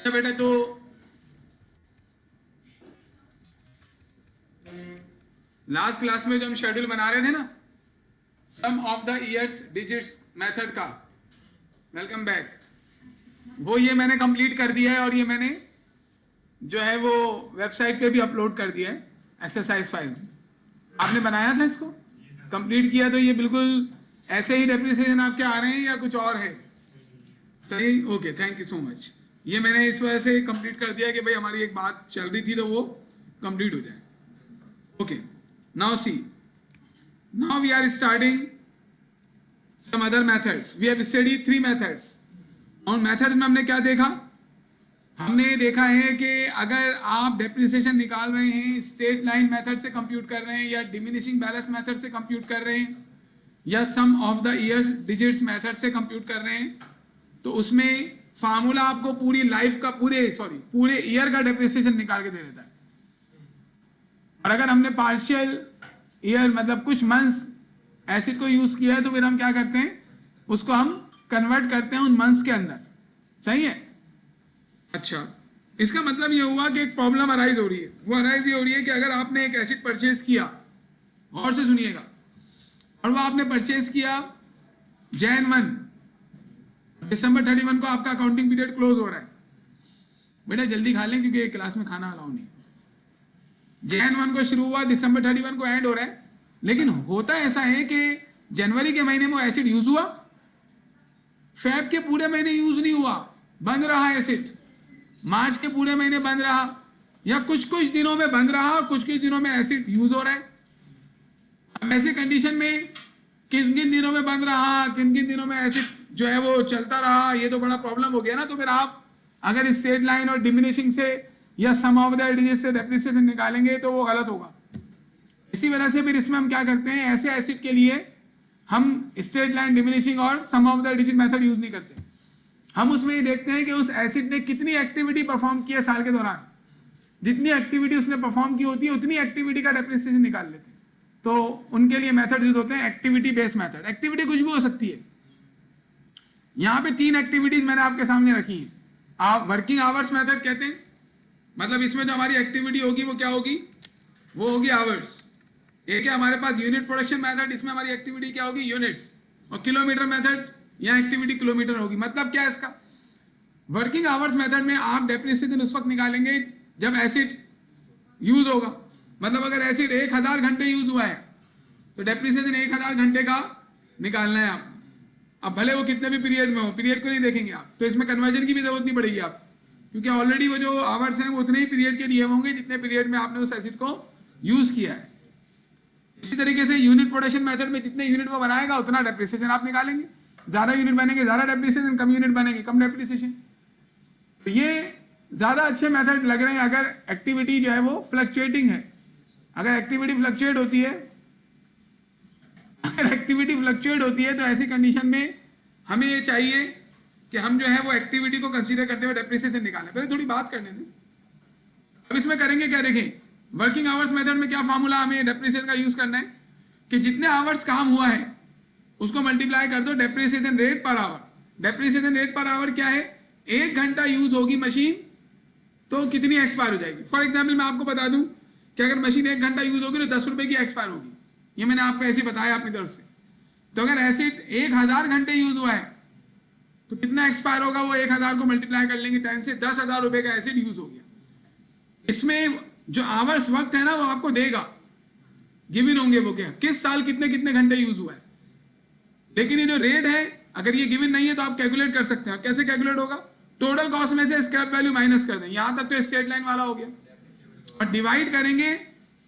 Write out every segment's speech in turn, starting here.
अच्छा बेटा, तो लास्ट क्लास में जो हम शेड्यूल बना रहे थे ना, sum of the years digits method का, वेलकम बैक, वो ये मैंने कंप्लीट कर दिया है और ये मैंने जो है वो वेबसाइट पे भी अपलोड कर दिया है एक्सरसाइज फाइल्स में। आपने बनाया था इसको, कंप्लीट किया, तो ये बिल्कुल ऐसे ही डेप्रिसिएशन आपके आ रहे हैं या कुछ और है? सही, okay, thank you so much. ये मैंने इस वजह से कंप्लीट कर दिया कि भाई हमारी एक बात चल रही थी तो वो कंप्लीट हो जाए। Okay, now see, now we are starting some other methods. We have studied 3 methods. और मेथड्स में हमने क्या देखा? हमने देखा है कि अगर आप डेप्रिसिएशन निकाल रहे हैं स्ट्रेट लाइन मेथड से कंप्यूट कर रहे हैं, या डिमिनिशिंग बैलेंस मेथड से कंप्यूट कर रहे हैं, या sum of the years digits method से कंप्यूट कर रहे हैं, तो उसमें फार्मूला आपको पूरी लाइफ का पूरे ईयर का डेप्रिसिएशन निकाल के दे देता है। और अगर हमने पार्शियल ईयर मतलब कुछ मंथ्स एसिड को यूज किया है, तो फिर हम क्या करते हैं, उसको हम कन्वर्ट करते हैं उन मंथ्स के अंदर। सही है? अच्छा, इसका मतलब ये हुआ कि एक प्रॉब्लम अराइज हो रही है। वो अराइज ये हो रही है कि अगर आपने एक एसिड परचेज किया, और से सुनिएगा, और वो आपने परचेज किया Jan 1, December 31 को आपका अकाउंटिंग पीरियड क्लोज हो रहा है। बेटा जल्दी खा लें क्योंकि क्लास में खाना अलाउ नहीं। Jan 1 को शुरू हुआ, December 31 को एंड हो रहा है। लेकिन होता ऐसा है कि जनवरी के महीने में वो एसिड यूज हुआ, फेब के पूरे महीने यूज नहीं हुआ, बंद रहा एसिड, मार्च के पूरे महीने बंद रहा, या कुछ कुछ दिनों में बंद रहा और कुछ कुछ दिनों में एसिड यूज हो रहा है। अब ऐसे कंडीशन में किन किन दिनों में बंद रहा, किन किन दिनों में एसिड जो है वो चलता रहा, ये तो बड़ा प्रॉब्लम हो गया ना। तो फिर आप अगर स्ट्रेट लाइन और डिमिनिशिंग से या सम ऑफ द डिजिट से डेप्रिसिएशन निकालेंगे तो वो गलत होगा। इसी वजह से फिर इसमें हम क्या करते हैं, ऐसे एसिड के लिए हम स्ट्रेट लाइन, डिमिनिशिंग और sum of the digit method use नहीं करते। हम उसमें ये देखते हैं कि उस एसिड ने कितनी एक्टिविटी परफॉर्म की है साल के दौरान। जितनी एक्टिविटी उसने परफॉर्म की होती है उतनी एक्टिविटी का डेप्रिसिएशन निकाल लेते हैं। तो उनके लिए मेथड यूज होते हैं एक्टिविटी बेस्ड मेथड। एक्टिविटी कुछ भी हो सकती है। यहाँ पे 3 एक्टिविटीज मैंने आपके सामने रखी है। आप वर्किंग आवर्स मेथड कहते हैं, मतलब इसमें जो हमारी एक्टिविटी होगी वो क्या होगी, वो होगी आवर्स। एक है हमारे पास यूनिट प्रोडक्शन मेथड, इसमें हमारी एक्टिविटी क्या होगी, यूनिट्स। और किलोमीटर मेथड, यहाँ एक्टिविटी किलोमीटर होगी। मतलब क्या है इसका, वर्किंग आवर्स मेथड में आप डेप्रिसिएशन उस वक्त निकालेंगे जब एसिड यूज होगा। मतलब अगर एसिड 1000 घंटे यूज हुआ है तो डेप्रिसिएशन 1000 घंटे का निकालना है आप। अब भले वो कितने भी पीरियड में हो, पीरियड को नहीं देखेंगे आप, तो इसमें कन्वर्जन की भी जरूरत नहीं पड़ेगी आप, क्योंकि ऑलरेडी वो जो आवर्स हैं वो उतने ही पीरियड के लिए होंगे जितने पीरियड में आपने उस एसिड को यूज किया है। इसी तरीके से यूनिट प्रोडक्शन मेथड में जितने यूनिट वो बनाएगा उतना डेप्रिसिएशन आप निकालेंगे। ज्यादा यूनिट बनेंगे ज्यादा डेप्रिसिएशन, कम यूनिट बनेंगे कम डेप्रिसिएशन। तो ये ज्यादा अच्छे मेथड लग रहे हैं अगर एक्टिविटी जो है वो फ्लक्चुएटिंग है। अगर एक्टिविटी फ्लक्चुएट होती है, तो ऐसी कंडीशन में हमें ये चाहिए कि हम जो है वो एक्टिविटी को कंसीडर करते हुए डेप्रिसिएशन निकालें। पहले थोड़ी बात करने दें। अब इसमें करेंगे क्या, देखें वर्किंग आवर्स मेथड में क्या फार्मूला हमें डेप्रिसिएशन का यूज करना है कि जितने आवर्स काम हुआ है उसको मल्टीप्लाई कर दो depreciation rate per hour. Depreciation rate per hour क्या है, 1 घंटा यूज होगी मशीन तो कितनी एक्सपायर हो जाएगी। फॉर एग्जाम्पल मैं आपको बता दूं कि अगर मशीन 1 घंटा यूज होगी तो 10 रुपए की एक्सपायर होगी। ये मैंने आपको ऐसे बताया अपनी तरफ से। तो अगर एसिड 1000 घंटे यूज हुआ है तो कितना एक्सपायर होगा, वो 1000 को मल्टीप्लाई कर लेंगे 10 से, 10,000 रुपए का एसिड यूज हो गया। इसमें जो आवर्स वक्त है ना वो आपको देगा, गिवन होंगे वो क्या, किस साल कितने कितने घंटे यूज हुआ है। लेकिन ये जो रेट है अगर ये गिवन नहीं है तो आप कैलकुलेट कर सकते हैं। कैसे कैलकुलेट होगा, टोटल कॉस्ट में से स्क्रैप वैल्यू माइनस कर दें। यहां तक तो स्ट्रेट लाइन वाला हो गया, और डिवाइड करेंगे,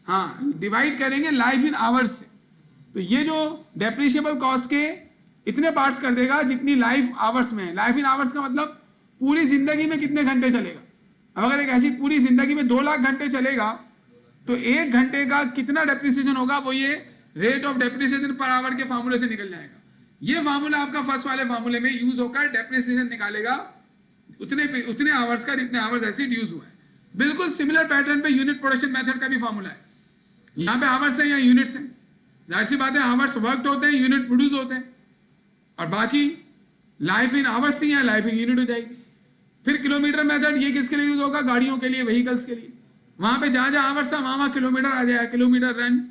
हाँ डिवाइड करेंगे लाइफ इन आवर्स से। तो ये जो डेप्रिशिएबल कॉस्ट के इतने पार्ट्स कर देगा जितनी लाइफ आवर्स में है। लाइफ इन आवर्स का मतलब पूरी जिंदगी में कितने घंटे चलेगा। अब अगर एक ऐसी पूरी जिंदगी में 2 लाख घंटे चलेगा तो 1 घंटे का कितना डेप्रिसिएशन होगा, वो ये rate of depreciation per hour के फार्मूले से निकल जाएगा। ये फार्मूला आपका फर्स्ट वाले फार्मूले में यूज होकर डेप्रिसिएशन निकालेगा उतने आवर्स का जितने आवर्स एसिड यूज हुआ है। बिल्कुल सिमिलर पैटर्न पे यूनिट प्रोडक्शन मेथड का भी फार्मूला है। यहाँ पे आवर्स है या यूनिट्स हैं, जाहिर सी बात है आवर्स वर्कड होते हैं, यूनिट प्रोड्यूस होते हैं, और बाकी लाइफ इन आवर्स थी या लाइफ इन यूनिट हो जाएगी। फिर किलोमीटर मेथड, ये किसके लिए यूज होगा? गाड़ियों के लिए, व्हीकल्स के लिए। वहां पे जहां जहां आवर्स था वहां किलोमीटर आ जाएगा, kilometre run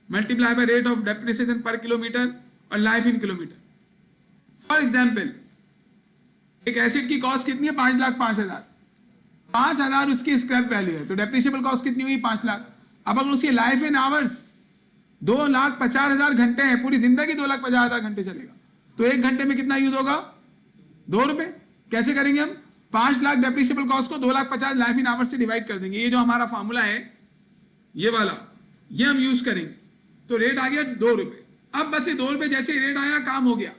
multiply by rate of depreciation पर किलोमीटर और life in kilometre. For example, एक एसिड की कॉस्ट कितनी है? 5,05,000। 5,000 उसकी स्क्रैप वैल्यू है, तो डेप्रिसिएबल कॉस्ट कितनी हुई? 5 लाख। अब अगर उसकी लाइफ इन आवर्स 2,50,000 घंटे हैं, पूरी जिंदगी 2,50,000 घंटे चलेगा, तो एक घंटे में कितना यूज होगा? 2 रुपए। कैसे करेंगे हम? 5 लाख डेप्रिसिएबल कॉस्ट को 2,50,000 लाइफ इन आवर्स से डिवाइड कर देंगे। ये जो हमारा फॉर्मूला है ये वाला, ये हम यूज करेंगे, तो रेट आ गया 2 रुपए। अब बस ये 2 रुपए जैसे रेट आया, काम हो गया।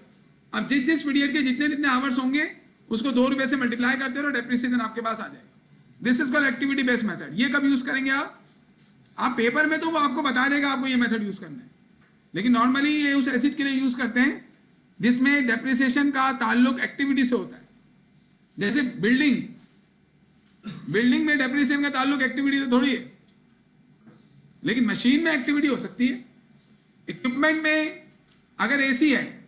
अब जिस जिस पीरियड के जितने जितने आवर्स होंगे उसको 2 रुपए से मल्टीप्लाई करते रहो, डेप्रिसिएशन आपके पास आ जाएगा। This is called activity based method. ये कब यूज करेंगे आप पेपर में तो वो आपको बता देगा आपको ये मेथड यूज करना है, लेकिन नॉर्मली ये उस एसिड के लिए यूज करते हैं जिसमें डेप्रिसिएशन का ताल्लुक एक्टिविटी से होता है। जैसे बिल्डिंग में डेप्रिसिएशन का ताल्लुक एक्टिविटी से थोड़ी है, लेकिन मशीन में एक्टिविटी हो सकती है। इक्विपमेंट में अगर एसी है,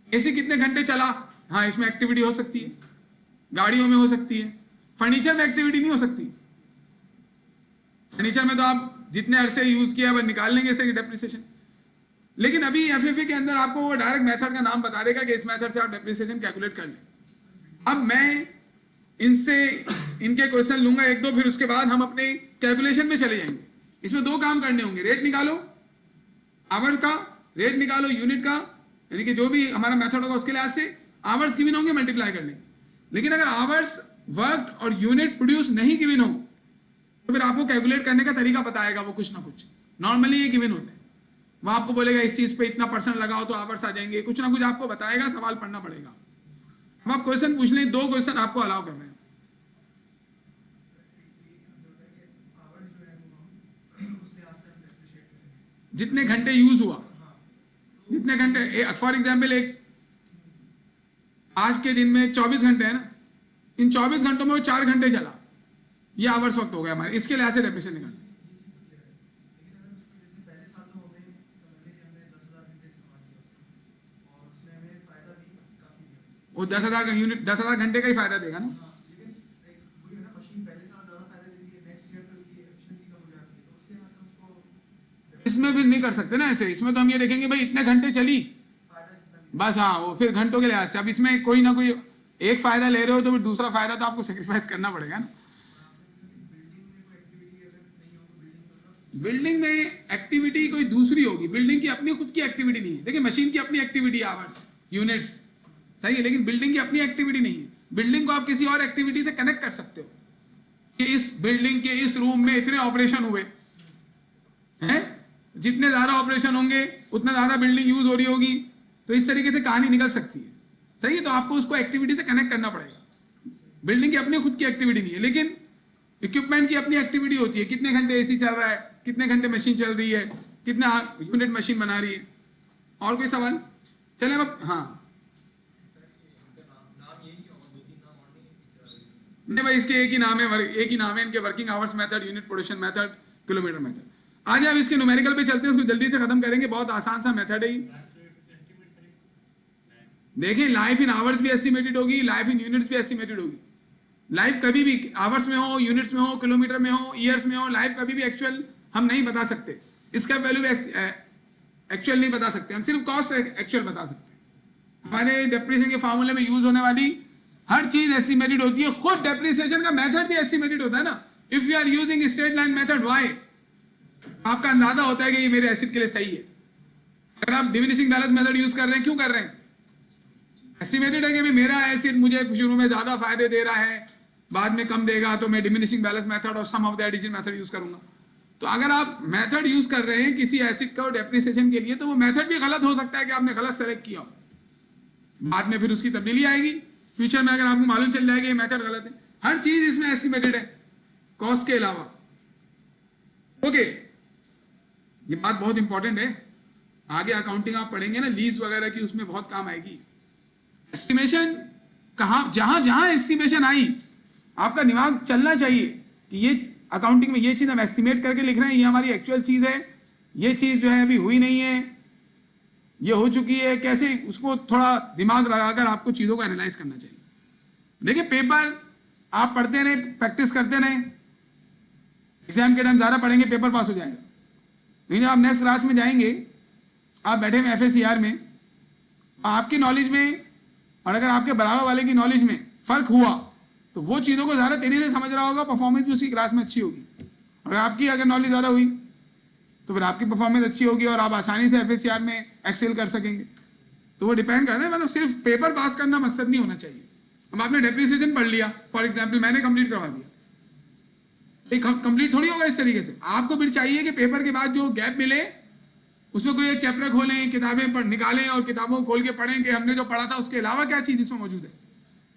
एसी कितने घंटे चला, हाँ इसमें एक्टिविटी हो सकती है। गाड़ियों में हो सकती है, फर्नीचर में एक्टिविटी नहीं हो सकती। फर्नीचर में तो आप जितने अरसे यूज किया वह निकाल लेंगे इसे डेप्रिसिएशन। लेकिन अभी एफएफए के अंदर आपको वो डायरेक्ट मेथड का नाम बता देगा कि इस मेथड से आप डेप्रिसिएशन कैलकुलेट कर लें। अब मैं इनसे इनके क्वेश्चन लूंगा एक दो, फिर उसके बाद हम अपने कैलकुलेशन में चले जाएंगे। इसमें 2 काम करने होंगे, रेट निकालो आवर का, रेट निकालो यूनिट का, यानी कि जो भी हमारा मेथड होगा उसके लिहाज से आवर्स गिवन होंगे, मल्टीप्लाई कर लेंगे। लेकिन अगर आवर्स वर्क और यूनिट प्रोड्यूस नहीं गिवन हो तो फिर आपको कैलकुलेट करने का तरीका बताएगा वो कुछ ना कुछ। नॉर्मली ये गिवन होते हैं, वो आपको बोलेगा इस चीज पे इतना % लगाओ तो आवर्स आ जाएंगे, कुछ ना कुछ आपको बताएगा, सवाल पढ़ना पड़ेगा। हम आप क्वेश्चन पूछ लें, 2 क्वेश्चन आपको अलाउ कर रहे हैं। जितने घंटे यूज हुआ, जितने घंटे, फॉर एग्जाम्पल एक आज के दिन में 24 घंटे है ना, इन 24 घंटों में वो 4 घंटे चला, ये आवर्स वक्त हो गया हमारे, इसके लिहाज से डेफिनेशन निकाल। वो 10,000 का यूनिट 10,000 घंटे का ही फायदा देगा ना। इसमें भी नहीं कर सकते ना ऐसे, इसमें तो हम ये देखेंगे भाई इतने घंटे चली बस, हाँ वो फिर घंटों के लिहाज से। अब इसमें कोई ना कोई एक फायदा ले रहे हो तो फिर दूसरा फायदा तो आपको सेक्रीफाइस करना पड़ेगा ना। बिल्डिंग में एक्टिविटी कोई दूसरी होगी, बिल्डिंग की अपनी खुद की एक्टिविटी नहीं है। देखिए मशीन की अपनी एक्टिविटी आवर्स यूनिट्स सही है, लेकिन बिल्डिंग की अपनी एक्टिविटी नहीं है। बिल्डिंग को आप किसी और एक्टिविटी से कनेक्ट कर सकते हो कि इस बिल्डिंग के इस रूम में इतने ऑपरेशन हुए हैं, जितने ज्यादा ऑपरेशन होंगे उतना ज्यादा बिल्डिंग यूज हो रही होगी, तो इस तरीके से कहानी निकल सकती है। सही है, तो आपको उसको एक्टिविटी से कनेक्ट करना पड़ेगा। बिल्डिंग की अपनी खुद की एक्टिविटी नहीं है, लेकिन इक्विपमेंट की अपनी एक्टिविटी होती है। कितने घंटे एसी चल रहा है, कितने घंटे मशीन चल रही है, कितना यूनिट मशीन बना रही है। और कोई सवाल? चले अब, हाँ नहीं भाई इसके एक ही नाम है, इनके working hours method, unit production method, kilometre method. आज अब इसके न्यूमेरिकल पे चलते हैं, उसको जल्दी से खत्म करेंगे, बहुत आसान सा मेथड है। देखें लाइफ इन आवर्स भी एस्टिमेटेड होगी, लाइफ इन यूनिट्स भी एस्टिमेटेड होगी। लाइफ कभी भी आवर्स में हो, यूनिट्स में हो, किलोमीटर में हो, ईयर्स में हो, लाइफ कभी भी एक्चुअल हम नहीं बता सकते, इसका वैल्यू एक्चुअल नहीं बता सकते, हम सिर्फ कॉस्ट एक्चुअल बता सकते हैं। हमारे डेप्रिसिएशन के फार्मूले में यूज होने वाली हर चीज एस्टिमेटेड होती है, खुद डेप्रिसिएशन का मेथड भी एस्टिमेटेड होता है ना। If you are using straight line method, why? आपका अंदाजा होता है कि ये मेरे एसिड के लिए सही है। अगर आप डिमिनिशिंग बैलेंस मेथड यूज कर रहे हैं, क्यों कर रहे हैं? एस्टिमेटेड है कि भी मेरा एसिड मुझे शुरू में ज्यादा फायदे दे रहा है, बाद में कम देगा, तो मैं डिमिनिशिंग बैलेंस मेथड और sum of the addition method use करूंगा। तो अगर आप मेथड यूज कर रहे हैं किसी एसिड का डेप्रिसिएशन के लिए, तो वो मेथड भी गलत हो सकता है कि आपने गलत सेलेक्ट किया, बाद में फिर उसकी तब्दीली आएगी। फ्यूचर में अगर आपको मालूम चल जाएगा ये मेथड गलत है। हर चीज इसमें एस्टिमेटेड है कॉस्ट के अलावा। ओके, ये बात बहुत इंपॉर्टेंट है, आगे अकाउंटिंग आप पढ़ेंगे ना लीज वगैरह की, उसमें बहुत काम आएगी। एस्टिमेशन कहाँ, जहां जहां एस्टिमेशन आई आपका दिमाग चलना चाहिए कि ये अकाउंटिंग में ये चीज हम एस्टिमेट करके लिख रहे हैं, ये हमारी एक्चुअल चीज है, ये चीज जो है अभी हुई नहीं है, ये हो चुकी है, कैसे उसको थोड़ा दिमाग लगाकर आपको चीजों को एनालाइज करना चाहिए। देखिए पेपर आप पढ़ते रहे, प्रैक्टिस करते रहे, एग्जाम के टाइम ज़्यादा पढ़ेंगे, पेपर पास हो जाएगा। लेकिन आप नेक्स्ट क्लास में जाएंगे, आप बैठे हुए FACR में, आपकी नॉलेज में और अगर आपके बराबर वाले की नॉलेज में फ़र्क हुआ तो वो चीज़ों को ज़्यादा तेज़ी से समझ रहा होगा, परफॉर्मेंस भी उसकी क्लास में अच्छी होगी। अगर आपकी नॉलेज ज़्यादा हुई तो फिर आपकी परफॉर्मेंस अच्छी होगी और आप आसानी से FACR में एक्सेल कर सकेंगे। तो वो डिपेंड करता है, मतलब सिर्फ पेपर पास करना मकसद नहीं होना चाहिए। अब आपने डेप्रिसिएशन पढ़ लिया, फॉर एग्जाम्पल मैंने कंप्लीट करवा दिया, कंप्लीट थोड़ी होगा इस तरीके से। आपको फिर चाहिए कि पेपर के बाद जो गैप मिले उसमें कोई एक चैप्टर खोलें, किताबें पढ़ निकालें और किताबों खोल के पढ़ें कि हमने जो पढ़ा था उसके अलावा क्या चीज़ इसमें मौजूद है।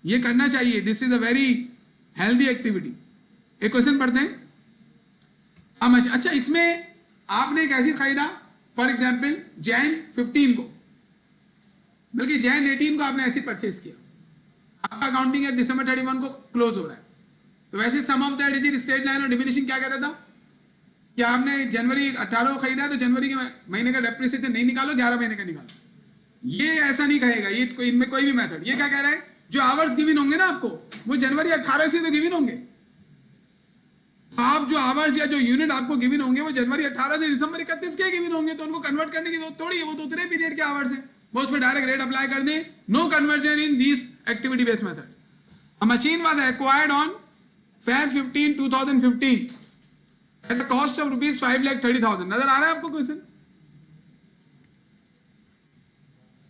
ये करना चाहिए। This is a very healthy activity. एक क्वेश्चन पढ़ते हैं। अच्छा, इसमें आपने एक एसिड खरीदा, फॉर एग्जाम्पल जैन 15 को, बल्कि जैन 18 को आपने एसिड परचेज किया, आपका अकाउंटिंग ईयर दिसंबर 31 को क्लोज हो रहा है। तो वैसे sum of the digit straight line और डिमिनिशिंग क्या कह रहा था कि आपने जनवरी 18 को खरीदा तो जनवरी के महीने का डेप्रिसिएशन नहीं निकालो, 11 महीने का निकालो। ये ऐसा नहीं कहेगा, ये इनमें कोई भी मेथड। ये क्या कह रहा है, जो आवर्स गिवन होंगे ना आपको, वो जनवरी 18 से तो गिवन होंगे। आप जो आवर्स या जो यूनिट आपको गिवन होंगे वो जनवरी 18 से दिसंबर 31 के गिवन होंगे, तो उनको कन्वर्ट करने की जरूरत थोड़ी है, वो तो उतने पीरियड के आवर्स है, वो उस पर डायरेक्ट रेट अप्लाई कर दें। No conversion in this activity based method. A machine was acquired on Feb 15, 2015 at a cost of rupees 5,30,000। नजर आ रहा है आपको क्वेश्चन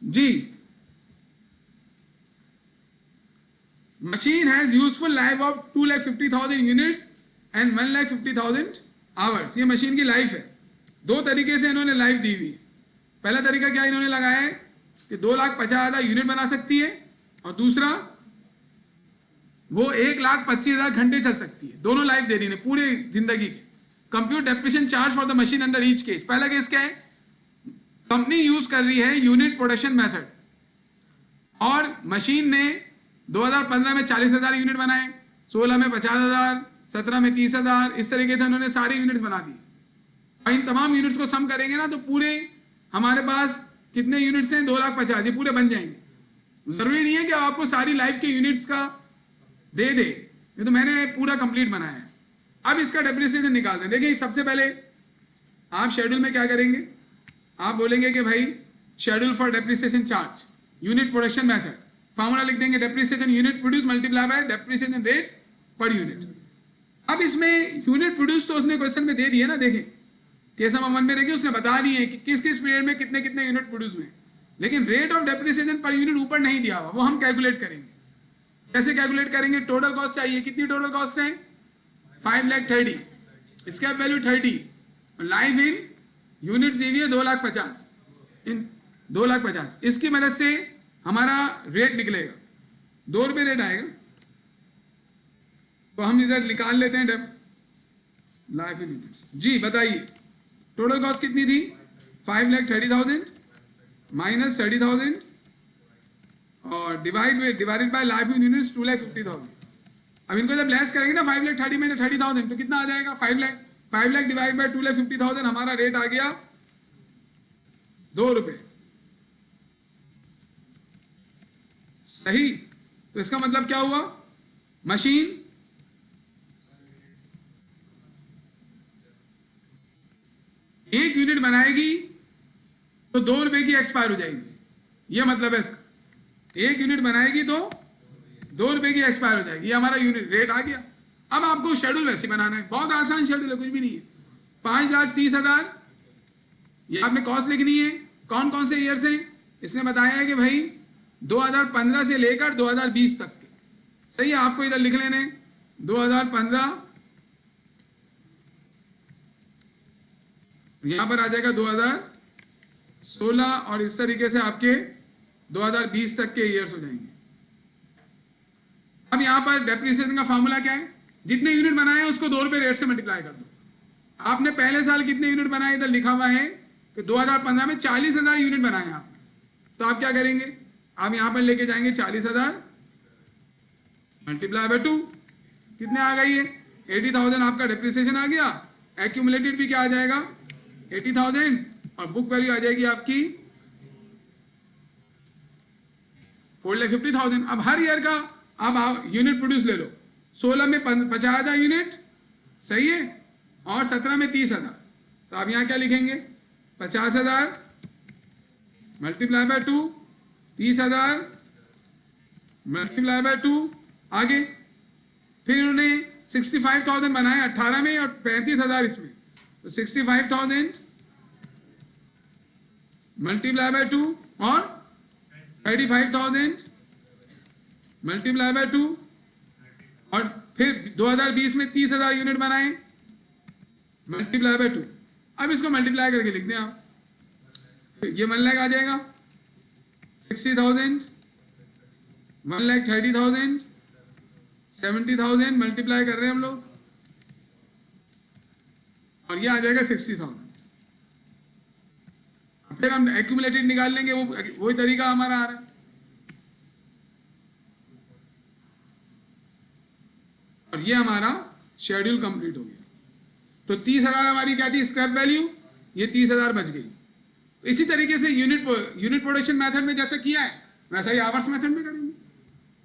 जी? Machine has useful life of 2,50,000 units and 1,50,000 hours. ये मशीन की life है। दो तरीके से इन्होंने लाइफ दी हुई है। पहला तरीका क्या इन्होंने लगाया है कि 2,50,000 यूनिट बना सकती है, और दूसरा वो 1,25,000 घंटे चल सकती है। दोनों लाइफ दे दी है पूरे जिंदगी के। Compute depreciation charge for the machine under each case. पहला केस क्या है, कंपनी यूज कर रही है यूनिट प्रोडक्शन मेथड, और मशीन ने 2015 में 40,000 यूनिट बनाए, 16 में 50,000, 17 में 30,000, इस तरीके से उन्होंने सारे यूनिट्स बना दिए। और इन तमाम यूनिट्स को सम करेंगे ना तो पूरे हमारे पास कितने यूनिट्स हैं, 2,50,000, ये पूरे बन जाएंगे। जरूरी नहीं है कि आपको सारी लाइफ के यूनिट्स का दे दे, ये तो मैंने पूरा कंप्लीट बनाया है। अब इसका डेप्रिसिएशन निकालते हैं। देखिए, सबसे पहले आप शेड्यूल में क्या करेंगे, आप बोलेंगे कि भाई schedule for depreciation charge unit production method, formula लिख देंगे depreciation unit produce multiply by depreciation rate per unit. अब इसमें यूनिट प्रोड्यूस तो उसने क्वेश्चन में दे दिए ना, देखें केस नंबर 1 में देखिए उसने बता दिए कि किस किस पीरियड में कितने कितने यूनिट प्रोड्यूस हुए, लेकिन rate of depreciation per unit ऊपर नहीं दिया हुआ, वो हम कैलकुलेट करेंगे। कैसे कैलकुलेट करेंगे, टोटल कॉस्ट चाहिए, कितनी टोटल कॉस्ट है 5,30,000, इसका वैल्यू 30, लाइफ इन यूनिट दी हुई है 2,50,000, इन 2,50,000, इसकी मदद से हमारा रेट निकलेगा, 2 रुपये रेट आएगा। तो हम इधर निकाल लेते हैं लाइफ इन यूनिट्स। जी बताइए, टोटल कॉस्ट कितनी थी, 5,30,000 माइनस 30,000 और divided by life in units 2,50,000। अब इनको जब लेस करेंगे ना 5,30,000 में 30,000 तो कितना आ जाएगा, 5 लाख डिवाइड बाय 2,50,000, हमारा रेट आ गया 2 रुपए। सही। तो इसका मतलब क्या हुआ, मशीन एक यूनिट बनाएगी तो 2 रुपए की एक्सपायर हो जाएगी, ये मतलब है इसका। एक यूनिट बनाएगी तो 2 रुपए की एक्सपायर हो जाएगी, ये हमारा यूनिट रेट आ गया। अब आपको शेड्यूल वैसे बनाना है, बहुत आसान शेड्यूल है, कुछ भी नहीं है। 5,30,000 ये आपने कॉस्ट लिखनी है। कौन कौन से ईयर से, इसने बताया है कि भाई 2015 से लेकर 2020 तक के। सही है, आपको इधर लिख लेने 2015, यहां पर आ जाएगा 2016, और इस तरीके से आपके 2020 तक के ईयर्स हो जाएंगे। अब यहां पर डेप्रिसिएशन का फॉर्मूला क्या है, जितने यूनिट बनाए हैं उसको 2 रुपए रेट से मल्टीप्लाई कर दो। आपने पहले साल कितने यूनिट बनाए, इधर लिखा हुआ है कि 2015 में 40,000 यूनिट बनाए आपने, तो आप क्या करेंगे, आप यहां पर लेके जाएंगे 40,000 मल्टीप्लाई बाय 2, कितने आ गई है 80,000, आपका डेप्रिसिएशन आ गया। एक्यूमुलेटेड भी क्या आ जाएगा 80,000, और बुक वैल्यू आ जाएगी आपकी 4,50,000। अब हर ईयर का अब आप यूनिट प्रोड्यूस ले लो, 16 में 50,000 यूनिट, सही है, और 17 में 30,000। तो आप यहाँ क्या लिखेंगे, 50,000 मल्टीप्लाई बाय 2, 30,000 मल्टीप्लाई बाय 2, आगे फिर इन्होंने 65,000 बनाए 18 में और 35,000 इसमें, तो 65,000 मल्टीप्लाई बाय 2 और 35,000 मल्टीप्लाई बाय 2, और फिर 2020 में 30,000 यूनिट बनाए मल्टीप्लाई बाय 2। अब इसको मल्टीप्लाई करके लिख दें आप, ये 1 लाख आ जाएगा, 60,000 1,30,000 70,000 मल्टीप्लाई कर रहे हैं हम लोग, और ये आ जाएगा 60,000। फिर हम एक्यूमुलेटेड निकाल लेंगे, वही तरीका हमारा आ रहा है। और ये हमारा शेड्यूल कंप्लीट हो गया। तो 30,000 हमारी क्या थी, स्क्रैप वैल्यू, ये 30,000 बच गई। इसी तरीके से यूनिट प्रोडक्शन मेथड में जैसा किया है वैसा ही आवर्स मेथड में करेंगे,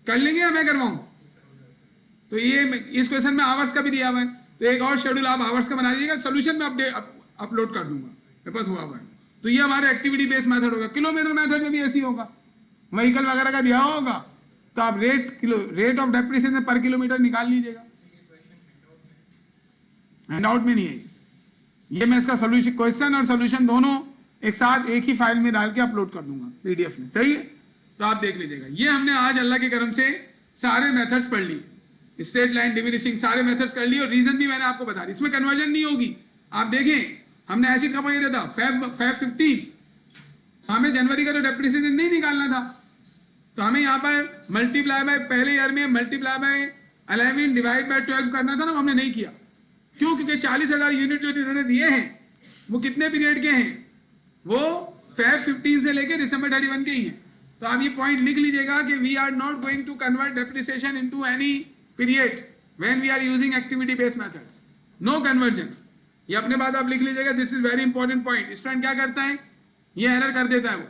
कर लेंगे या मैं करवाऊं। तो ये इस क्वेश्चन में आवर्स का भी दिया हुआ है, तो एक और शेड्यूल आप आवर्स का बना लीजिएगा, सोल्यूशन में अपलोड कर दूंगा, मेरे पास हुआ हुआ है। तो ये हमारे एक्टिविटी बेस्ड मेथड होगा। किलोमीटर मेथड में भी ऐसी होगा, व्हीकल वगैरह का दिया होगा तो आप रेट ऑफ डेप्रिसिएशन पर किलोमीटर निकाल लीजिएगा, हैंडआउट में नहीं है ये। मैं इसका सोल्यूशन, क्वेश्चन और सोल्यूशन दोनों एक साथ एक ही फाइल में डाल के अपलोड कर दूंगा पीडीएफ में, सही है। तो आप देख लीजिएगा। ये हमने आज अल्लाह के करम से सारे मेथड्स पढ़ लिए, स्ट्रेट लाइन, डिमिनिशिंग, सारे मेथड्स कर लिए, और रीजन भी मैंने आपको बता दी। इसमें कन्वर्जन नहीं होगी। आप देखें, हमने एसिड का पॉइंट था फैब 15, हमें जनवरी का तो डेप्रिसिएशन नहीं निकालना था, तो हमें यहाँ पर मल्टीप्लाई बाय, पहले ईयर में मल्टीप्लाई बाय 11 डिवाइड बाय 12 करना था ना, हमने नहीं किया। क्यों? क्योंकि 40,000 यूनिट जो इन्होंने दिए हैं वो कितने पीरियड के हैं, वो फैब 15 से लेके दिसंबर 31 के ही हैं। तो आप ये पॉइंट लिख लीजिएगा कि we are not going to convert depreciation into any period when we are using activity based methods, no conversion. ये अपने बात आप लिख लीजिएगा, this is very important point. Student क्या करता है, ये एरर कर देता है वो,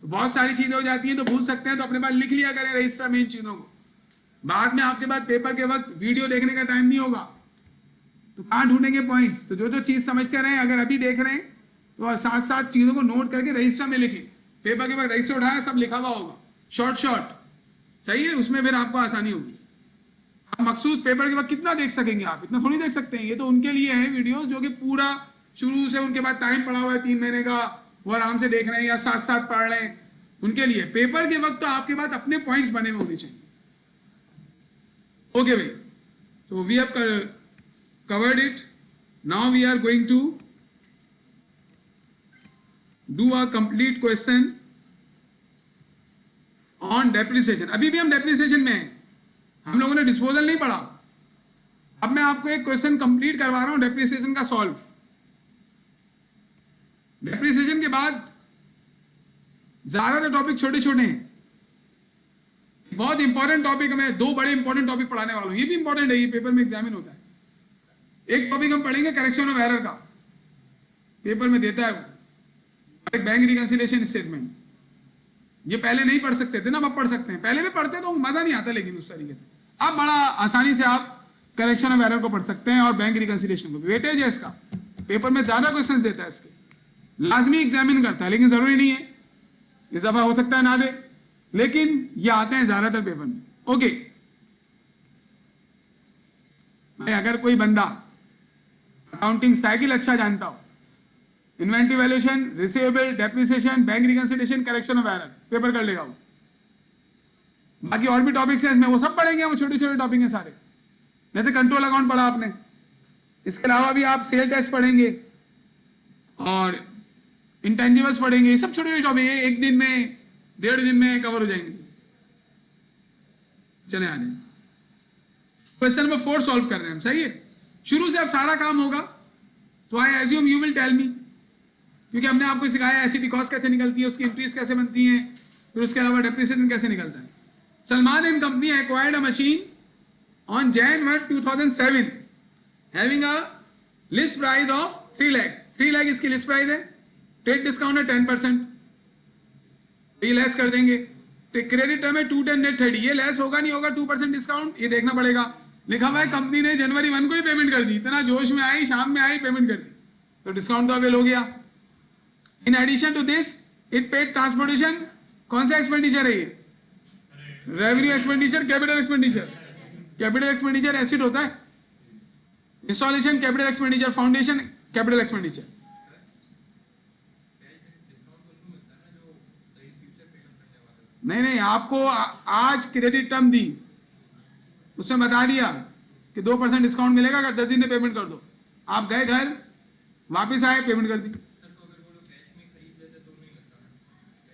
तो बहुत सारी चीजें हो जाती हैं तो भूल सकते हैं, तो अपने पास लिख लिया करें रजिस्टर में इन चीजों को। बाद में आपके पास पेपर के वक्त वीडियो देखने का टाइम नहीं होगा, तो कहाँ ढूंढेंगे पॉइंट्स। तो जो जो चीज समझते रहे, अगर अभी देख रहे हैं तो साथ साथ चीजों को नोट करके रजिस्टर में लिखें। पेपर के वक्त रजिस्टर उठाया, सब लिखा हुआ होगा, शॉर्ट, सही है, उसमें फिर आपको आसानी होगी। आप मखसूस पेपर के वक्त कितना देख सकेंगे, आप इतना थोड़ी देख सकते हैं। ये तो उनके लिए है वीडियो जो कि पूरा शुरू से उनके बाद टाइम पड़ा हुआ है 3 महीने का, वो आराम से देख रहे हैं या साथ साथ पढ़ रहे हैं, उनके लिए। पेपर के वक्त तो आपके पास अपने पॉइंट्स बने हुए होने चाहिए। ओके भाई, तो we have covered it. Now we are going to do a complete question on depreciation. अभी भी हम depreciation में हैं, हम लोगों ने डिस्पोजल नहीं पढ़ा। अब मैं आपको एक क्वेश्चन कंप्लीट करवा रहा हूं डेप्रिसिएशन का सॉल्व। डेप्रिसिएशन के बाद ज्यादातर टॉपिक छोटे छोटे हैं। बहुत इंपॉर्टेंट टॉपिक, मैं 2 बड़े इंपॉर्टेंट टॉपिक पढ़ाने वाला हूं, ये भी इंपॉर्टेंट है, ये पेपर में एग्जामिन होता है। एक टॉपिक हम पढ़ेंगे करेक्शन ऑफ एरर का, पेपर में देता है वो, एक बैंक रिकंसिलिएशन स्टेटमेंट। ये पहले नहीं पढ़ सकते थे ना, अब पढ़ सकते हैं। पहले भी पढ़ते तो मजा नहीं आता, लेकिन उस तरीके से अब बड़ा आसानी से आप करेक्शन ऑफ एरर को पढ़ सकते हैं और बैंक रिकंसिलिएशन को भी। वेटेज है इसका, पेपर में ज्यादा क्वेश्चन देता है इसके, लाजमी एग्जामिन करता है, लेकिन जरूरी नहीं है, इस दफा हो सकता है ना दे, लेकिन ये आते हैं ज्यादातर पेपर में। ओके भाई, अगर कोई बंदा अकाउंटिंग साइकिल अच्छा जानता हो, inventory valuation, receivable, depreciation, bank reconciliation, correction of error, paper कर लेगा वो। बाकी और भी टॉपिक्स हैं इसमें, वो सब पढ़ेंगे, वो छोटे छोटे टॉपिक हैं सारे। जैसे कंट्रोल अकाउंट पढ़ा आपने, इसके अलावा भी आप सेल टैक्स पढ़ेंगे और इंटेंजिबल्स पढ़ेंगे। ये सब छोटे छोटे टॉपिक है, 1 दिन में 1.5 दिन में कवर हो जाएंगे। चले आगे, क्वेश्चन नंबर 4 सॉल्व कर रहे हैं हम, सही है। शुरू से अब सारा काम होगा, तो I assume you will tell me, क्योंकि हमने आपको सिखाया एसिडी कॉस्ट कैसे निकलती है, उसकी एंट्रीज कैसे बनती हैं, फिर उसके अलावा डेप्रिसिएशन कैसे निकलता है। Salman and company acquired a machine on Jan 1, 2007 having a list price of 3 lakh. 3 lakh इसकी लिस्ट प्राइस है, ट्रेड डिस्काउंट है 10%, ये लेस कर देंगे। क्रेडिट टर्म है 210 नेट 30, ये लेस होगा नहीं होगा 2% डिस्काउंट, ये देखना पड़ेगा। लिखा हुआ है कंपनी ने जनवरी 1 को ही पेमेंट कर दी, इतना जोश में आई, शाम में आई, पेमेंट कर दी, तो डिस्काउंट तो अवेल हो गया। In addition to this it paid transportation, कौन सा एक्सपेंडिचर है ये? Revenue expenditure, capital expenditure. Capital expenditure asset होता है, installation capital expenditure, foundation capital expenditure. नहीं, आपको आज क्रेडिट टर्म दी, उसमें बता दिया कि 2% डिस्काउंट मिलेगा अगर 10 दिन में पेमेंट कर दो। आप गए घर, वापस आए, पेमेंट कर दी,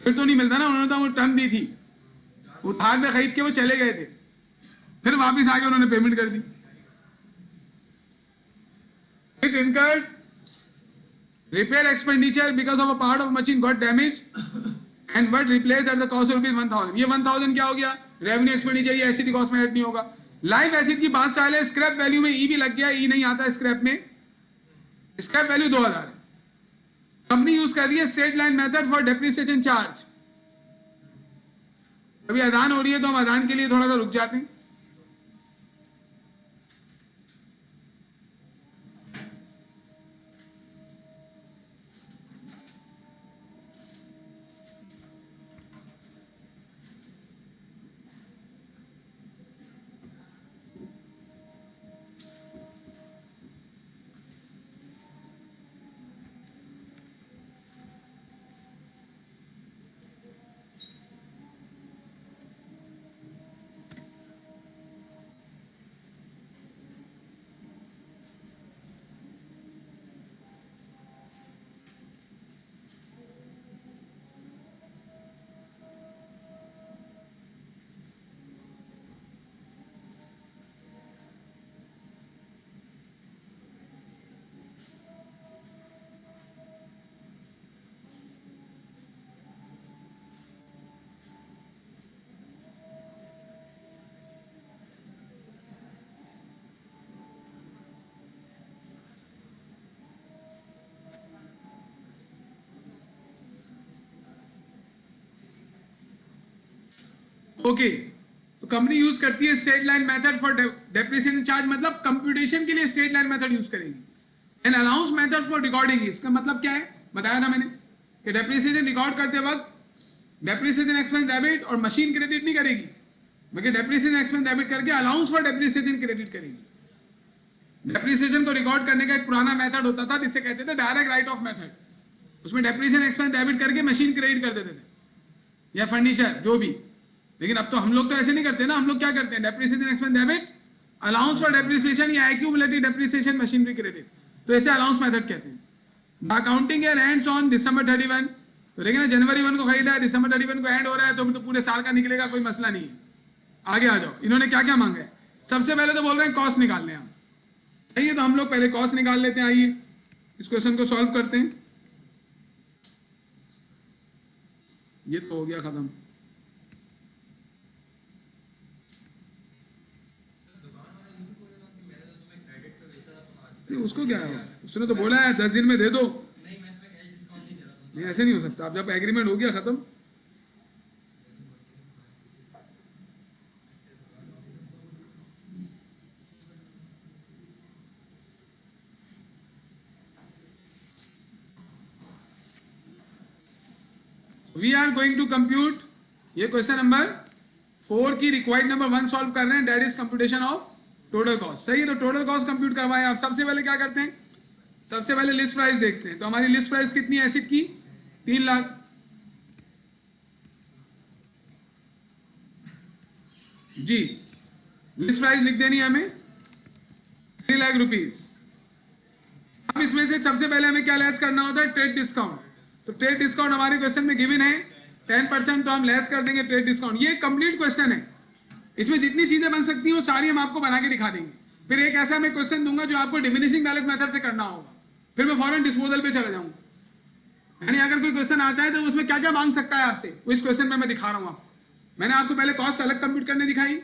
फिर तो नहीं मिलता ना। उन्होंने तो वो टर्म दी थी, उधार में खरीद के वो चले गए थे, फिर वापस आके उन्होंने पेमेंट कर दी। It incurred repair expenditure because of a part of machine got damage and but replace at the cost of ₹1000। ये 1000 क्या हो गया? रेवेन्यू एक्सपेंडिचर, ये एसिड कॉस्ट में ऐड नहीं होगा। लाइव एसिड की बात साल है, स्क्रैप वैल्यू में ई भी लग गया, ई नहीं आता स्क्रैप में, स्क्रैप वैल्यू 2000 है। कंपनी यूज कर रही है straight line method for depreciation charge. अभी अजान हो रही है तो हम अजान के लिए थोड़ा सा रुक जाते हैं। ओके, तो कंपनी यूज करती है straight line method for depreciation charge, मतलब कंप्यूटेशन के लिए स्ट्रेट लाइन मेथड यूज करेगी। And allowance method for recording, इसका मतलब क्या है? बताया था मैंने कि डेप्रिसिएशन रिकॉर्ड करते वक्त डेप्रिसिएशन एक्सपेंस डेबिट और मशीन क्रेडिट नहीं करेगी, बल्कि डेप्रिसिएशन एक्सपेंस डेबिट करके अलाउंस फॉर डेप्रिसिएशन क्रेडिट करेगी। डेप्रिसिएशन को रिकॉर्ड करने का एक पुराना मेथड होता था जिसे कहते थे डायरेक्ट राइट ऑफ मेथड, उसमें डेप्रिसिएशन एक्सपेंस डेबिट करके मशीन क्रेडिट कर देते थे या फर्नीचर जो भी। लेकिन अब तो हम लोग तो ऐसे नहीं करते ना, हम लोग क्या करते हैं? Depreciation expense debit, allowance for depreciation या एक्यूमुलेटेड डेप्रिसिएशन मशीनरी क्रेडिट, तो ऐसे अलाउंस मेथड कहते हैं। The accounting year ends on December 31, तो देखिए ना जनवरी 1 को खरीदा है, December 31 को एंड हो रहा है, तो पूरे साल का निकलेगा, कोई मसला नहीं है। आगे आ जाओ, इन्होंने क्या क्या मांगा है? सबसे पहले तो बोल रहे हैं कॉस्ट निकालने हम, सही है, तो हम लोग पहले कॉस्ट निकाल लेते हैं। आइए इस क्वेश्चन को सॉल्व करते हैं। ये तो हो गया खत्म। उसको क्या है, उसने तो बोला है 10 दिन में दे दो। नहीं, ऐसे नहीं हो सकता। अब जब एग्रीमेंट हो गया खत्म, we are going to compute, ये क्वेश्चन नंबर 4 की रिक्वायर्ड नंबर 1 सॉल्व कर रहे हैं, that is computation of total cost. सही है, तो टोटल कॉस्ट कंप्यूट करवाएं आप। सबसे पहले क्या करते हैं? सबसे पहले लिस्ट प्राइस देखते हैं। तो हमारी लिस्ट प्राइस कितनी है एसिड की? 3 लाख। जी, लिस्ट प्राइस लिख देनी है हमें 3 लाख रुपीज। अब इसमें से सबसे पहले हमें क्या लेस करना होता है? Trade discount. तो ट्रेड डिस्काउंट हमारे क्वेश्चन में गिवन है 10%, तो हम लेस कर देंगे ट्रेड डिस्काउंट। ये कंप्लीट क्वेश्चन है, इसमें जितनी चीजें बन सकती हैं वो सारी हम आपको बना के दिखा देंगे। फिर एक ऐसा मैं क्वेश्चन दूंगा जो आपको डिमिनिशिंग बैलेंस मेथड से करना होगा, फिर मैं फॉरन डिस्पोजल पे चला जाऊंगा। यानी अगर कोई क्वेश्चन आता है तो उसमें क्या क्या मांग सकता है आपसे, वो इस क्वेश्चन में मैं दिखा रहा हूँ आपको। मैंने आपको पहले कॉस्ट अलग कंप्यूट करने दिखाई,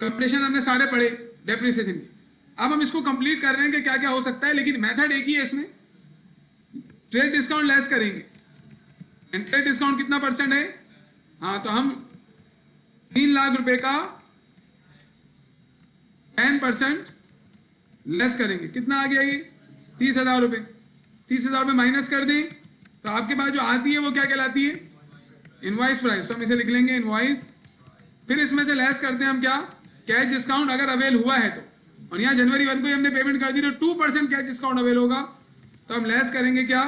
कंप्यूटेशन हमने सारे पढ़े डेप्रिसिएशन के। अब हम इसको कंप्लीट कर रहे हैं कि क्या क्या हो सकता है, लेकिन मेथड एक ही है इसमें। ट्रेड डिस्काउंट लेस करेंगे, एंड ट्रेड डिस्काउंट कितना परसेंट है? हाँ, तो हम 3 लाख रुपए का 10% लेस करेंगे। कितना आ गया ये? 30,000 रुपये। 30,000 रुपये माइनस कर दें तो आपके पास जो आती है वो क्या कहलाती है? Invoice price. तो हम इसे लिख लेंगे इनवॉइस। फिर इसमें से लेस करते हैं हम क्या? कैश डिस्काउंट अगर अवेल हुआ है तो। और यहाँ जनवरी 1 को ही हमने पेमेंट कर दी तो 2% कैश डिस्काउंट अवेल होगा, तो हम लेस करेंगे क्या?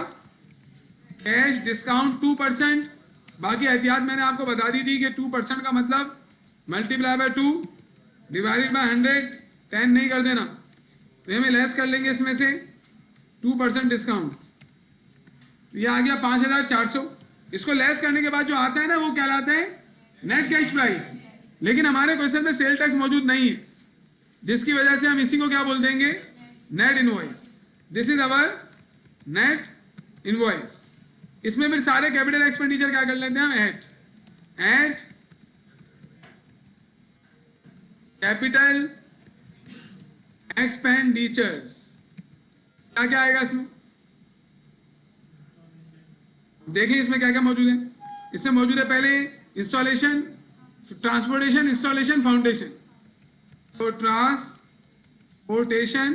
Cash discount 2%। बाकी एहतियात मैंने आपको बता दी थी कि 2% का मतलब मल्टीप्लाई बाय 2 डिवाइडेड बाय 100, 10 नहीं कर देना। तो हमें लेस कर लेंगे इसमें से 2% डिस्काउंट। ये आ गया 5,400। इसको लेस करने के बाद जो आता है ना वो कहलाता है नेट कैश प्राइस। लेकिन हमारे क्वेश्चन में सेल टैक्स मौजूद नहीं है, जिसकी वजह से हम इसी को क्या बोल देंगे? Net invoice. This is our net invoice. इसमें फिर सारे कैपिटल एक्सपेंडिचर क्या कर लेते हैं हम? At capital expenditures. क्या क्या आएगा इसमें? देखिए इसमें क्या क्या मौजूद है। इसमें मौजूद है पहले इंस्टॉलेशन, ट्रांसपोर्टेशन, इंस्टॉलेशन, फाउंडेशन। तो ट्रांसपोर्टेशन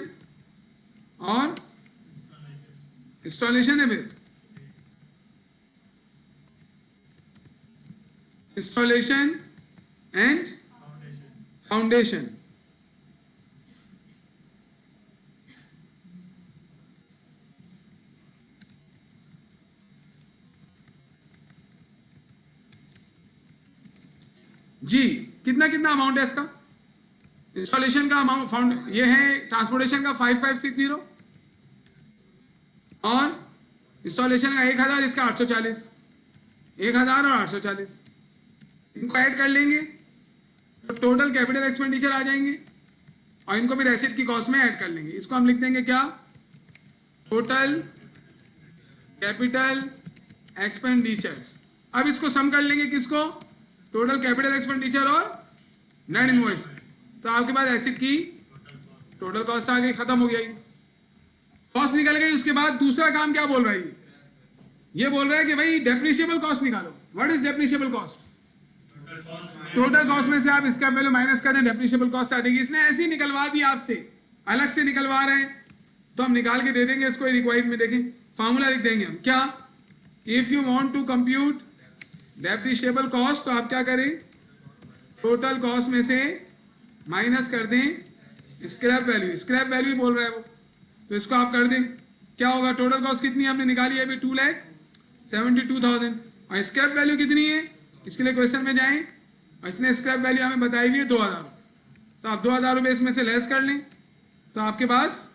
और इंस्टॉलेशन है, फिर इंस्टॉलेशन एंड फाउंडेशन। जी कितना कितना अमाउंट है इसका? इंस्टॉलेशन का अमाउंट फाउंड ये है, ट्रांसपोर्टेशन का 5560 और इंस्टॉलेशन का 1000, इसका 840। 1000 और 840 इनको ऐड कर लेंगे तो टोटल कैपिटल एक्सपेंडिचर आ जाएंगे और इनको फिर एसेट की कॉस्ट में ऐड कर लेंगे। इसको हम लिख देंगे क्या? Total capital expenditures. अब इसको सम कर लेंगे किसको? टोटल कैपिटल एक्सपेंडिचर और नेट इनवॉइस। तो आपके पास एसेट की टोटल कॉस्ट आ गई, खत्म हो गया। कॉस्ट निकल गई। उसके बाद दूसरा काम क्या बोल रहा है? ये बोल रहा है कि भाई डेप्रिशिएबल कॉस्ट निकालो। What is depreciable cost? Total cost में से आप इसका वैल्यू माइनस कर दें, डेप्रिशिएबल कॉस्ट आ जाएगी। इसने ऐसे ही निकलवा दी, आपसे अलग से निकलवा रहे हैं तो हम निकाल के दे देंगे इसको। रिक्वायर्ड में देखें फॉर्मूला लिख देंगे हम क्या? If you want to compute depreciable cost तो आप क्या करें? टोटल कॉस्ट में से माइनस कर दें स्क्रैप वैल्यू। स्क्रैप वैल्यू बोल रहा है वो, तो इसको आप कर दें। क्या होगा? टोटल कॉस्ट कितनी हमने निकाली है अभी? 2,72,000। और स्क्रैप वैल्यू कितनी है? इसके लिए क्वेश्चन में जाएं और इसने स्क्रैप वैल्यू हमें बताई हुई है 2,000। तो आप 2,000 रुपये इसमें से लेस कर लें तो आपके पास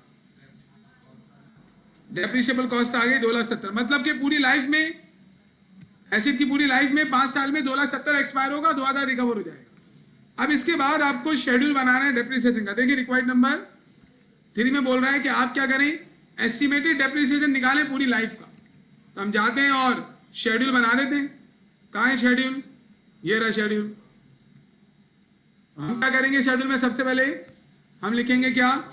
डेप्रिशिएबल कॉस्ट आ गई 2,70,000। मतलब कि पूरी लाइफ में, एसेट की पूरी लाइफ में 5 साल में 2,70,000 एक्सपायर होगा, 2,000 रिकवर हो जाएगा। अब इसके बाद आपको शेड्यूल बनाना है डेप्रिसिएशन का। देखिए रिक्वायर्ड नंबर 3 में बोल रहा है कि आप क्या करें? एस्टिमेटेड डेप्रिसिएशन निकालें पूरी लाइफ का। तो हम जाते हैं और शेड्यूल बना लेते हैं। कहाँ है शेड्यूल? ये रहा शेड्यूल। हम क्या करेंगे शेड्यूल में? सबसे पहले हम लिखेंगे क्या?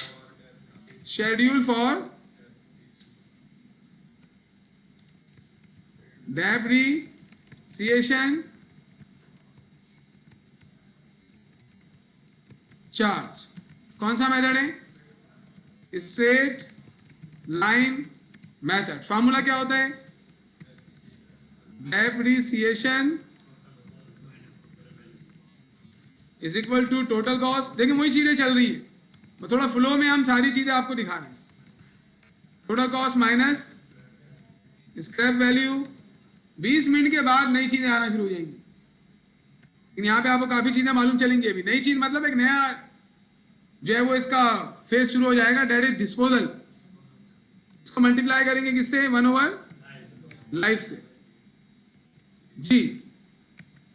Schedule for depreciation charge. कौन सा मेथड है? Straight line method. फॉर्मूला क्या होता है? Depreciation is equal to total cost. देखिए वही चीजें चल रही है, थोड़ा फ्लो में हम सारी चीजें आपको दिखा रहे हैं। Total cost minus scrap value. 20 minute के बाद नई चीजें आना शुरू हो जाएंगी, लेकिन यहाँ पे आपको काफी चीजें मालूम चलेंगी। अभी नई चीज मतलब एक नया जो है वो इसका फेज शुरू हो जाएगा, डेट इज डिस्पोजल। इसको मल्टीप्लाई करेंगे किससे? 1/लाइफ से। जी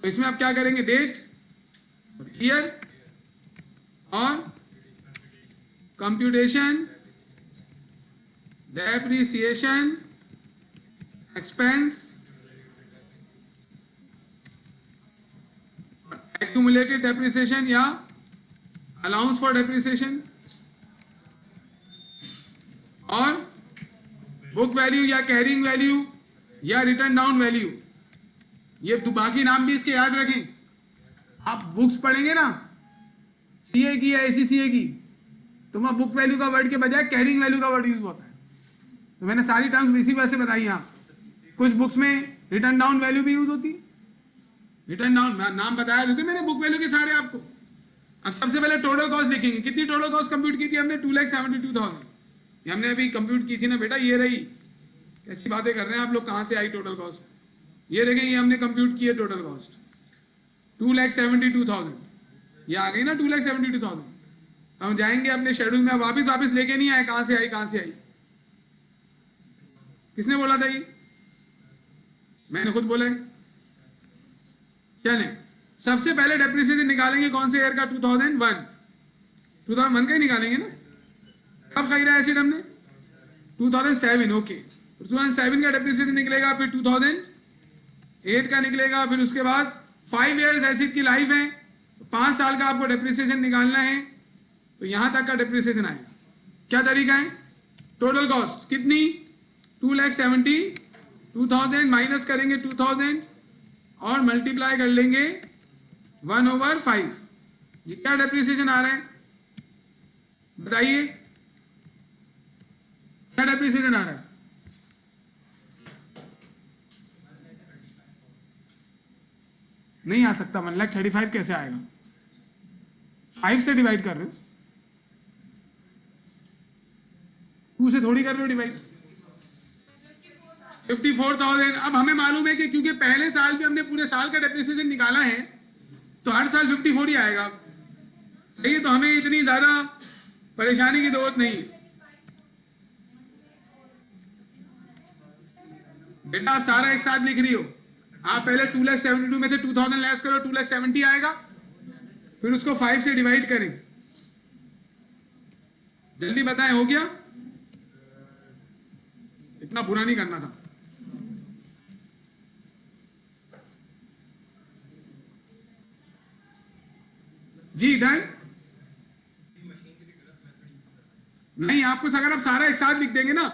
तो इसमें आप क्या करेंगे? डेट, ईयर और computation depreciation expense accumulated depreciation या अलाउंस फॉर डेप्रिसिएशन और बुक वैल्यू या कैरिंग वैल्यू या रिटर्न डाउन वैल्यू। ये बाकी नाम भी इसके याद रखें। आप बुक्स पढ़ेंगे ना सीए की या एसीसीए की, तो वहाँ बुक वैल्यू का वर्ड के बजाय कैरिंग वैल्यू का वर्ड यूज होता है। तो मैंने सारी टर्म्स इसी वजह से बताई आप। कुछ बुक्स में रिटर्न डाउन वैल्यू भी यूज होती है। रिटर्न डाउन नाम बताया देते मैंने बुक वैल्यू के सारे आपको। अब सबसे पहले टोटल कॉस्ट लिखेंगे। कितनी टोटल कॉस्ट कंप्यूट की थी हमने? 2,72,000। ये हमने अभी कंप्यूट की थी ना बेटा, ये रही। कैसी बातें कर रहे हैं आप लोग, कहाँ से आई टोटल कॉस्ट? ये देखें, ये हमने कंप्यूट की है टोटल कॉस्ट 2,72,000। ये आ गई ना 2,72,000। हम जाएंगे अपने शेड्यूल में, वापस लेके नहीं आए। कहाँ से आई? किसने बोला था ये? मैंने खुद बोला है। चलें, सबसे पहले डेप्रिसिएशन निकालेंगे कौन से ईयर का? 2001 का ही निकालेंगे ना। कब खरीदा एसिड हमने? 2007। ओके, 2007 का डेप्रिसिएशन निकलेगा, फिर 2008 का निकलेगा, फिर उसके बाद 5 इयर्स एसिड की लाइफ है, 5 साल का आपको डेप्रिसिएशन निकालना है। तो यहां तक का डेप्रिसिएशन आएगा। क्या तरीका है? टोटल कॉस्ट कितनी? 2,72,000 माइनस करेंगे 2,000 और मल्टीप्लाई कर लेंगे 1/5। ये क्या डेप्रिसिएशन आ रहा है बताइए? क्या डेप्रिसिएशन आ रहा है? नहीं आ सकता। 1,35,000 कैसे आएगा? 5 से डिवाइड कर रहे हो, 2 से थोड़ी कर रहे हो डिवाइड। 54,000। अब हमें मालूम है कि क्योंकि पहले साल भी हमने पूरे साल का डेप्रिसिएशन निकाला है, तो हर साल 54 ही आएगा। सही है, तो हमें इतनी ज्यादा परेशानी की जरूरत नहीं है। बेटा आप सारा एक साथ लिख रही हो। आप पहले 2,72,000 में से 2,000 लेस करो, 2,70,000 आएगा, फिर उसको 5 से डिवाइड करें। जल्दी बताएं, हो गया? इतना बुरा नहीं करना था। जी डन। नहीं, आपको अगर आप सारा एक साथ लिख देंगे ना,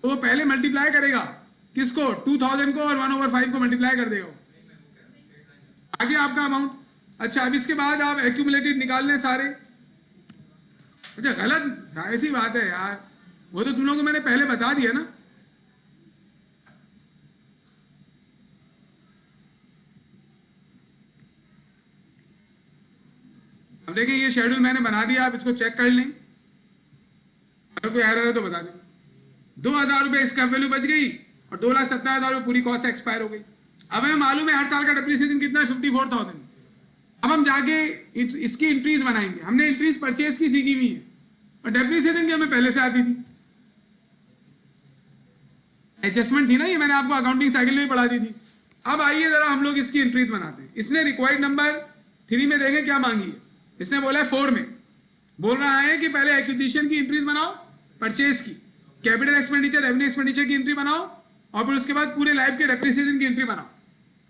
तो वो पहले मल्टीप्लाई करेगा किसको? 2,000 को, और 1/5 को मल्टीप्लाई कर देगा। आगे आपका अमाउंट। अच्छा, अब इसके बाद आप एक्यूमुलेटेड निकाल लें सारे। अच्छा गलत, ऐसी बात है यार, वो तो तुम लोगों को मैंने पहले बता दिया ना। अब देखिए, ये शेड्यूल मैंने बना दिया, आप इसको चेक कर लें। अगर कोई एरर है तो बता दें। 2,000 रुपये स्क्रैप वैल्यू बच गई और 2,70,000 रुपये पूरी कॉस्ट एक्सपायर हो गई। अब हमें मालूम है हर साल का डेप्रिसिएशन कितना है? 54,000। अब हम जाके इसकी एंट्रीज बनाएंगे। हमने एंट्रीज परचेज की सीखी हुई है, और डेप्रिसिएशन की हमें पहले से आती थी। एडजस्टमेंट थी ना, ये मैंने आपको अकाउंटिंग साइकिल में ही पढ़ा दी थी। अब आइए जरा हम लोग इसकी एंट्रीज बनाते हैं। इसने रिक्वायर्ड नंबर 3 में देखें क्या मांगी है। इसने बोला है 4 में, बोल रहा है कि पहले एक्विजिशन की एंट्रीज बनाओ, परचेज की, कैपिटल एक्सपेंडिचर, रेवेन्यू एक्सपेंडिचर की एंट्री बनाओ, और फिर उसके बाद पूरे लाइफ के डेप्रिसिएशन की एंट्री बनाओ।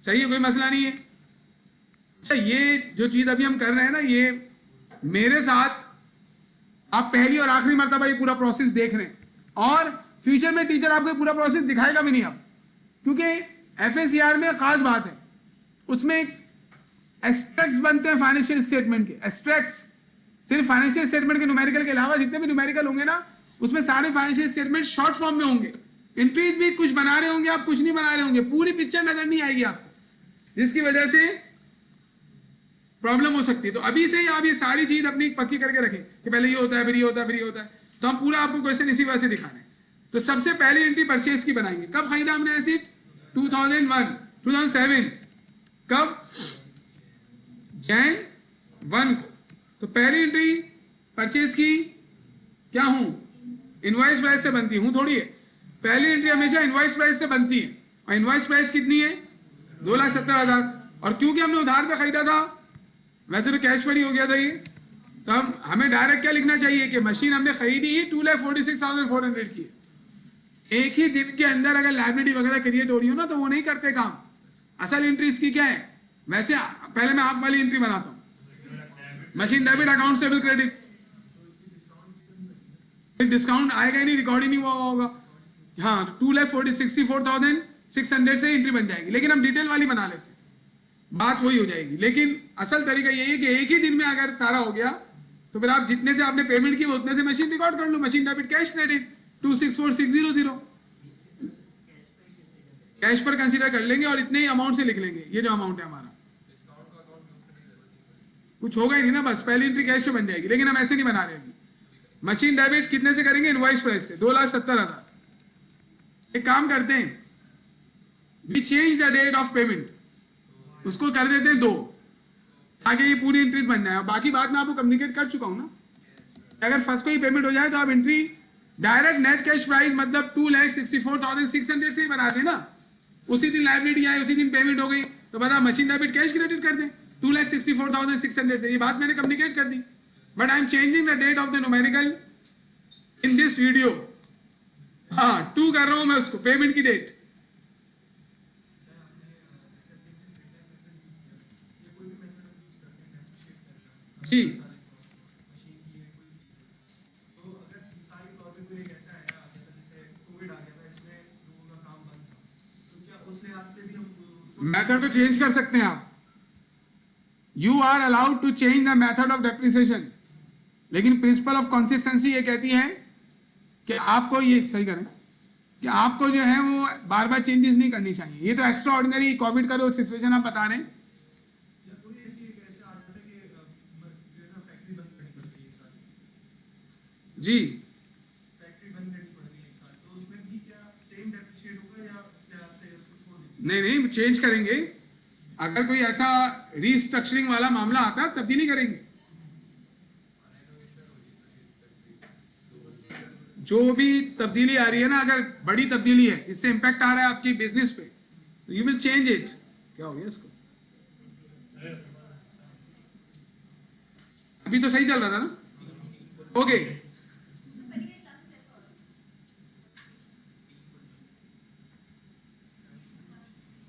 सही है, कोई मसला नहीं है। अच्छा, ये जो चीज अभी हम कर रहे हैं ना, ये मेरे साथ आप पहली और आखिरी मर्तबा ये पूरा प्रोसेस देख रहे हैं, और फ्यूचर में टीचर आपको पूरा प्रोसेस दिखाएगा भी नहीं अब, क्योंकि एफएसीआर में खास बात है, उसमें एस्ट्रैक्ट्स बनते हैं फाइनेंशियल स्टेटमेंट के। एस्ट्रैक्ट्स सिर्फ फाइनेंशियल स्टेटमेंट के न्यूमेरिकल के अलावा जितने भी न्यूमेरिकल होंगे ना, उसमें सारे फाइनेंशियल स्टेटमेंट शॉर्ट फॉर्म में होंगे। एंट्रीज भी कुछ बना रहे होंगे आप, कुछ नहीं बना रहे होंगे, पूरी पिक्चर नजर नहीं आएगी आपको, जिसकी वजह से प्रॉब्लम हो सकती है। तो अभी से ही आप ये सारी चीज अपनी पक्की करके रखें कि पहले ये होता है, फिर ये होता है, फिर ये होता है। तो हम पूरा आपको क्वेश्चन इसी वजह से दिखा रहे हैं। तो सबसे पहली एंट्री परचेज की बनाएंगे। कब खरीदा हमने एसिड? 2007। कब? Jan 1 को। तो पहली एंट्री परचेज की क्या हूं? इनवॉइस प्राइस से बनती हूं थोड़ी है। पहली एंट्री हमेशा इनवॉइस प्राइस से बनती है, और इनवॉइस प्राइस कितनी है? 2,70,000। और क्योंकि हमने उधार पे खरीदा था, वैसे तो कैश पर ही हो गया था ये, तो हमें डायरेक्ट क्या लिखना चाहिए कि मशीन हमने खरीदी ही 2,46,400 की है। एक ही दिन के अंदर अगर लाइबिलिटी वगैरह क्रिएट हो रही हो ना, तो वो नहीं करते काम। असल एंट्री इसकी क्या है? वैसे पहले मैं आप वाली एंट्री बनाता हूं, मशीन डेबिट, अकाउंट सेबल क्रेडिट। डिस्काउंट आएगा ही नहीं, रिकॉर्ड ही नहीं हुआ होगा। हाँ, 2,64,600 से एंट्री बन जाएगी, लेकिन हम डिटेल वाली बना लेते हैं, बात वही हो जाएगी। लेकिन असल तरीका यही है कि एक ही दिन में अगर सारा हो गया तो फिर आप जितने से आपने पेमेंट की वो उतने से मशीन रिकॉर्ड कर लो, machine debit cash credit 264600, cash पर कंसीडर कर लेंगे और इतने ही अमाउंट से लिख लेंगे, ये जो अमाउंट है हमारा, कुछ होगा ही नहीं ना, बस पहली एंट्री कैश पे बन जाएगी। लेकिन हम ऐसे नहीं बना रहे अभी। मशीन डेबिट कितने से करेंगे? इनवॉइस प्राइस से 2,70,000। एक काम करते हैं, we change the date of payment, उसको कर देते हैं 2, ताकि ये पूरी एंट्रीज बन जाए। और बाकी बात मैं आपको कम्युनिकेट कर चुका हूं ना, अगर फर्स्ट को ही पेमेंट हो जाए तो आप entry direct net cash price मतलब 2,64,600 से ही बना दें ना। उसी दिन लायबिलिटी आई, उसी दिन पेमेंट हो गई, तो बता मशीन डेबिट कैश क्रेडिट कर दें 2,64,600 से। ये बात मैंने कम्युनिकेट कर दी। But I am changing the date of the numerical in this video. हाँ, 2 कर रहा हूं मैं उसको, पेमेंट की डेट। जी मेथड को चेंज कर सकते हैं आप। You are allowed to change the method of depreciation, लेकिन प्रिंसिपल ऑफ कंसिस्टेंसी ये कहती है कि आपको ये सही करें कि आपको जो है वो बार बार चेंजेस नहीं करनी चाहिए। ये तो एक्स्ट्रा ऑर्डिनरी कोविड का जो सिचुएशन आप बता रहे हैं, जी नहीं चेंज करेंगे। अगर कोई ऐसा रीस्ट्रक्चरिंग वाला मामला आता है तब्दीली करेंगे। जो भी तब्दीली आ रही है ना, अगर बड़ी तब्दीली है, इससे इंपैक्ट आ रहा है आपकी बिजनेस पे, यू विल चेंज इट। क्या हो गया इसको? अभी तो सही चल रहा था ना? ओके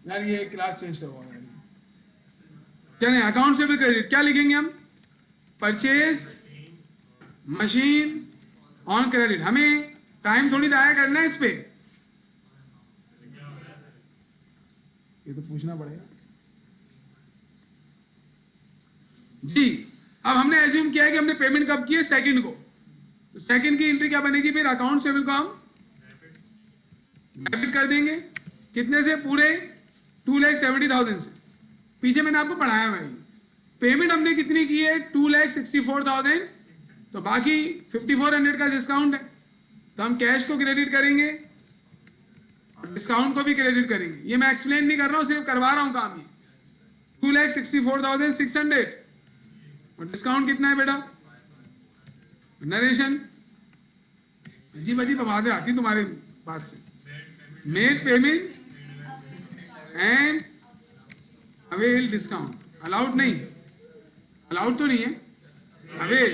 यार, ये क्लास चेंज करवाओ यार। चलिए, अकाउंट से भी क्रेडिट क्या लिखेंगे हम? Purchase machine on credit. हमें टाइम थोड़ी जाया करना है इस पे, ये तो पूछना पड़ेगा जी। अब हमने एज्यूम किया है कि हमने पेमेंट कब की है? सेकंड को। तो सेकंड की एंट्री क्या बनेगी? फिर अकाउंट पेबल को हम डेबिट कर देंगे। कितने से? पूरे 2,70,000 से। पीछे मैंने आपको पढ़ाया भाई, पेमेंट हमने कितनी की है? 2,64,000, तो बाकी 5,400 का डिस्काउंट है, तो हम कैश को क्रेडिट करेंगे और डिस्काउंट को भी क्रेडिट करेंगे। ये मैं एक्सप्लेन नहीं कर रहा हूं, सिर्फ करवा रहा हूं काम। ये 2,64,600 और डिस्काउंट कितना है बेटा? नरेशन अजीब अजीब आवाजें आती तुम्हारे पास से। Made payment and avail discount. Allowed नहीं, अलाउड तो नहीं है, अवेल।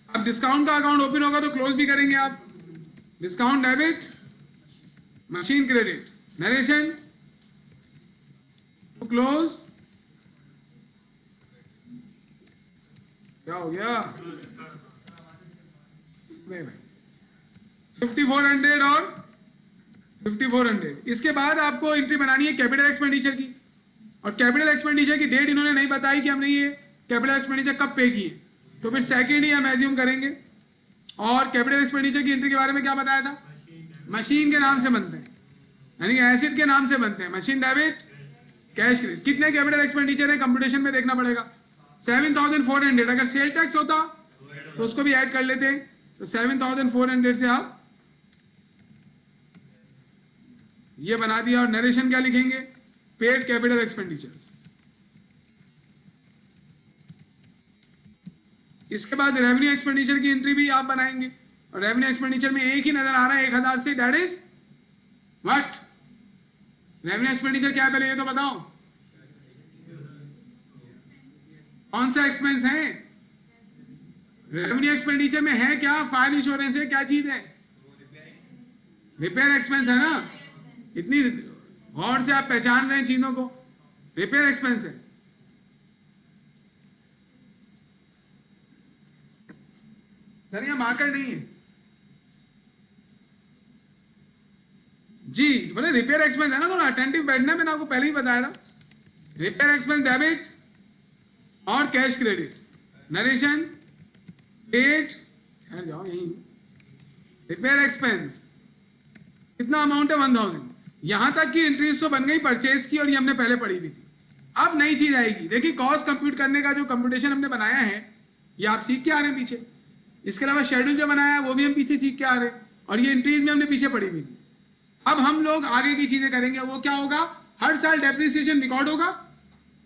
अब डिस्काउंट का अकाउंट ओपन होगा तो क्लोज भी करेंगे आप। Discount debit, machine credit, narration to close. क्या हो गया? नहीं भाई, 5,400 और 5,400। इसके बाद आपको एंट्री बनानी है कैपिटल एक्सपेंडिचर की, और कैपिटल एक्सपेंडिचर की डेट इन्होंने नहीं बताई कि हमने ये कैपिटल एक्सपेंडिचर कब पे किए, तो फिर सेकेंड ही हम एज्यूम करेंगे। और कैपिटल एक्सपेंडिचर की एंट्री के बारे में क्या बताया था? मशीन के नाम से बनते हैं, यानी कि एसिड के नाम से बनते हैं। Machine debit, cash credit. कितने कैपिटल एक्सपेंडिचर है कंप्यूटेशन में देखना पड़ेगा। 7,400। अगर सेल टैक्स होता तो उसको भी ऐड कर लेते, तो 7,400 से आप ये बना दिया। और नरेशन क्या लिखेंगे? Paid capital expenditures. इसके बाद रेवेन्यू एक्सपेंडिचर की एंट्री भी आप बनाएंगे, और रेवेन्यू एक्सपेंडिचर में एक ही नजर आ रहा है 1,000 से, that is what? Revenue expenditure क्या है पहले ये तो बताओ, कौन सा एक्सपेंस है? रेवेन्यू एक्सपेंडिचर में है क्या? फायर इंश्योरेंस है, क्या चीज है? रिपेयर एक्सपेंस है ना। इतनी गौर से आप पहचान रहे हैं चीजों को, रिपेयर एक्सपेंस है। सर मार्कर नहीं है जी, बोले रिपेयर एक्सपेंस है ना, थोड़ा अटेंटिव बैठना है, मैंने आपको पहले ही बताया था। रिपेयर एक्सपेंस डेबिट और कैश क्रेडिट, नरेशन डेट, ठहर जाओ यहीं, रिपेयर एक्सपेंस कितना अमाउंट है 1000। यहां तक की एंट्रीज तो बन गई परचेज की और ये हमने पहले पढ़ी भी थी। अब नई चीज आएगी, देखिए कॉस्ट कंप्यूट करने का जो कंप्यूटेशन हमने बनाया है ये आप सीख के आ रहे हैं पीछे। इसके अलावा शेड्यूल जो बनाया है वो भी हम पीछे सीख के आ रहे हैं, और ये एंट्रीज में हमने पीछे पढ़ी हुई थी। अब हम लोग आगे की चीजें करेंगे, वो क्या होगा, हर साल डेप्रिसिएशन रिकॉर्ड होगा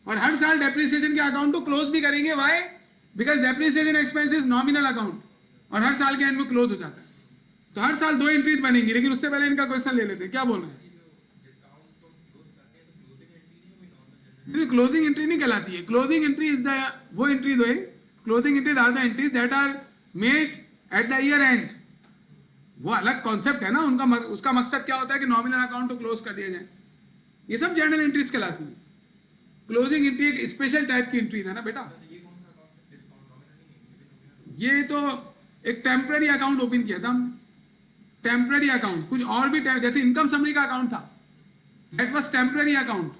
और हर साल डेप्रिसिएशन के अकाउंट को क्लोज भी करेंगे। Why? Because depreciation expense is nominal account और हर साल के एंड में क्लोज हो जाता है। तो हर साल 2 एंट्रीज बनेंगी, लेकिन उससे पहले इनका क्वेश्चन ले लेते हैं। क्या बोल रहे हैं? क्लोजिंग एंट्री नहीं कहलाती है। क्लोजिंग एंट्री इज द वो एंट्री दो, closing entries are the entries that are made at the year end. वो अलग कॉन्सेप्ट है ना उनका, उसका मकसद क्या होता है कि नॉमिनल अकाउंट को क्लोज कर दिया जाए। ये सब जर्नल एंट्रीज कहलाती है। क्लोजिंग एंट्री एक स्पेशल टाइप की एंट्री है ना बेटा। ये तो एक टेम्पररी अकाउंट ओपन किया था हमने, टेम्पररी अकाउंट। कुछ और भी जैसे इनकम समरी का अकाउंट था, that was temporary account.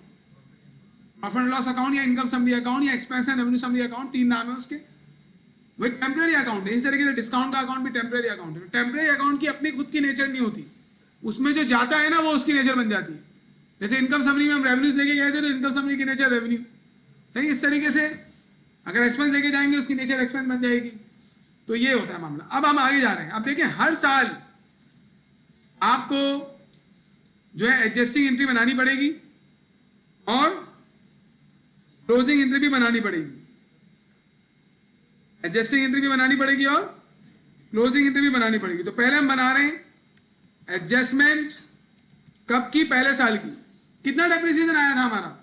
Profit and loss account या इनकम समरी अकाउंट या expense and revenue summary account, 3 नाम है उसके। वो एक टेम्पररी अकाउंट है। इस तरीके से डिस्काउंट का अकाउंट भी टेम्पररी अकाउंट है। टेम्पररी अकाउंट की अपनी खुद की नेचर नहीं होती, उसमें जो जाता है ना वो उसकी नेचर बन जाती है। जैसे इनकम समरी में हम रेवेन्यूज लेके गए थे तो इनकम समरी की नेचर रेवेन्यू है। इस तरीके से अगर एक्सपेंस लेके जाएंगे उसकी नेचर एक्सपेंस बन जाएगी। तो ये होता है मामला। अब हम आगे जा रहे हैं। अब देखिए हर साल आपको जो है एडजस्टिंग एंट्री बनानी पड़ेगी और क्लोजिंग एंट्री भी बनानी पड़ेगी। एडजस्टिंग एंट्री भी बनानी पड़ेगी और क्लोजिंग एंट्री भी बनानी पड़ेगी। तो पहले हम बना रहे हैं एडजस्टमेंट कब की, पहले साल की। कितना डेप्रिसिएशन आया था हमारा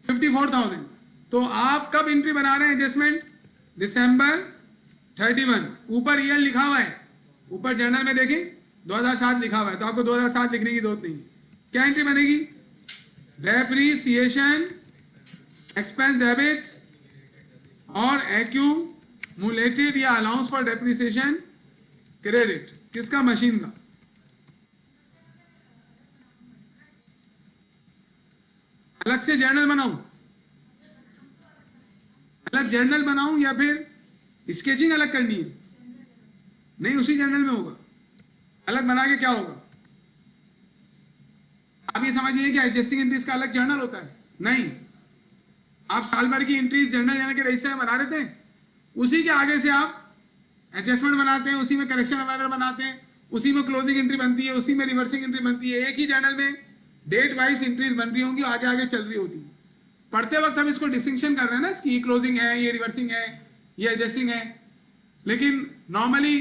54,000। तो आप कब एंट्री बना रहे हैं एडजस्टमेंट? दिसंबर 31। ऊपर ईयर लिखा हुआ है, ऊपर जर्नल में देखें 2007 लिखा हुआ है, तो आपको 2007 लिखने की जरूरत नहीं है। क्या एंट्री बनेगी? डेप्रिसिएशन एक्सपेंस डेबिट और एक्यूमुलेटेड या अलाउंस फॉर डेप्रिसिएशन क्रेडिट। किसका? मशीन का। अलग से जर्नल बनाऊं, अलग जर्नल बनाऊं या फिर स्केचिंग अलग करनी है? नहीं, उसी जर्नल में होगा। अलग बना के क्या होगा? आप ये समझिए कि एडजस्टिंग एंट्रीज का अलग जर्नल होता है? नहीं, आप साल भर की एंट्रीज जर्नल यानी कि रजिस्टर में बना देते हैं, उसी के आगे से आप एडजस्टमेंट बनाते हैं, उसी में करेक्शन वगैरह बनाते हैं, उसी में क्लोजिंग एंट्री बनती है, उसी में रिवर्सिंग एंट्री बनती है। एक ही जर्नल में डेट वाइज एंट्रीज बन रही होंगी, आगे आगे चल रही होती है। पढ़ते वक्त हम इसको डिस्टिंक्शन कर रहे हैं ना, इसकी ये क्लोजिंग है, ये रिवर्सिंग है, ये एडजस्टिंग है। लेकिन नॉर्मली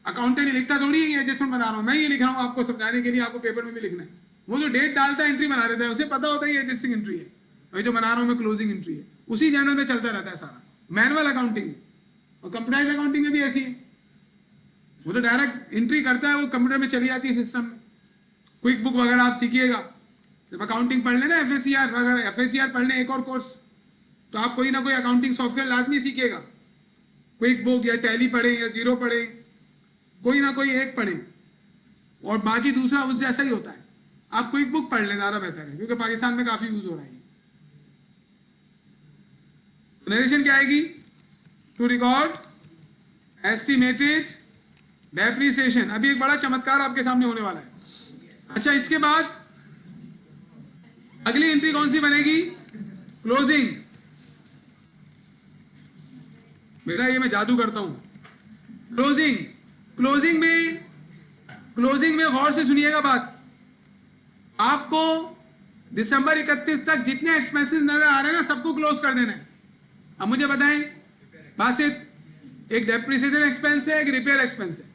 अकाउंटेंट लिखता थोड़ी है ये एडजस्टमेंट बना रहा हूँ, मैं ये लिख रहा हूँ आपको समझाने के लिए, आपको पेपर में भी लिखना है। वो जो डेट डालता है एंट्री बना देता है, उसे पता होता है ये एडजस्टिंग एंट्री है और जो बना रहा हूँ मैं क्लोजिंग एंट्री है। उसी जर्नल में चलता रहता है सारा, मैनुअल अकाउंटिंग। और कंप्यूटराइज अकाउंटिंग में भी ऐसी है, वो तो डायरेक्ट एंट्री करता है, वो कंप्यूटर में चली जाती है सिस्टम में। क्विक बुक वगैरह आप सीखिएगा, जब अकाउंटिंग पढ़ लेना, FACR वगैरह, FACR पढ़ लें एक और कोर्स, तो आप कोई ना कोई अकाउंटिंग सॉफ्टवेयर लाजमी सीखिएगा। क्विक बुक या टैली पढ़ें या जीरो पढ़ें, कोई ना कोई एक पढ़ें, और बाकी दूसरा उस जैसा ही होता है। आप क्विक बुक पढ़ लें, ज़्यादा बेहतर है, क्योंकि पाकिस्तान में काफ़ी यूज हो रहा है। नरेशन क्या आएगी? To record estimated depreciation. अभी एक बड़ा चमत्कार आपके सामने होने वाला है। अच्छा, इसके बाद अगली एंट्री कौन सी बनेगी? क्लोजिंग। बेटा ये मैं जादू करता हूं। क्लोजिंग, क्लोजिंग में गौर से सुनिएगा बात। आपको दिसंबर 31 तक जितने एक्सपेंसेस नजर आ रहे हैं ना, सबको क्लोज कर देना है। अब मुझे बताएं, बासित एक डेप्रिसिएशन एक्सपेंस है, एक रिपेयर एक्सपेंस है,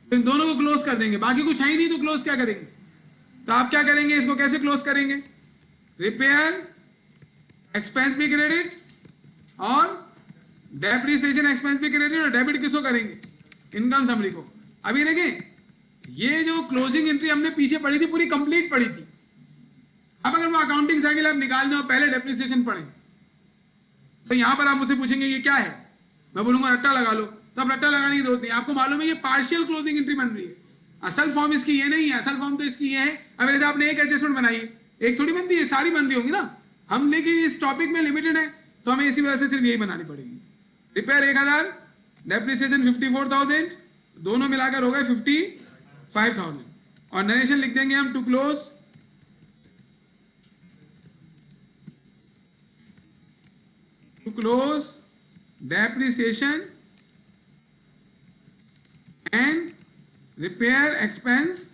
तो इन दोनों को क्लोज कर देंगे। बाकी कुछ है ही नहीं तो क्लोज क्या करेंगे? तो आप क्या करेंगे, इसको कैसे क्लोज करेंगे? रिपेयर एक्सपेंस भी क्रेडिट और डेप्रिसिएशन एक्सपेंस भी क्रेडिट, और डेबिट किसको करेंगे? इनकम समरी को। अभी देखें, ये जो क्लोजिंग एंट्री हमने पीछे पढ़ी थी, पूरी कंप्लीट पढ़ी थी। अब अगर वो अकाउंटिंग साइकिल आप निकाल दें और पहले डेप्रिसिएशन पढ़ें, तो यहां पर आप मुझसे पूछेंगे ये क्या है, मैं बोलूंगा रट्टा लगा लो, तो अब रट्टा लगाने की जरूरत नहीं। आपको मालूम है ये पार्शियल क्लोजिंग एंट्री बन रही है, असल फॉर्म इसकी ये नहीं है। असल फॉर्म तो इसकी ये है। अब जैसे आपने एक एडजस्टमेंट बनाई है, एक थोड़ी बनती है, सारी बन रही होंगी ना। हम लेकिन इस टॉपिक में लिमिटेड है, तो हमें इसी वजह से सिर्फ यही बनानी पड़ेगी। रिपेयर 1000, डेप्रिसिएशन 54,000, दोनों मिलाकर हो गए 55,000। और नरेशन लिख देंगे हम, to close depreciation and repair expense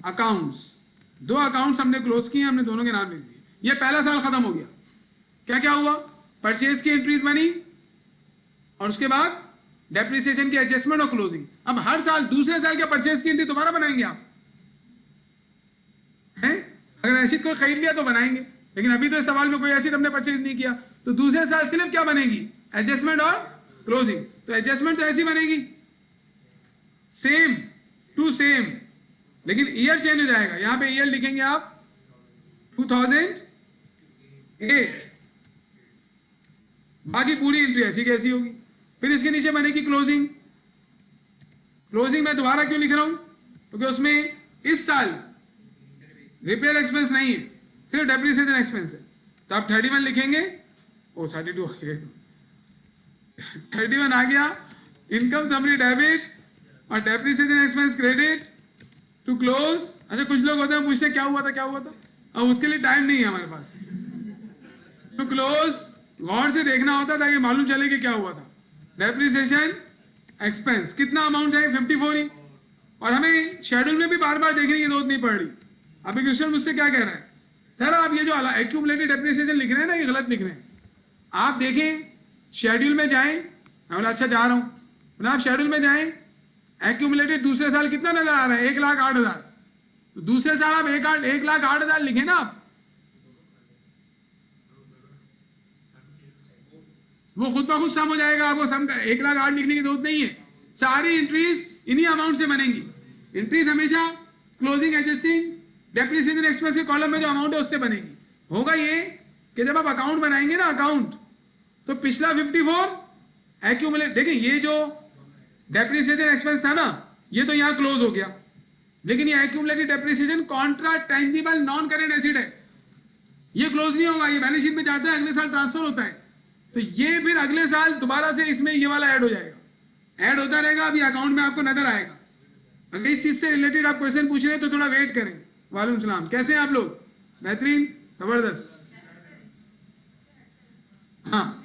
accounts. दो अकाउंट्स हमने क्लोज किए, हमने दोनों के नाम लिख दिए। ये पहला साल खत्म हो गया। क्या क्या हुआ? परचेज की एंट्रीज बनी और उसके बाद डेप्रिसिएशन की एडजस्टमेंट और क्लोजिंग। अब हर साल दूसरे साल के परचेज की एंट्री दोबारा बनाएंगे आप हैं? अगर एसिड को खरीद लिया तो बनाएंगे, लेकिन अभी तो इस सवाल में कोई एसिड हमने परचेज नहीं किया, तो दूसरे साल सिर्फ क्या बनेगी? एडजस्टमेंट और क्लोजिंग। तो एडजस्टमेंट तो ऐसी बनेगी, सेम टू सेम, लेकिन ईयर चेंज हो जाएगा। यहां पे ईयर लिखेंगे आप 2008, बाकी पूरी एंट्री ऐसी कैसी होगी। फिर इसके नीचे बनेगी क्लोजिंग। क्लोजिंग में दोबारा क्यों लिख रहा हूं? क्योंकि उसमें इस साल रिपेयर एक्सपेंस नहीं है, सिर्फ डेप्रिसिएशन एक्सपेंस है। तो आप 31 लिखेंगे। ओ 32 आ गया, 31 आ गया। इनकम समरी डेबिट और depreciation expense credit to close. अच्छा, कुछ लोग होते हैं पूछते क्या हुआ था क्या हुआ था, अब उसके लिए टाइम नहीं है हमारे पास। टू क्लोज गौर से देखना होता ताकि मालूम चले कि क्या हुआ था। डेप्रिसिएशन एक्सपेंस कितना अमाउंट है? 54 ही। और हमें शेड्यूल में भी बार बार देखने की जरूरत नहीं पड़ रही। अभी क्वेश्चन मुझसे क्या कह रहा है, सर आप ये जो एक्यूमुलेटेड डेप्रिसिएशन लिख रहे हैं ना, ये गलत लिख रहे हैं। आप देखें शेड्यूल में जाएं। मैं बोला अच्छा जा रहा हूं। बोला आप शेड्यूल में जाएं, एक्यूमुलेटेड दूसरे साल कितना नजर आ रहा है? 1,08,000। तो दूसरे साल आप 1,08,000 लिखे ना आप, वो खुद ब खुद सम हो जाएगा। आपको सम 1,08,000 लिखने की जरूरत नहीं है। सारी एंट्रीज इन्हीं अमाउंट से बनेंगी। एंट्रीज हमेशा क्लोजिंग, एडजस्टिंग, डेप्रिसिएशन एक्सपेंस के कॉलम में जो अमाउंट है उससे बनेगी। होगा ये कि जब आप अकाउंट बनाएंगे ना, अकाउंट, तो पिछला 54 एक्यूमुलेट। देखिए ये जो डेप्रिसिएशन एक्सपेंस था ना, ये तो यहां क्लोज हो गया, लेकिन ये accumulated depreciation Contra tangible non current acid है, ये क्लोज नहीं होगा। ये बैलेंस शीट में जाता है, अगले साल ट्रांसफर होता है, तो ये फिर अगले साल दोबारा से इसमें ये वाला ऐड हो जाएगा। ऐड होता रहेगा, अभी अकाउंट में आपको नजर आएगा। अगर इस चीज से रिलेटेड आप क्वेश्चन पूछ रहे हैं तो थोड़ा वेट करें। वालेकुम सलाम, कैसे हैं आप लोग? बेहतरीन, जबरदस्त। हाँ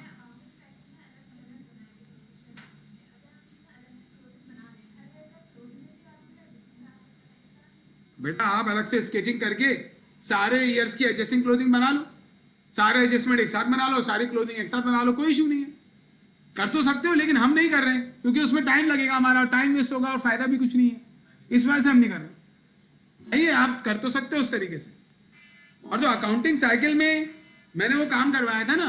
बेटा, आप अलग से स्केचिंग करके सारे ईयर्स की एडजस्टिंग क्लोजिंग बना लो, सारे एडजस्टमेंट एक साथ बना लो, सारी क्लोजिंग एक साथ बना लो, कोई इशू नहीं है। कर तो सकते हो, लेकिन हम नहीं कर रहे हैं क्योंकि उसमें टाइम लगेगा, हमारा टाइम वेस्ट होगा और फायदा भी कुछ नहीं है, इस वजह से हम नहीं कर रहे। सही है, आप कर तो सकते हो उस तरीके से। और जो अकाउंटिंग साइकिल में मैंने वो काम करवाया था ना,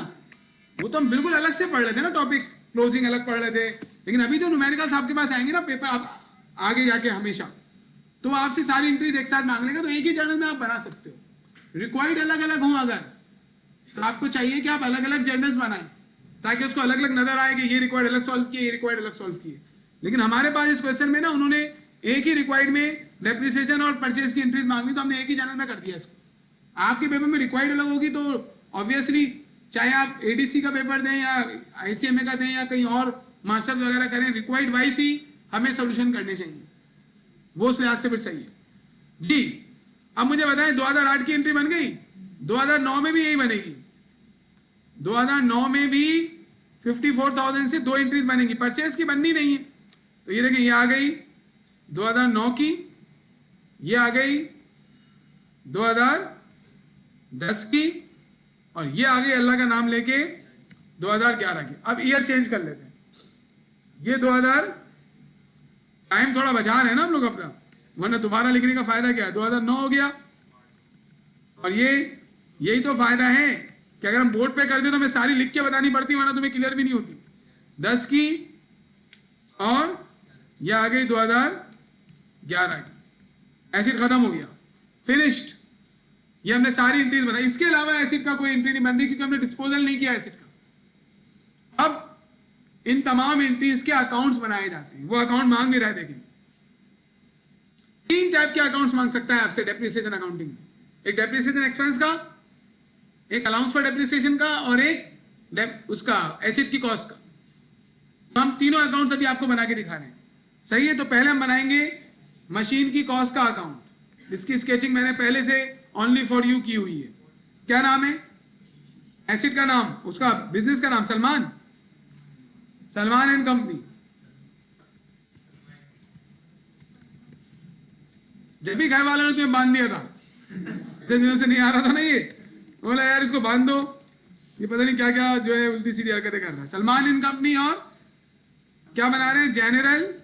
वो तो हम बिल्कुल अलग से पढ़ लेते ना, टॉपिक क्लोजिंग अलग पढ़ लेते। लेकिन अभी जो न्यूमेरिकल्स आपके पास आएंगे ना पेपर, आप आगे जाके हमेशा, तो आपसे सारी एंट्रीज एक साथ मांग लेगा, तो एक ही जर्नल में आप बना सकते हो। रिक्वायर्ड अलग अलग हो अगर, तो आपको चाहिए कि आप अलग अलग जर्नल्स बनाएं ताकि उसको अलग अलग नजर आए कि ये रिक्वायर्ड अलग सॉल्व किए, ये रिक्वायर्ड अलग सॉल्व किए। लेकिन हमारे पास इस क्वेश्चन में ना उन्होंने एक ही रिक्वायर्ड में डेप्रिसिएशन और परचेज की एंट्रीज मांगनी, तो हमने एक ही जर्नल में कर दिया इसको। आपके पेपर में रिक्वायर्ड अलग होगी तो ऑब्वियसली चाहे आप एडीसी का पेपर दें या आईसीएमए का दें या कहीं और मास्टर्स वगैरह करें, रिक्वायर्ड वाइज ही हमें सोल्यूशन करने चाहिए, वो उस लिहाज से फिर सही है जी। अब मुझे बताएं 2008 की एंट्री बन गई, 2009 में भी यही बनेगी। 2009 में भी 54,000 से दो एंट्रीज बनेगी, परचेज की बननी नहीं है। तो ये देखिए, ये आ गई 2009 की, ये आ गई 2010 की, और ये आ गई अल्लाह का नाम लेके 2011 की। अब ईयर चेंज कर लेते हैं। ये 2000, टाइम थोड़ा बचा रहे हैं ना हम लोग अपना, वरना दोबारा लिखने का फायदा क्या है। 2009 हो गया, और ये यही तो फायदा है कि अगर हम बोर्ड पे कर दे तो हमें सारी लिख के बतानी पड़ती, वरना तुम्हें क्लियर भी नहीं होती। 10 की, और ये आ गई 2011 की। एसिड खत्म हो गया, फिनिश्ड। ये हमने सारी एंट्रीज बनाई, इसके अलावा एसिड का कोई एंट्री नहीं बन रही क्योंकि हमने डिस्पोजल नहीं किया एसिड का। अब इन तमाम एंट्रीज के अकाउंट्स बनाए जाते हैं, वो अकाउंट मांग भी रहे। देखें, 3 टाइप के अकाउंट्स मांग सकता है आपसे डेप्रिसिएशन अकाउंटिंग में। एक डेप्रिसिएशन एक्सपेंस का, एक अलाउंस फॉर डेप्रिसिएशन का, और एक उसका एसिड की कॉस्ट का। तो हम तीनों अकाउंट्स अभी आपको बना के दिखा रहे हैं, सही है। तो पहले हम बनाएंगे मशीन की कॉस्ट का अकाउंट, इसकी स्केचिंग मैंने पहले से ओनली फॉर यू की हुई है। क्या नाम है एसिड का नाम, उसका बिजनेस का नाम सलमान एंड कंपनी। जब भी घर वालों ने तुम्हें बांध दिया था, दिनों से नहीं आ रहा था ना, ये बोला यार इसको बांध दो, ये पता नहीं क्या क्या जो है उल्टी सीधी हरकतें कर रहा है। सलमान एंड कंपनी, और क्या बना रहे हैं, जनरल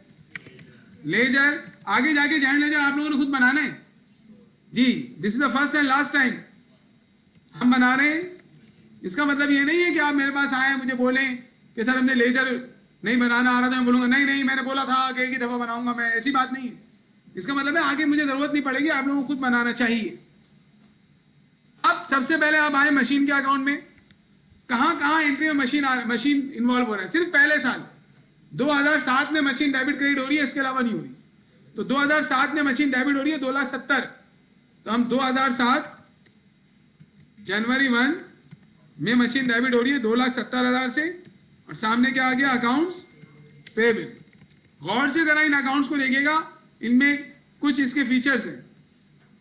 लेजर। आगे जाके जनरल लेजर आप लोगों ने खुद बनाना है जी। This is the first and last time हम बना रहे हैं। इसका मतलब ये नहीं है कि आप मेरे पास आए मुझे बोलें कि सर हमने लेजर नहीं बनाना आ रहा था, मैं बोलूंगा नहीं मैंने बोला था कि एक ही दफा बनाऊंगा मैं, ऐसी बात नहीं है। इसका मतलब है आगे मुझे जरूरत नहीं पड़ेगी, आप लोगों को खुद बनाना चाहिए। अब सबसे पहले आप आए मशीन के अकाउंट में, कहां एंट्री में मशीन इन्वॉल्व हो रहा है। सिर्फ पहले साल 2007 में मशीन डेबिट क्रेडिट हो रही है, इसके अलावा नहीं हो रही। तो 2007 में मशीन डेबिट हो रही है 2,70,000, तो हम 2007 जनवरी 1 में मशीन डेबिट हो रही है 2,70,000 से, और सामने क्या आ गया, अकाउंट्स पेबल। गौर से जरा इन अकाउंट्स को देखिएगा, इनमें कुछ इसके फीचर्स हैं।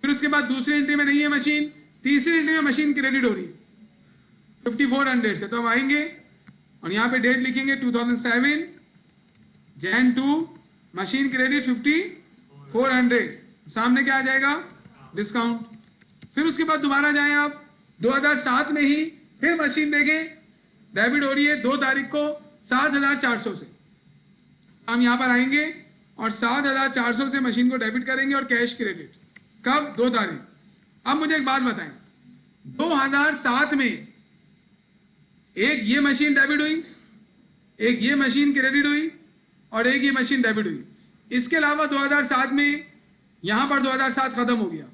फिर उसके बाद दूसरी एंट्री में नहीं है मशीन, तीसरी एंट्री में मशीन क्रेडिट हो रही है 5400 से। तो हम आएंगे और यहाँ पे डेट लिखेंगे 2007 Jan 2 मशीन क्रेडिट 5400, सामने क्या आ जाएगा, डिस्काउंट। फिर उसके बाद दोबारा जाएं आप 2007 में ही फिर मशीन देखें डेबिट हो रही है 2 तारीख को 7,400 से। हम यहाँ पर आएंगे और 7,400 से मशीन को डेबिट करेंगे और कैश क्रेडिट कब, 2 तारीख। अब मुझे एक बात बताएं, 2007 में एक ये मशीन डेबिट हुई, एक ये मशीन क्रेडिट हुई और एक ये मशीन डेबिट हुई। इसके अलावा 2007 में यहां पर 2007 खत्म हो गया,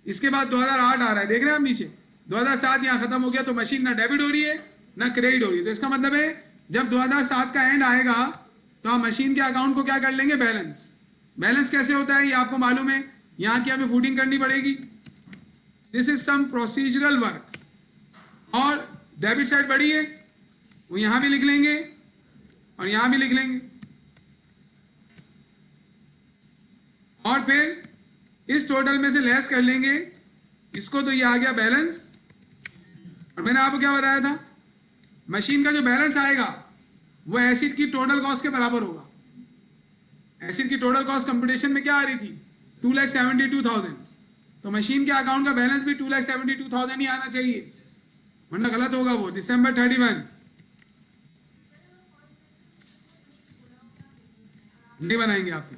इसके बाद 2008 आ रहा है, देख रहे हैं आप नीचे 2007 यहां खत्म हो गया। तो मशीन ना डेबिट हो रही है ना क्रेडिट हो रही है। तो इसका मतलब है जब 2007 का एंड आएगा तो हम मशीन के अकाउंट को क्या कर लेंगे, बैलेंस कैसे होता है ये आपको मालूम है। यहां की हमें फूटिंग करनी पड़ेगी, this is some procedural work. और डेबिट साइड बड़ी है वो यहां भी लिख लेंगे और यहां भी लिख लेंगे, और फिर इस टोटल में से लेस कर लेंगे इसको, तो ये आ गया बैलेंस। और मैंने आपको क्या बताया था, मशीन का जो बैलेंस आएगा वो एसिड की टोटल कॉस्ट के बराबर होगा। एसिड की टोटल कॉस्ट कंप्यूटेशन में क्या आ रही थी, 2,72,000। तो मशीन के अकाउंट का बैलेंस भी 2,72,000 ही आना चाहिए, वरना गलत होगा वो। December 31 नहीं बनाएंगे आपको,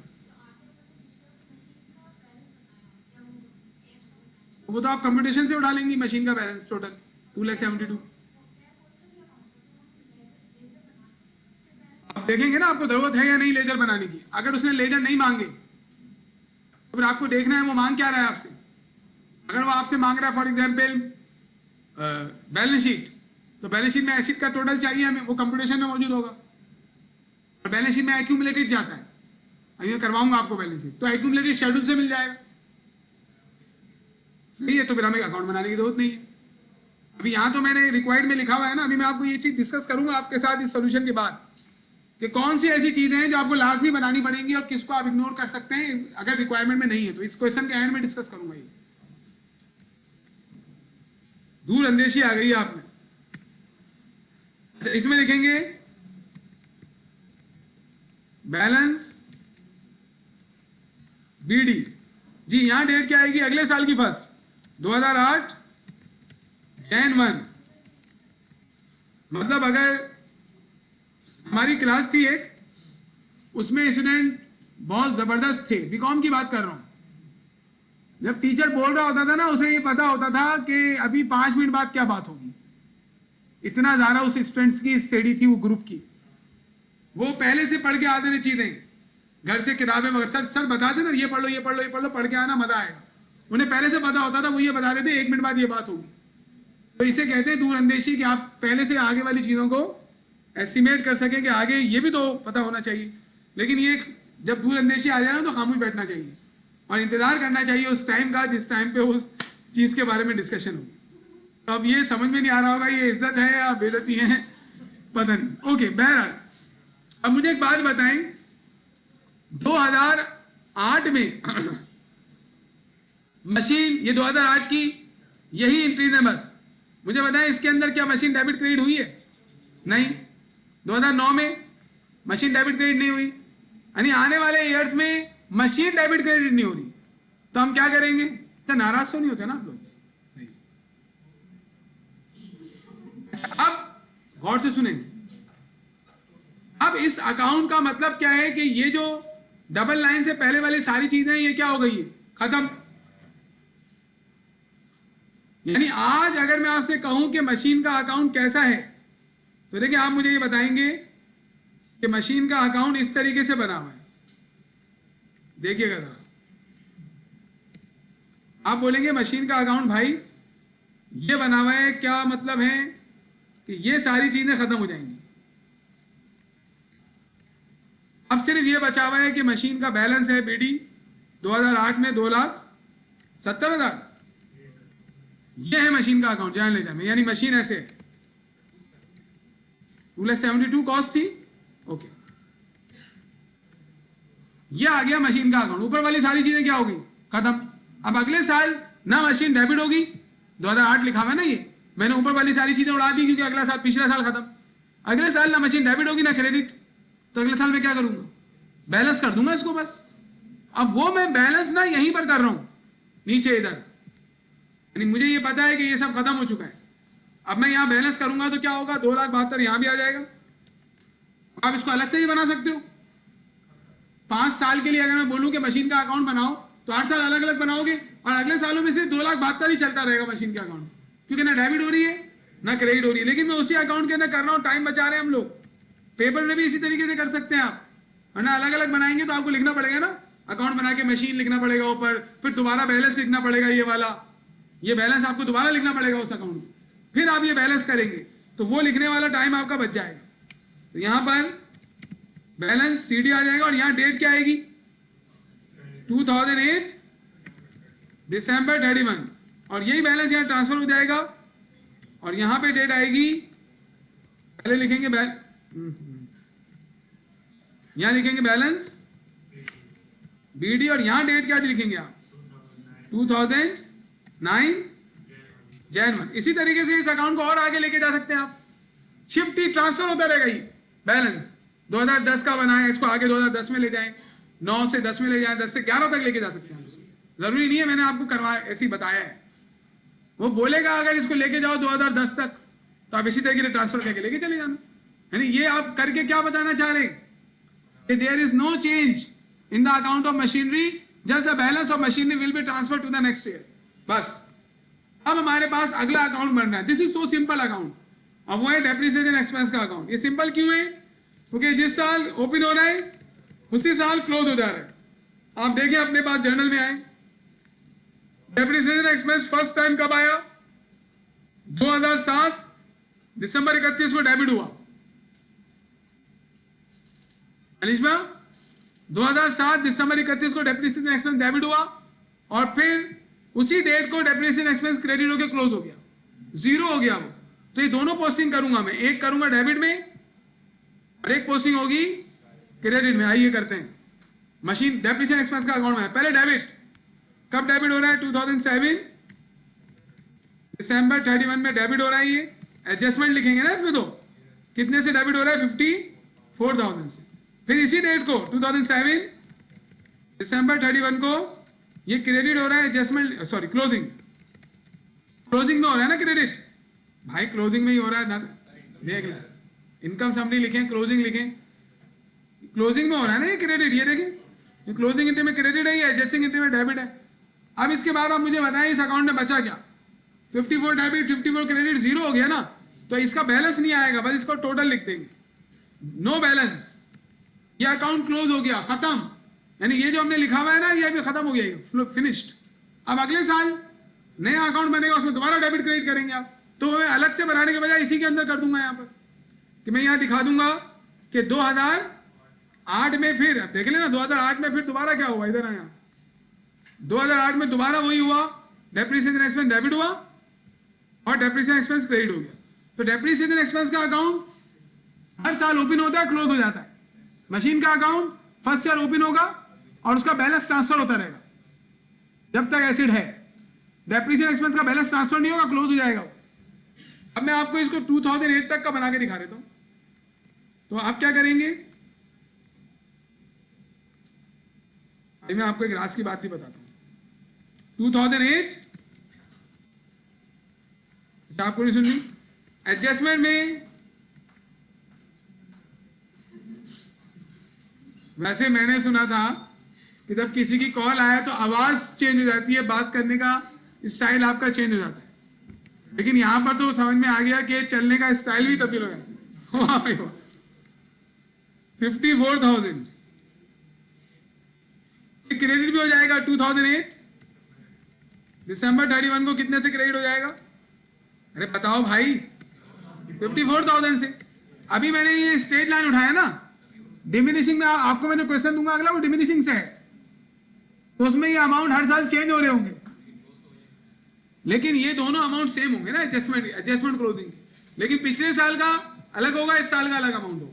वो तो आप कंप्यूटेशन से उठा लेंगी मशीन का बैलेंस टोटल 2,72,000। अब देखेंगे ना आपको जरूरत है या नहीं लेजर बनाने की। अगर उसने लेजर नहीं मांगे तो फिर आपको देखना है वो मांग क्या रहा है आपसे। अगर वो आपसे मांग रहा है फॉर एग्जाम्पल बैलेंस शीट, तो बैलेंस शीट में एसिड का टोटल चाहिए हमें, वो कंप्यूटेशन में मौजूद होगा। और बैलेंस शीट में एक्यूमुलेटेड जाता है, अभी मैं करवाऊंगा आपको बैलेंस शीट, तो एक्यूमुलेटेड शेड्यूल से मिल जाएगा, सही है। तो फिर हमें अकाउंट बनाने की जरूरत नहीं है। अभी यहाँ तो मैंने रिक्वायर्ड में लिखा हुआ है ना, अभी मैं आपको ये चीज डिस्कस करूंगा आपके साथ इस सोल्यूशन के बाद कि कौन सी ऐसी चीजें हैं जो आपको लाजमी बनानी पड़ेंगी और किसको आप इग्नोर कर सकते हैं अगर रिक्वायरमेंट में नहीं है। तो इस क्वेश्चन के एंड में डिस्कस करूंगा ये। दूर अंदेशी आ गई है आपने। अच्छा, इसमें देखेंगे बैलेंस बीडी जी, यहां डेट क्या आएगी, अगले साल की फर्स्ट 2008 Jan 1। मतलब अगर हमारी क्लास थी एक, उसमें स्टूडेंट बहुत जबरदस्त थे, बीकॉम की बात कर रहा हूं। जब टीचर बोल रहा होता था ना, उसे ये पता होता था कि अभी 5 मिनट बाद क्या बात होगी। इतना ज्यादा उस स्टूडेंट्स की स्टडी थी वो ग्रुप की। वो पहले से पढ़ के आते थे चीजें, घर से किताबें वगैरह सर बताते ना, ये पढ़ लो ये पढ़ लो ये पढ़ लो, पढ़ के आना मजा आएगा। उन्हें पहले से पता होता था, वो ये बता देते 1 मिनट बाद ये बात होगी। तो इसे कहते हैं दूर अंदेशी, कि आप पहले से आगे वाली चीजों को एस्टिमेट कर सकें कि आगे ये भी तो पता होना चाहिए। लेकिन ये जब दूर अंदेशी आ जाए ना तो खामोश बैठना चाहिए और इंतजार करना चाहिए उस टाइम का जिस टाइम पे उस चीज के बारे में डिस्कशन होगी। तो अब ये समझ में नहीं आ रहा होगा ये इज्जत है या बेइज्जती है, पता नहीं। ओके, बहरहाल अब मुझे एक बात बताएं, 2008 में मशीन, ये 2008 की यही एंट्रीज है बस, मुझे बताएं इसके अंदर क्या मशीन डेबिट क्रेडिट हुई है? नहीं। 2009 में मशीन डेबिट क्रेडिट नहीं हुई, यानी आने वाले ईयर्स में मशीन डेबिट क्रेडिट नहीं हो रही, तो हम क्या करेंगे? तो नाराज तो नहीं होते ना आप लोग? सही। अब गौर से सुनें, अब इस अकाउंट का मतलब क्या है कि ये जो डबल लाइन से पहले वाली सारी चीजें ये क्या हो गई है? खत्म। यानी आज अगर मैं आपसे कहूं कि मशीन का अकाउंट कैसा है, तो देखिए आप मुझे ये बताएंगे कि मशीन का अकाउंट इस तरीके से बना हुआ है। देखिएगा जरा, आप बोलेंगे मशीन का अकाउंट भाई ये बना हुआ है, क्या मतलब है कि ये सारी चीजें खत्म हो जाएंगी। अब सिर्फ ये बचा हुआ है कि मशीन का बैलेंस है बीडी 2008 में 2,70,000, ये है मशीन का अकाउंट। जान ले जाए, यानी मशीन ऐसे है, 2,72,000 कॉस्ट थी, ओके, ये आ गया मशीन का अकाउंट। ऊपर वाली सारी चीजें क्या हो गई? खत्म। अब अगले साल ना मशीन डेबिट होगी, 2008 लिखा हुआ है ना, ये मैंने ऊपर वाली सारी चीजें उड़ा दी क्योंकि अगला साल, पिछला साल खत्म। अगले साल ना मशीन डेबिट होगी ना क्रेडिट, तो अगले साल मैं क्या करूंगा? बैलेंस कर दूंगा इसको बस। अब वो मैं बैलेंस ना यहीं पर कर रहा हूं, नीचे इधर, यानी मुझे ये पता है कि ये सब खत्म हो चुका है। अब मैं यहां बैलेंस करूंगा तो क्या होगा? 2,72,000 यहां भी आ जाएगा। आप इसको अलग से भी बना सकते हो। 5 साल के लिए अगर मैं बोलूं कि मशीन का अकाउंट बनाओ, तो 8 साल अलग अलग बनाओगे और अगले सालों में सिर्फ 2,72,000 ही चलता रहेगा मशीन का अकाउंट, क्योंकि ना डेबिट हो रही है ना क्रेडिट हो रही है। लेकिन मैं उसी अकाउंट के अंदर कर रहा हूं, टाइम बचा रहे हैं हम लोग। पेपर में भी इसी तरीके से कर सकते हैं आप, वरना अलग अलग बनाएंगे तो आपको लिखना पड़ेगा ना, अकाउंट बना के मशीन लिखना पड़ेगा ऊपर, फिर दोबारा बैलेंस लिखना पड़ेगा, ये वाला, ये बैलेंस आपको दोबारा लिखना पड़ेगा उस अकाउंट में, फिर आप ये बैलेंस करेंगे, तो वो लिखने वाला टाइम आपका बच जाएगा। तो यहां पर बैलेंस सीडी आ जाएगा और यहां डेट क्या आएगी? 2008 दिसंबर 31, और यही बैलेंस यहां ट्रांसफर हो जाएगा और यहां पे डेट आएगी, पहले लिखेंगे यहां लिखेंगे बैलेंस बीडी और यहां डेट क्या लिखेंगे आप? 2009 Jan 1। इसी तरीके से इस अकाउंट को और आगे लेके जा सकते हैं आप, शिफ्ट ही ट्रांसफर होता रहेगा। ये बैलेंस 2010 का बना है, इसको आगे 2010 में ले जाएं, 9 से 10 में ले जाएं, 10 से 11 तक लेके जा सकते हैं। जरूरी नहीं है, मैंने आपको करवाया ऐसे ही बताया है। वो बोलेगा अगर इसको लेके जाओ 2010 तक, तो आप इसी तरीके से ट्रांसफर करके लेके चले जाना। यानी ये आप करके क्या बताना चाह रहे हैं कि there is no change in the account of machinery, just the balance of machinery will be transfer to the next year, बस। अब हमारे पास अगला अकाउंट बन रहा है, this is so simple account, और वो है डेप्रिसिएशन एक्सपेंस का अकाउंट। ये सिंपल क्यों है? क्योंकि जिस साल ओपन हो रहा है उसी साल क्लोज हो जा रहा है। आप देखें अपने पास जर्नल में आए, डेप्रिसिएशन एक्सपेंस फर्स्ट टाइम कब आया? 2007 दिसंबर 31 को डेबिट हुआ। अलिशा 2007 दिसंबर 31 को डेप्रिसिएशन एक्सपेंस डेबिट हुआ और फिर उसी डेट को डेप्रिसिएशन एक्सपेंस क्रेडिट होकर क्लोज हो गया, जीरो हो गया वो। तो ये दोनों पोस्टिंग करूंगा मैं, एक करूंगा डेबिट में और एक पोस्टिंग होगी क्रेडिट में। आइए करते हैं। मशीन डेप्रिसिएशन एक्सपेंस का अकाउंट में पहले डेबिट, कब डेबिट हो रहा है? 2007 दिसंबर 31 में डेबिट हो रहा है। ये एडजस्टमेंट लिखेंगे ना इसमें, तो कितने से डेबिट हो रहा है? 54,000 से। फिर इसी डेट को 2007 दिसंबर 31 को ये क्रेडिट हो रहा है, एडजस्टमेंट सॉरी क्लोजिंग में हो रहा है ना क्रेडिट भाई, क्लोजिंग में ही हो रहा है। देख लें, इनकम समरी लिखें, क्लोजिंग लिखें, क्लोजिंग में हो रहा है ना ये क्रेडिट। ये देखें, ये क्लोजिंग एंट्री में क्रेडिट है, ये एडजस्टिंग एंट्री में डेबिट है। अब इसके बाद आप मुझे बताएं इस अकाउंट में बचा क्या? 54 डेबिट 54 क्रेडिट, जीरो हो गया ना, तो इसका बैलेंस नहीं आएगा, बस इसको टोटल लिख देंगे, नो बैलेंस। ये अकाउंट क्लोज हो गया, खत्म। यानी ये जो हमने लिखा हुआ है ना, ये अभी खत्म हो गया, फिनिश्ड। अब अगले साल नया अकाउंट बनेगा, उसमें दोबारा डेबिट क्रेडिट करेंगे आप। तो मैं अलग से बनाने के बजाय इसी के अंदर कर दूंगा यहाँ पर, कि मैं यहाँ दिखा दूंगा कि 2008 में फिर देख लेना, 2008 में फिर दोबारा क्या हुआ, इधर आया 2008 में दोबारा वही हुआ, डेप्रिसिएशन एक्सपेंस डेबिट हुआ और डेप्रिसिएशन एक्सपेंस क्रेडिट हो गया। तो डेप्रिसिएशन एक्सपेंस का अकाउंट हर साल ओपन होता है, क्लोज हो जाता है। मशीन का अकाउंट फर्स्ट ईयर ओपन होगा और उसका बैलेंस ट्रांसफर होता रहेगा जब तक एसिड है। डेप्रिसिएशन एक्सपेंस का बैलेंस ट्रांसफर नहीं होगा, क्लोज हो जाएगा। अब मैं आपको इसको 2008 तक का बना के दिखा देता हूं। तो आप क्या करेंगे, अभी मैं आपको एक राज की बात भी बताता हूं। 2008 आपको नहीं सुननी। एडजस्टमेंट में वैसे मैंने सुना था कि जब किसी की कॉल आया तो आवाज चेंज हो जाती है, बात करने का स्टाइल आपका चेंज हो जाता है, लेकिन यहां पर तो समझ में आ गया कि चलने का स्टाइल भी तब्दील हो गया। 54,000 क्रेडिट भी हो जाएगा 2008 दिसंबर 31 को। कितने से क्रेडिट हो जाएगा? अरे बताओ भाई, 54,000 से। अभी मैंने ये स्ट्रेट लाइन उठाया ना, डिमिनिशिंग में आपको मैं जो क्वेश्चन दूंगा अगला वो डिमिनिशिंग से है, तो उसमें ये अमाउंट हर साल चेंज हो रहे होंगे, लेकिन ये दोनों अमाउंट सेम होंगे ना एडजस्टमेंट क्लोजिंग के, लेकिन पिछले साल का अलग होगा, इस साल का अलग अमाउंट होगा।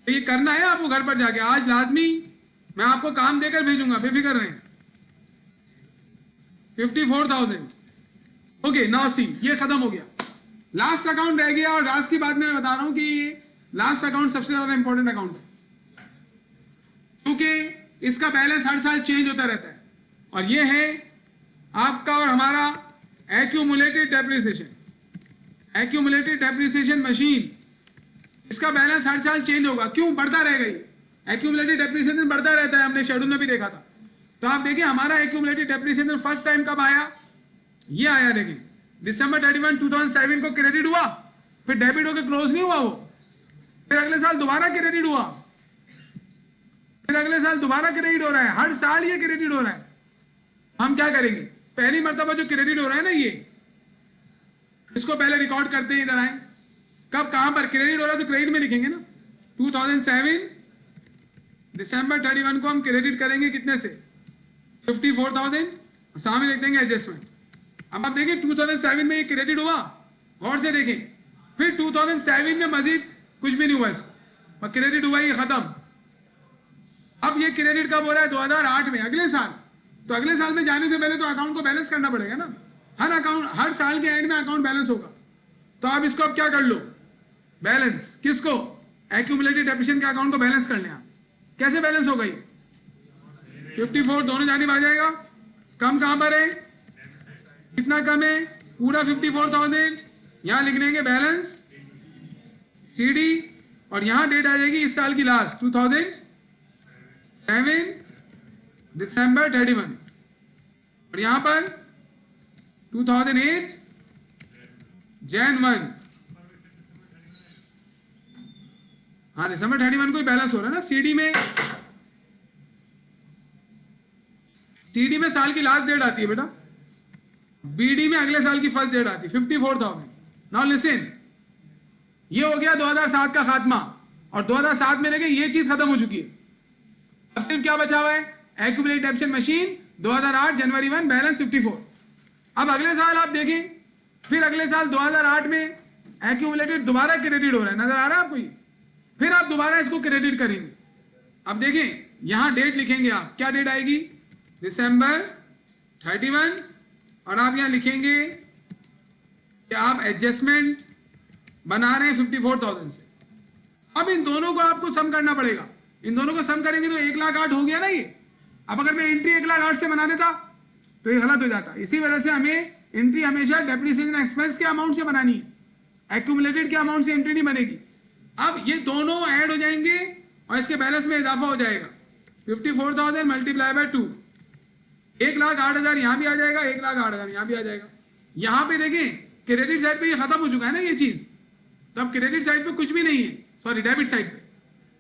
तो ये करना है आपको घर पर जाके, आज लाजमी मैं आपको काम देकर भेजूंगा, बेफिक्र रहें। 54,000 ओके। नाउ सी, ये खत्म हो गया, लास्ट अकाउंट रह गया। और लास्ट की बात मैं बता रहा हूं कि लास्ट अकाउंट सबसे ज्यादा इंपॉर्टेंट अकाउंट है, क्योंकि इसका बैलेंस हर साल चेंज होता रहता है, और ये है आपका और हमारा accumulated depreciation. Accumulated depreciation machine, इसका बैलेंस हर साल चेंज होगा। क्यों? बढ़ता रहेगा ये, एक्यूमुलेटेड डेप्रिसिएशन बढ़ता रहता है, हमने शेड्यूल में भी देखा था। तो आप देखिए हमारा एक्यूमुलेटेड डेप्रिसिएशन फर्स्ट टाइम कब आया, ये आया, देखिए दिसंबर 31, 2007 को क्रेडिट हुआ, फिर डेबिट होकर क्लोज नहीं हुआ वो, फिर अगले साल दोबारा क्रेडिट हुआ, फिर अगले साल दोबारा क्रेडिट हो रहा है, हर साल ये क्रेडिट हो रहा है। हम क्या करेंगे, पहली मर्तबा जो क्रेडिट हो रहा है ना, ये इसको पहले रिकॉर्ड करते हैं, इधर आए, कब कहां पर क्रेडिट हो रहा है तो क्रेडिट में लिखेंगे ना। 2007 दिसंबर 31 को हम क्रेडिट करेंगे कितने से, 54,000, सामने लिख देंगे एडजस्टमेंट। अब आप देखिए 2007 में ये क्रेडिट हुआ, गौर से देखें, फिर 2007 में मजीद कुछ भी नहीं हुआ, इसको क्रेडिट हुआ, ये खत्म। अब ये क्रेडिट कब हो रहा है, 2008 में, अगले साल। तो अगले साल में जाने से पहले तो अकाउंट को बैलेंस करना पड़ेगा ना, हर अकाउंट हर साल के एंड में अकाउंट बैलेंस होगा। तो आप इसको अब क्या कर लो, बैलेंस किसको, एक्यूमुलेटेड डेप्रिसिएशन के अकाउंट को बैलेंस कर लें आप। कैसे बैलेंस होगा ये, 54 दोनों जानिब आ जाएगा, कम कहां पर है, कितना कम है, पूरा 54,000, यहां लिख लेंगे बैलेंस सीडी, और यहां डेट आ जाएगी इस साल की लास्ट 2007 दिसंबर 31, और यहां पर 2008 जैन 1। हाँ, दिसंबर 31 को ही बैलेंस हो रहा है ना। सीडी में साल की लास्ट डेट आती है बेटा, बीडी में अगले साल की फर्स्ट डेट आती है, 54,000। नाउ लिसन, ये हो गया 2007 का खात्मा, और 2007 में देखिए ये चीज खत्म हो चुकी है। अब सिर्फ क्या बचा हुआ है, एक्यूमुलेटेड डेप्रिसिएशन मशीन 2008 जनवरी 1 बैलेंस 54। अब अगले साल आप देखें, फिर अगले साल 2008 में एक्यूमुलेटेड दोबारा क्रेडिट हो रहा है, नजर आ रहा है आपको ये, फिर आप दोबारा इसको क्रेडिट करेंगे। अब देखें यहां डेट लिखेंगे आप, क्या डेट आएगी, दिसंबर 31, और आप यहां लिखेंगे कि आप एडजस्टमेंट बना रहे हैं 54,000 से। अब इन दोनों को आपको सम करना पड़ेगा, इन दोनों को सम करेंगे तो 1,08,000 हो गया ना ये। अब अगर मैं एंट्री 1,08,000 से बना देता तो ये गलत हो जाता। इसी वजह से हमें एंट्री हमेशा डेप्रिसिएशन एक्सपेंस के अमाउंट से बनानी है, एक्यूमुलेटेड के अमाउंट से एंट्री नहीं बनेगी। अब ये दोनों ऐड हो जाएंगे और इसके बैलेंस में इजाफा हो जाएगा, 54,000 मल्टीप्लाई बाय 2, 1,08,000 यहां भी आ जाएगा, 1,08,000 यहां भी आ जाएगा। यहां पे देखें क्रेडिट साइड पे ये खत्म हो चुका है ना ये चीज, तो अब क्रेडिट साइड पे कुछ भी नहीं है, सॉरी डेबिट साइड पे।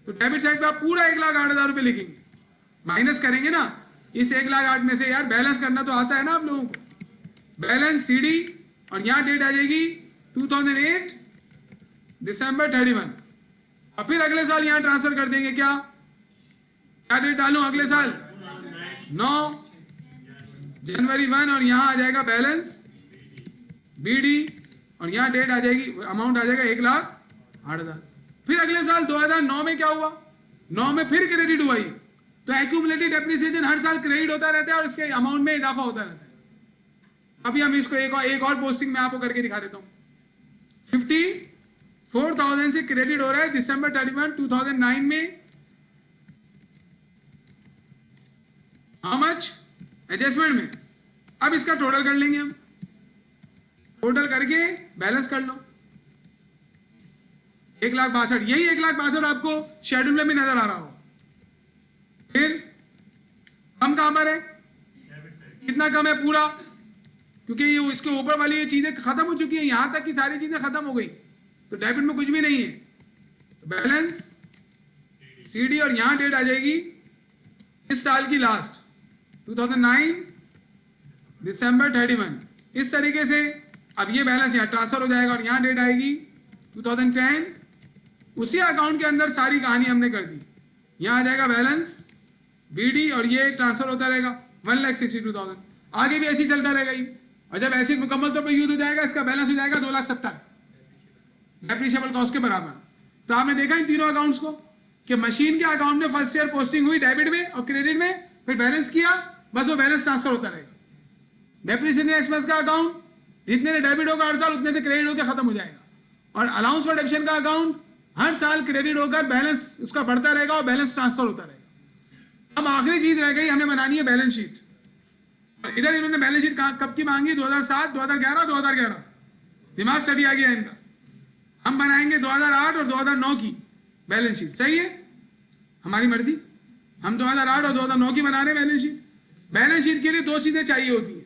तो डेबिट साइड पे आप पूरा 1,08,000 रुपए लिखेंगे, माइनस करेंगे ना इस 1,08,000 में से। यार बैलेंस करना तो आता है ना आप लोगों को, बैलेंस सीडी, और यहां डेट आ जाएगी 2008 दिसंबर 31, और फिर अगले साल यहां ट्रांसफर कर देंगे। क्या डेट डालूं अगले साल, 9 जनवरी 1, और यहां आ जाएगा बैलेंस बीडी, और यहां डेट आ जाएगी, अमाउंट आ जाएगा 1,08,000। फिर अगले साल 2009 में क्या हुआ, 9 में फिर क्रेडिट हुआ ही, तो एक्यूमुलेटेड डेप्रिसिएशन हर साल क्रेडिट होता रहता है और इसके अमाउंट में इजाफा होता रहता है। अभी हम इसको एक और पोस्टिंग में आपको करके दिखा देता हूं। 54,000 से क्रेडिट हो रहा है दिसंबर 31, 2009 में। हाउ मच एडजस्टमेंट में। अब इसका टोटल कर लेंगे हम, टोटल करके बैलेंस कर लो 1,62,000। यही 1,62,000 आपको शेड्यूल में भी नजर आ रहा हो। फिर कम कहां पर है, कितना कम है पूरा, क्योंकि ये इसके ऊपर वाली ये चीजें खत्म हो चुकी है, यहां तक की सारी चीजें खत्म हो गई, तो डेबिट में कुछ भी नहीं है। तो बैलेंस सीडी और यहां डेट आ जाएगी इस साल की लास्ट 2009 दिसंबर 31। इस तरीके से अब ये बैलेंस यहाँ ट्रांसफर हो जाएगा और यहाँ डेट आएगी 2010। उसी अकाउंट के अंदर सारी कहानी हमने कर दी। यहाँ आ जाएगा बैलेंस बीडी और ये ट्रांसफर होता रहेगा 1,62,000। आगे भी ऐसे ही चलता रहेगा ही, और जब ऐसे मुकम्मल तौर पर यूज हो जाएगा इसका बैलेंस हो जाएगा 2,70,000 डेप्रिसिएबल कॉस्ट के बराबर। तो आपने देखा इन तीनों अकाउंट्स को कि मशीन के अकाउंट में फर्स्ट ईयर पोस्टिंग हुई डेबिट में और क्रेडिट में, फिर बैलेंस किया, बस वो बैलेंस ट्रांसफर होता रहेगा। डेप्रिसिएशन एक्सपेंस का अकाउंट जितने डेबिट होगा हर साल उतने से क्रेडिट होकर खत्म हो जाएगा, और अलाउंस फॉर डेप्शन का अकाउंट हर साल क्रेडिट होकर बैलेंस उसका बढ़ता रहेगा और बैलेंस ट्रांसफर होता रहेगा। अब आखिरी चीज रह गई, हमें बनानी है बैलेंस शीट। और इधर इन्होंने बैलेंस शीट कब की मांगी, 2007, 2011। दिमाग सटी आ गया इनका। हम बनाएंगे 2008 और 2009 की बैलेंस शीट। सही है, हमारी मर्जी। हम 2008 और 2009 की बना रहे हैं बैलेंस शीट। बैलेंस शीट के लिए दो चीजें चाहिए होती है।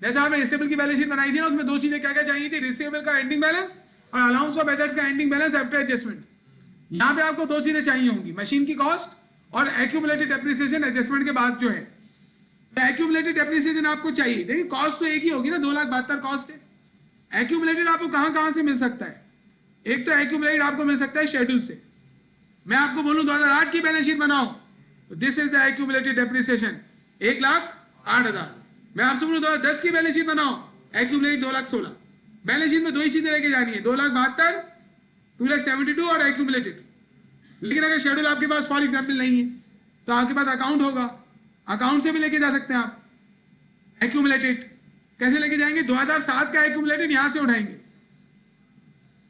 जैसे आपने रिसीवेबल की बैलेंस शीट बनाई थी ना, उसमें दो चीजें क्या क्या चाहिए थी, रिसीवेबल का एंडिंग बैलेंस और अलाउंस ऑफ डेटर्स का एंडिंग बैलेंस आफ्टर एडजस्टमेंट। यहाँ पे आपको दो चीजें चाहिए होंगी, मशीन की कॉस्ट और एक्यूमुलेटेड डेप्रिसिएशन एडजस्टमेंट के बाद जो है। एक्यूमुलेटेड डेप्रिसिएशन आपको चाहिए, देखिए कॉस्ट तो एक ही होगी ना, 2,72,000 कॉस्ट है। एक्यूमुलेटेड आपको कहां से मिल सकता है, एक तो एक्यूमुलेटेड आपको मिल सकता है शेड्यूल से। मैं आपको बोलूं 2008 की बैलेंस शीट बनाओ तो this is the accumulated depreciation 1,08,000। मैं आपसे बोलूं 2010 की बैलेंस शीट बनाओ, एक्यूमुलेटेड 2,16,000। बैलेंस शीट में दो ही चीजें लेके जानी है, 2,72,000, 2,72,000 और एक्यूमुलेटेड। लेकिन अगर शेड्यूल आपके पास फॉर एग्जाम्पल नहीं है तो आपके पास अकाउंट होगा, अकाउंट से भी लेके जा सकते हैं आप। एक्यूमुलेटेड कैसे लेके जाएंगे, 2007 का एक्यूमुलेटेड यहां से उठाएंगे,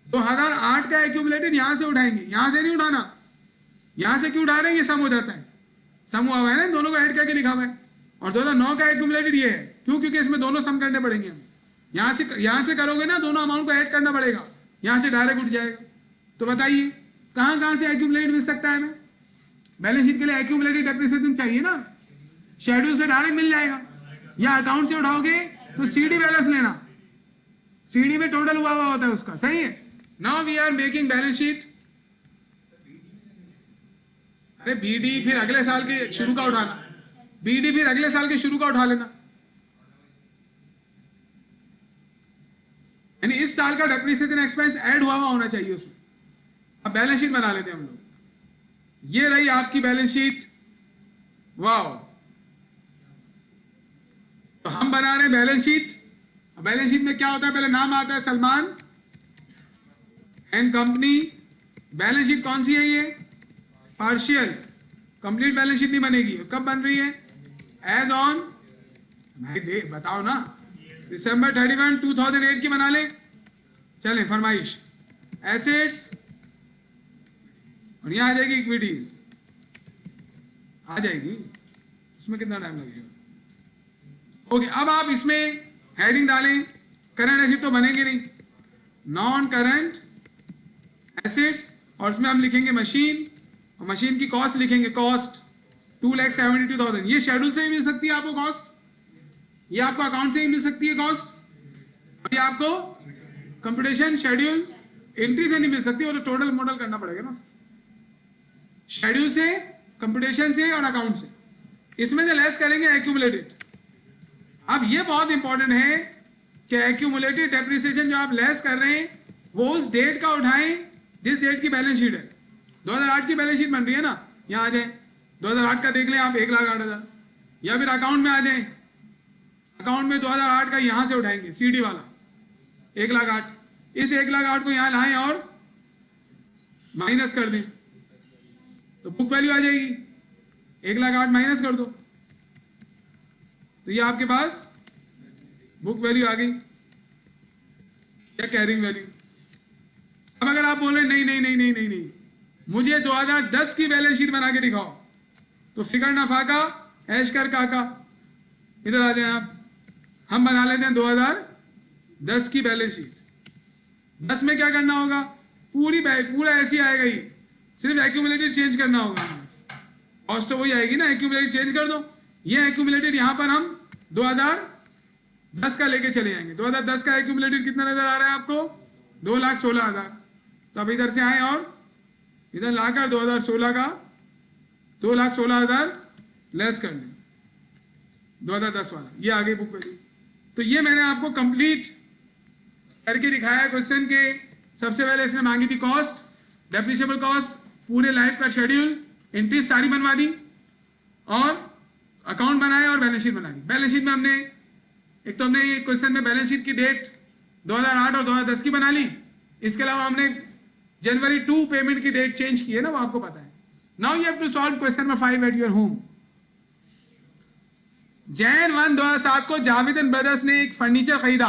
2008 का एक्यूमुलेटेड यहां से उठाएंगे, यहां से नहीं उठाना। यहां से क्यों उठा रहे हैं, ये सम हो जाता है, सम हुआ है ना, दोनों को ऐड करके लिखा हुआ है। और 2009 का एक्यूमुलेटेड ये है, क्यों, क्योंकि इसमें दोनों सम करने पड़ेंगे हम। यहां से करोगे ना, दोनों अमाउंट को ऐड करना पड़ेगा, यहां से डायरेक्ट उठ जाएगा। तो बताइए कहां से एक्यूमुलेटेड मिल सकता है हमें, बैलेंस शीट के लिए एक्यूमुलेटेड डेप्रिसिएशन चाहिए ना, शेड्यूल से डायरेक्ट मिल जाएगा, या अकाउंट से उठाओगे तो सीडी बैलेंस लेना, सीडी में टोटल हुआ होता है उसका। सही है। Now we are making balance sheet. अरे बीडी फिर अगले साल के शुरू का उठाना, बीडी फिर अगले साल के शुरू का उठा लेना, यानी इस साल का डेप्रिसिएशन एक्सपेंस ऐड हुआ होना चाहिए उसमें। अब बैलेंस शीट बना लेते हैं हम लोग। ये रही आपकी बैलेंस शीट। वाओ, तो हम बना रहे हैं बैलेंस शीट। बैलेंस शीट में क्या होता है, पहले नाम आता है Salman and company. Balance sheet कौन सी है, ये पार्शियल, कंप्लीट बैलेंस शीट नहीं बनेगी। कब बन रही है, एज ऑन, भाई डे बताओ ना, दिसंबर 31, 2008 की बना ले। चलें फरमाइश, एसेट्स और यहां आ जाएगी इक्विटीज, आ जाएगी, उसमें कितना टाइम लगेगा। ओके, अब आप इसमें हेडिंग डालें, करंट एसेट तो बनेंगे नहीं, नॉन करंट एसेट्स, और उसमें हम लिखेंगे मशीन, और मशीन की कॉस्ट लिखेंगे, कॉस्ट 2,72,000। ये शेड्यूल से ही मिल सकती है आपको कॉस्ट, ये आपको अकाउंट से ही मिल सकती है कॉस्ट, और ये आपको कंप्यूटेशन शेड्यूल एंट्री से नहीं मिल सकती, वो तो टोटल मॉडल करना पड़ेगा ना, शेड्यूल से, कंप्यूटेशन से और अकाउंट से। इसमें से लेस करेंगे एक्यूमुलेटेड। अब ये बहुत इंपॉर्टेंट है कि एक्यूमुलेटेड डेप्रिसिएशन जो आप लेस कर रहे हैं वो उस डेट का उठाएं जिस डेट की बैलेंस शीट है। 2008 की बैलेंस शीट बन रही है ना, यहाँ आ जाए 2008 का देख लें आप 1,08,000, या फिर अकाउंट में आ जाए, अकाउंट में 2008 का यहां से उठाएंगे सीडी वाला 1,08,000। इस 1,08,000 को यहां लाएं और माइनस कर दें, तो बुक वैल्यू आ जाएगी, 1,08,000 माइनस कर दो, तो ये आपके पास बुक वैल्यू आ गई या कैरिंग वैल्यू। अब अगर आप बोल रहे नहीं नहीं नहीं नहीं नहीं नहीं मुझे 2010 की बैलेंस शीट बना के दिखाओ, तो फिकर नफा का ऐश कर काका, इधर आ जाए आप, हम बना लेते हैं 2010 की बैलेंस शीट। 10 में क्या करना होगा, पूरा ऐसी आएगा ही, सिर्फ एक्यूमुलेटेड चेंज करना होगा, कॉस्ट तो वही आएगी ना, एक्यूमुलेटेड चेंज कर दो। ये एक्यूमुलेटेड यहां पर हम 2010 का लेके चले जाएंगे। 2010 का एक्यूमुलेटेड कितना नजर आ रहा है आपको, 2,16,000। तो अब इधर से आए और इधर लाकर 2016 का 2,16,000 लेस कर लें, 2010 वाला, ये आ गई बुक वैल्यू। तो ये मैंने आपको कंप्लीट करके दिखाया क्वेश्चन के। सबसे पहले इसने मांगी थी कॉस्ट, डेप्रिशिएबल कॉस्ट, पूरे लाइफ का शेड्यूल, एंट्रीज सारी बनवा दी और अकाउंट बनाया और बैलेंस शीट बना दी। बैलेंस शीट में हमने एक तो हमने ये क्वेश्चन में बैलेंस शीट की डेट 2008 और 2010 की बना ली, इसके अलावा हमने जनवरी 2 पेमेंट की डेट चेंज की है ना, वो आपको पता है। Now you have to solve question number 5 at your home. Jan 1 2007 को जावेद एंड ब्रदर्स ने एक फर्नीचर खरीदा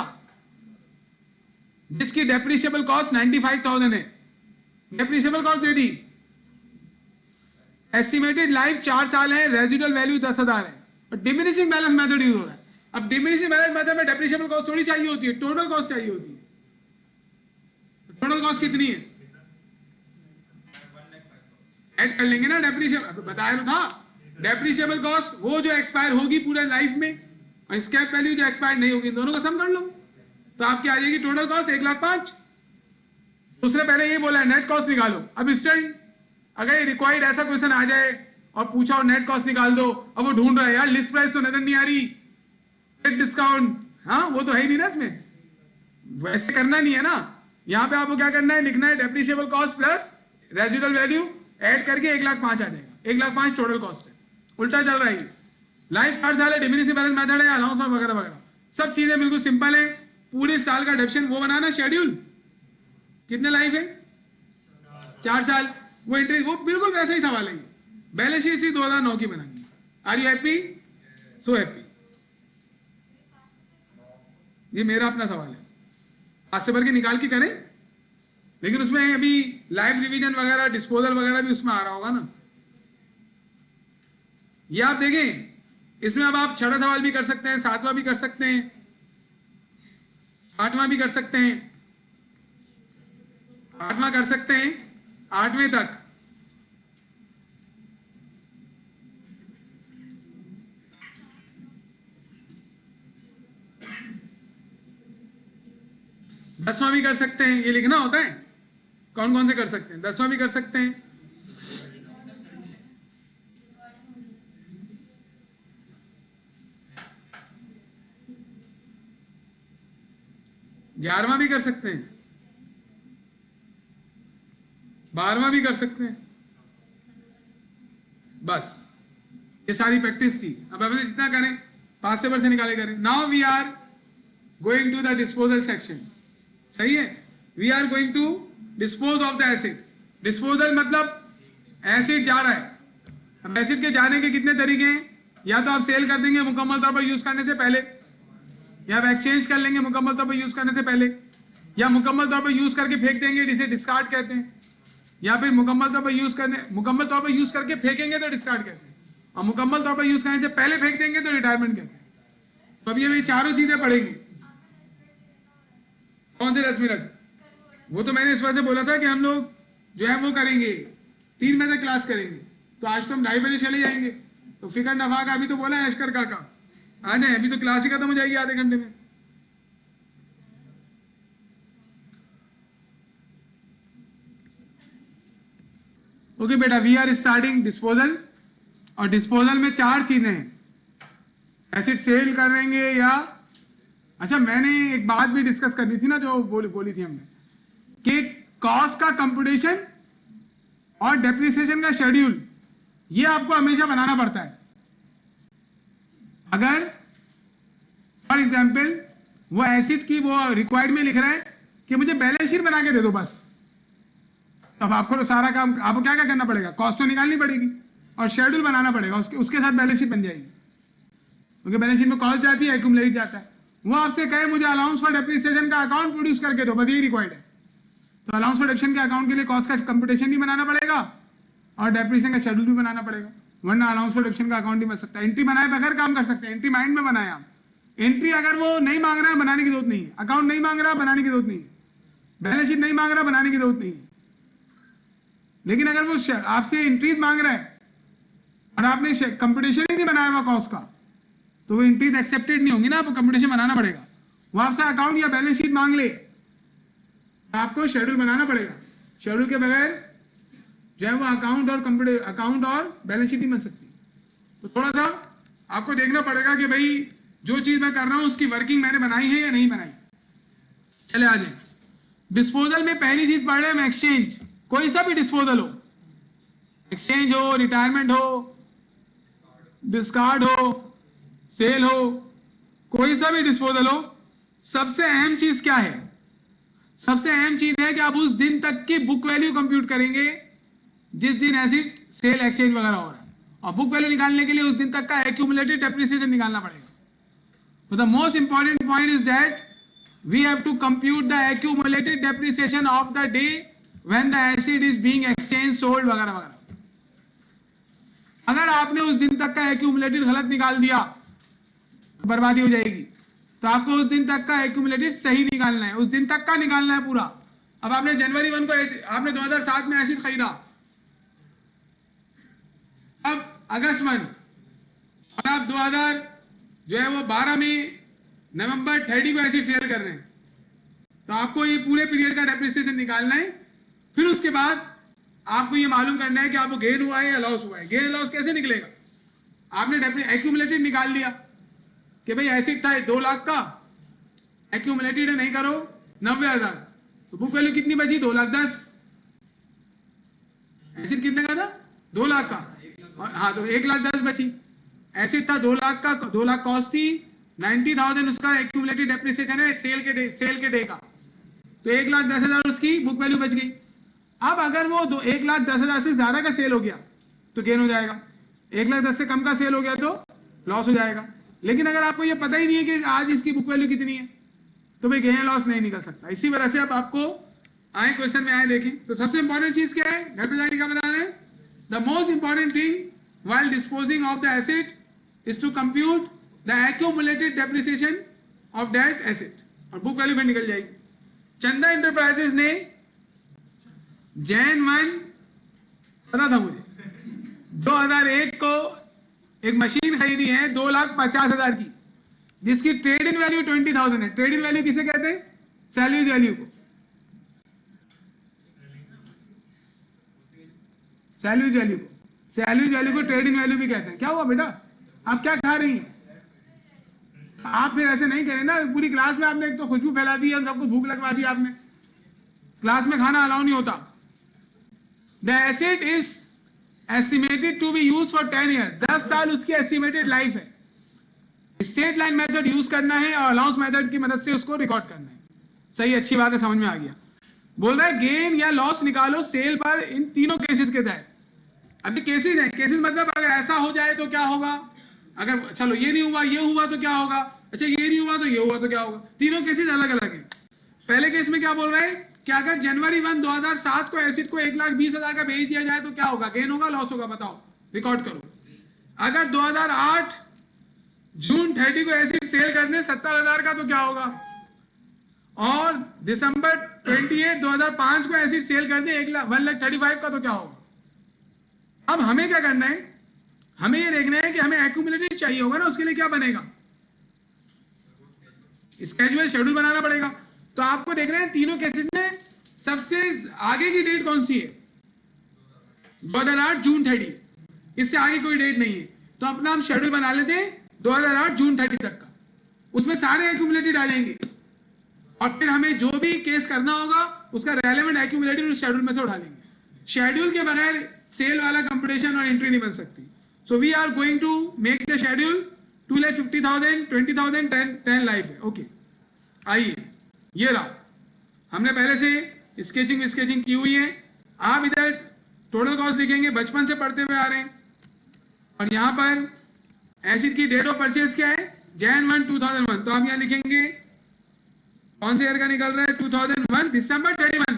जिसकी डेप्रिशिएबल कॉस्ट 95,000 है। डेप्रिशिएबल कॉस्ट दे दी, एस्टिमेटेड लाइफ 4 साल है, रेजिडुअल वैल्यू 10,000 है, और डिमिनिशिंग बैलेंस मेथड यूज हो रहा है। अब डिमिनिशिंग बैलेंस मेथड में डेप्रिशिएबल कॉस्ट थोड़ी चाहिए होती है, टोटल कॉस्ट चाहिए होती है। टोटल कॉस्ट कितनी है, ऐड कर लेंगे ना डेप्रिशिएबल, बताया तो था। डेप्रिशिएबल कॉस्ट वो जो एक्सपायर होगी पूरे लाइफ में, और स्क्रैप वैल्यू जो एक्सपायर नहीं होगी, दोनों का सम कर लो, तो आपकी आ जाएगी टोटल कॉस्ट 1,05,000। उसने पहले ये बोला है नेट कॉस्ट निकालो। अब स्टूडेंट अगर ये रिक्वायर्ड ऐसा क्वेश्चन आ जाए और पूछा और नेट कॉस्ट निकाल दो, अब वो ढूंढ रहा है यार लिस्ट प्राइस तो नजर नहीं आ रही, डिस्काउंट, हाँ वो तो है ही नहीं ना, इसमें वैसे करना नहीं है ना। यहाँ पे आपको क्या करना है, लिखना है depreciable cost plus residual value add करके 1,05,000 आ जाएगा। 1,05,000 टोटल कॉस्ट है, उल्टा चल रहा है। लाइफ 4 साल है, डिमिनिशिंग बैलेंस मेथड है, अलाउंस वगैरह वगैरह, सब चीजें बिल्कुल सिंपल है। पूरे साल का डेप्शन वो बनाना, शेड्यूल कितने लाइफ है 4 साल, वो एंट्री वो बिल्कुल वैसा ही सवाल है। बैलेंस शीट 2009 की बनानी। Are you happy, so happy. ये मेरा अपना सवाल है, हाथ से भर के निकाल के करें, लेकिन उसमें अभी लाइव रिवीजन वगैरह डिस्पोजल वगैरह भी उसमें आ रहा होगा ना। ये आप देखें, इसमें अब आप 6वां सवाल भी कर सकते हैं, 7वां भी कर सकते हैं, 8वां भी कर सकते हैं, 8वां कर सकते हैं, 8वें तक। दसवां भी कर सकते हैं, ये लिखना होता है कौन कौन से कर सकते हैं। 10वां भी कर सकते हैं, 11वां भी कर सकते हैं, 12वां भी कर सकते हैं। बस ये सारी प्रैक्टिस थी। अब अपने जितना करें 5 से से निकाले करें। Now we are going to the disposal section. सही है, we are going to dispose of the asset. Disposal मतलब एसिड जा रहा है। अब एसिड के जाने के कितने तरीके हैं, या तो आप सेल कर देंगे मुकम्मल तौर पर यूज करने से पहले, या आप एक्सचेंज कर लेंगे मुकम्मल तौर पर यूज करने से पहले, या मुकम्मल तौर पर यूज करके फेंक देंगे जिसे डिस्कार्ड कहते हैं, या फिर मुकम्मल तौर पर यूज करके फेंकेंगे तो डिस्कार्ड कहते हैं, और मुकम्मल तौर पर यूज करने से पहले फेंक देंगे तो रिटायरमेंट कहते हैं। तो अब ये चारों चीजें पढ़ेंगे। कौन से 10 मिनट, वो तो मैंने इस वजह से बोला था कि हम लोग जो है वो करेंगे 3 बजे क्लास करेंगे, तो आज तो हम 2:30 बजे चले जाएंगे। तो फिकर नफा का अभी तो बोला है अशकर का आ जाए, अभी तो क्लास ही खत्म हो जाएगी आधे घंटे में। ओके बेटा, वी आर स्टार्टिंग डिस्पोजल, और डिस्पोजल में 4 चीजें हैं। एसिड सेल करेंगे या, अच्छा मैंने एक बात भी डिस्कस करनी थी ना, जो बोली थी हमने कि कॉस्ट का कंप्यूटेशन और डेप्रिसिएशन का शेड्यूल, ये आपको हमेशा बनाना पड़ता है। अगर फॉर एग्जाम्पल वो एसिड की वो रिक्वायर्ड में लिख रहा है कि मुझे बैलेंस शीट बना के दे दो बस, अब आपको तो सारा काम, आपको क्या क्या करना पड़ेगा, कॉस्ट तो निकालनी पड़ेगी और शेड्यूल बनाना पड़ेगा, उसके साथ बैलेंस शीट बन जाएगी, क्योंकि बैलेंस शीट में कॉस्ट जाती है, एक्यूमुलेट जाता है। वो आपसे कहे मुझे अलाउंस फॉर डेप्रिसिएशन का अकाउंट प्रोड्यूस करके दो, बस यही रिक्वायर्ड है। तो अलाउंस फॉर डेप्रिसिएशन के अकाउंट के लिए कॉस्ट का कंप्यूटेशन भी बनाना पड़ेगा और डेप्रिसिएशन का शेड्यूल भी बनाना पड़ेगा, वरना अलाउंस फॉर डेप्रिसिएशन का अकाउंट नहीं बन सकता। एंट्री बनाए बगैर काम कर सकते हैं, एंट्री माइंड में बनाए आप। एंट्री अगर वो नहीं मांग रहा है बनाने की जरूरत नहीं है, अकाउंट नहीं मांग रहा बनाने की जरूरत नहीं है, बैलेंस शीट नहीं मांग रहा बनाने की जरूरत नहीं है। लेकिन अगर वो आपसे एंट्रीज मांग रहा है और आपने कंप्यूटेशन ही नहीं बनाया हुआ कॉस्ट का, तो वो एंट्रीज एक्सेप्टेड नहीं होंगी ना, आपको कंप्यूटेशन बनाना पड़ेगा। वो आपसे अकाउंट या बैलेंस शीट मांग ले, आपको शेड्यूल बनाना पड़ेगा। शेड्यूल के बगैर जो है वो अकाउंट और बैलेंस शीट नहीं बन सकती। तो थोड़ा सा आपको देखना पड़ेगा कि भाई जो चीज मैं कर रहा हूं उसकी वर्किंग मैंने बनाई है या नहीं बनाई। चले आ जाए डिस्पोजल में। पहली चीज पढ़ रहे हैं हम एक्सचेंज, कोई सा भी डिस्पोजल हो, एक्सचेंज हो, रिटायरमेंट हो, डिस्कार्ड हो, सेल हो, कोई सा भी डिस्पोजल हो, सबसे अहम चीज क्या है? सबसे अहम चीज है कि आप उस दिन तक की बुक वैल्यू कंप्यूट करेंगे जिस दिन एसिड सेल एक्सचेंज वगैरह हो रहा है, और बुक वैल्यू निकालने के लिए उस दिन तक का एक्यूमुलेटेड डेप्रिसिएशन निकालना पड़ेगा। तो the most important point is that we have to compute the accumulated depreciation of the day when the asset is being exchange, sold वगैरह वगैरह। अगर आपने उस दिन तक का एक्यूमुलेटेड गलत निकाल दिया तो बर्बादी हो जाएगी। तो आपको उस दिन तक का एक्यूमुलेटेड सही निकालना है, उस दिन तक का निकालना है पूरा। अब आपने जनवरी 1 को आपने 2007 में एसिड खरीदा, अब अगस्त 1 और आप 2000 जो है वो 12 में नवंबर 30 को एसिड सेल कर रहे हैं, तो आपको ये पूरे पीरियड का डेप्रिसिएशन निकालना है। फिर उसके बाद आपको ये मालूम करना है कि आपको गेन हुआ है या लॉस हुआ है। गेन लॉस कैसे निकलेगा? आपने एक्यूमुलेटेड निकाल लिया कि भाई एसिड था 2 लाख का, एक्यूमुलेटेड नहीं करो 90,000, तो बुक वैल्यू कितनी बची? 2,10,000। एसिड कितने का था? 2 लाख का, और हाँ तो 1,10,000 बची। एसिड था 2 लाख का, 2 लाख कॉस्ट थी, 90,000 उसका एक्यूमुलेटेड डेप्रिसिएशन है सेल के डे का, तो 1,10,000 उसकी बुक वैल्यू बच गई। अब अगर वो 1,10,000 से ज्यादा का सेल हो गया तो गेन हो जाएगा, 1,10,000 से कम का सेल हो गया तो लॉस हो जाएगा। लेकिन अगर आपको ये पता ही नहीं है कि आज इसकी बुक वैल्यू कितनी है, तो भाई गेन लॉस नहीं निकल सकता। इसी वजह से अब आपको आए क्वेश्चन में आए देखें, तो सबसे इंपॉर्टेंट चीज क्या है, घर पे जाके क्या बताना है? The most important thing while disposing of the asset is to compute the accumulated depreciation of that asset, और बुक वैल्यू में निकल जाएगी। चंदा इंटरप्राइजेस ने Jan 1 पता था मुझे 2001 को एक मशीन खरीदी है 2,50,000 की, जिसकी ट्रेड इन वैल्यू 20,000 है। ट्रेड इन वैल्यू किसे कहते हैं? सैल्यूज वैल्यू को। सैल्यूज वैल्यू को ट्रेड इन वैल्यू भी कहते हैं। क्या हुआ बेटा, आप क्या खा रही हैं? आप फिर ऐसे नहीं करें ना, पूरी क्लास में आपने एक तो खुशबू फैला दी और सबको भूख लगवा दी आपने। क्लास में खाना अलाउ नहीं होता। The asset is estimated to be use for 10 years, 10 साल उसकी एस्टिमेटेड लाइफ है। स्ट्रेट लाइन मेथड यूज करना है और अलाउंस मेथड की मदद से उसको रिकॉर्ड करना है। सही, अच्छी बात है, समझ में आ गया। बोल रहा है गेन या लॉस निकालो सेल पर इन तीनों केसेस के तहत। अभी केसेस है, केसेस मतलब अगर ऐसा हो जाए तो क्या होगा, अगर चलो ये नहीं हुआ ये हुआ तो क्या होगा, अच्छा ये नहीं हुआ तो ये हुआ तो क्या होगा। तीनों केसेस अलग अलग हैं। पहले केस में क्या बोल रहे हैं कि अगर जनवरी 1 2007 को एसिड को 1,20,000 का बेच दिया जाए तो क्या होगा, गेन होगा लॉस होगा, बताओ, रिकॉर्ड करो। अगर 2008 जून 30 को एसिड सेल करने 70,000 का तो क्या होगा, और दिसंबर 28 2005 को एसिड सेल कर दे 1,35,000 का तो क्या होगा। अब हमें क्या करना है, हमें ये देखना है कि हमें एक्यूमुलेटेड चाहिए होगा ना, उसके लिए क्या बनेगा, स्केड्यूल शेड्यूल बनाना पड़ेगा। तो आपको देखना है तीनों केसेस में सबसे आगे की डेट कौन सी है, 2008 जून 30, इससे आगे कोई डेट नहीं है। तो अपना हम शेड्यूल बना लेते हैं 2008 जून 30 तक का, उसमें सारे एक्यूमुलेटेड डालेंगे और फिर हमें जो भी केस करना होगा उसका रेलेवेंट एक्यूमुलेटेड उस शेड्यूल में से उठा लेंगे। शेड्यूल के बगैर सेल वाला कंपटीशन और एंट्री नहीं बन सकती। So we are going to make the schedule 2,50,000, 20,000, 10 life है। ओके, आइए, ये रहा, हमने पहले से स्केचिंग की हुई है। आप इधर टोटल कॉस्ट लिखेंगे, बचपन से पढ़ते हुए आ रहे हैं, और यहाँ पर एसिड की डेट ऑफ परचेज क्या है, Jan 1 2001, तो आप यहाँ लिखेंगे कौन से ईयर का निकल रहा है, 2001 दिसंबर 31।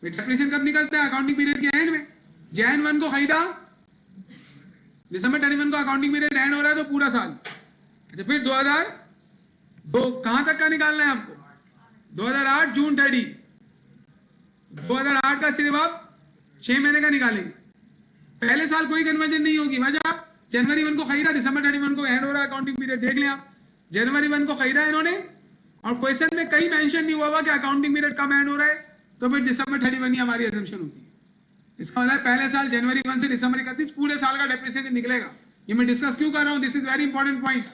डेप्रिसिएशन कब निकलता है, अकाउंटिंग पीरियड के एंड में। Jan 1 को खरीदा, दिसंबर 31 को अकाउंटिंग पीरियड एंड हो रहा है, तो पूरा साल। अच्छा, फिर 2002 कहां तक का निकालना है आपको, 2008 जून 30, 2008 का सिर्फ आप 6 महीने का निकालेंगे। पहले साल कोई कन्वर्जन नहीं होगी, वजह जनवरी 1 को खरीदा, दिसंबर 31 को एंड हो रहा है अकाउंटिंग पीरियड, देख लें आप। जनवरी 1 को खरीदा इन्होंने, और क्वेश्चन में कहीं मेंशन नहीं हुआ हुआ कि अकाउंटिंग पीरियड कब एंड हो रहा है, तो फिर दिसंबर 31 ही हमारी असम्पशन होती है। इसका मतलब पहले साल जनवरी 1 से दिसंबर 31 पूरे साल का डेप्रिसिएशन निकलेगा। ये मैं डिस्कस क्यों कर रहा हूं, this is very important point.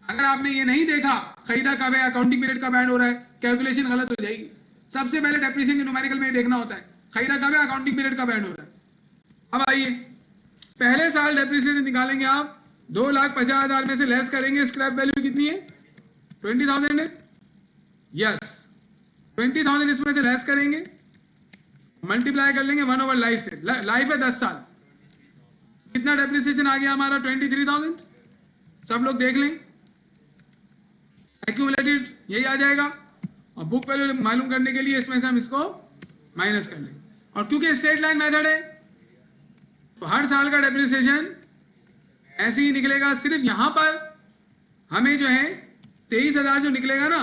अगर आपने ये नहीं देखा खरीदा कब है, अकाउंटिंग पीरियड कब एंड हो रहा है, कैलकुलेशन गलत हो जाएगी। सबसे पहले डेप्रिसिएशन न्यूमेरिकल में देखना होता है, खरीदा कब है, अकाउंटिंग पीरियड कब एंड हो रहा है। अब आइए, पहले साल डेप्रिसिएशन निकालेंगे आप, 2,50,000 में से लेस करेंगे, स्क्रैप वैल्यू कितनी है, 20,000 है, यस 20,000 इसमें से लेस करेंगे, मल्टीप्लाई कर लेंगे 1 ओवर लाइफ से, लाइफ है 10 साल, कितना डेप्रिसिएशन आ गया हमारा, 23,000। सब लोग देख लें, एक्यूमुलेटेड यही आ जाएगा, और बुक वैल्यू मालूम करने के लिए इसमें से हम इसको माइनस कर लेंगे। और क्योंकि स्ट्रेट लाइन मेथड है, तो हर साल का डेप्रिसिएशन ऐसे ही निकलेगा। सिर्फ यहां पर हमें जो है 23,000 जो निकलेगा ना,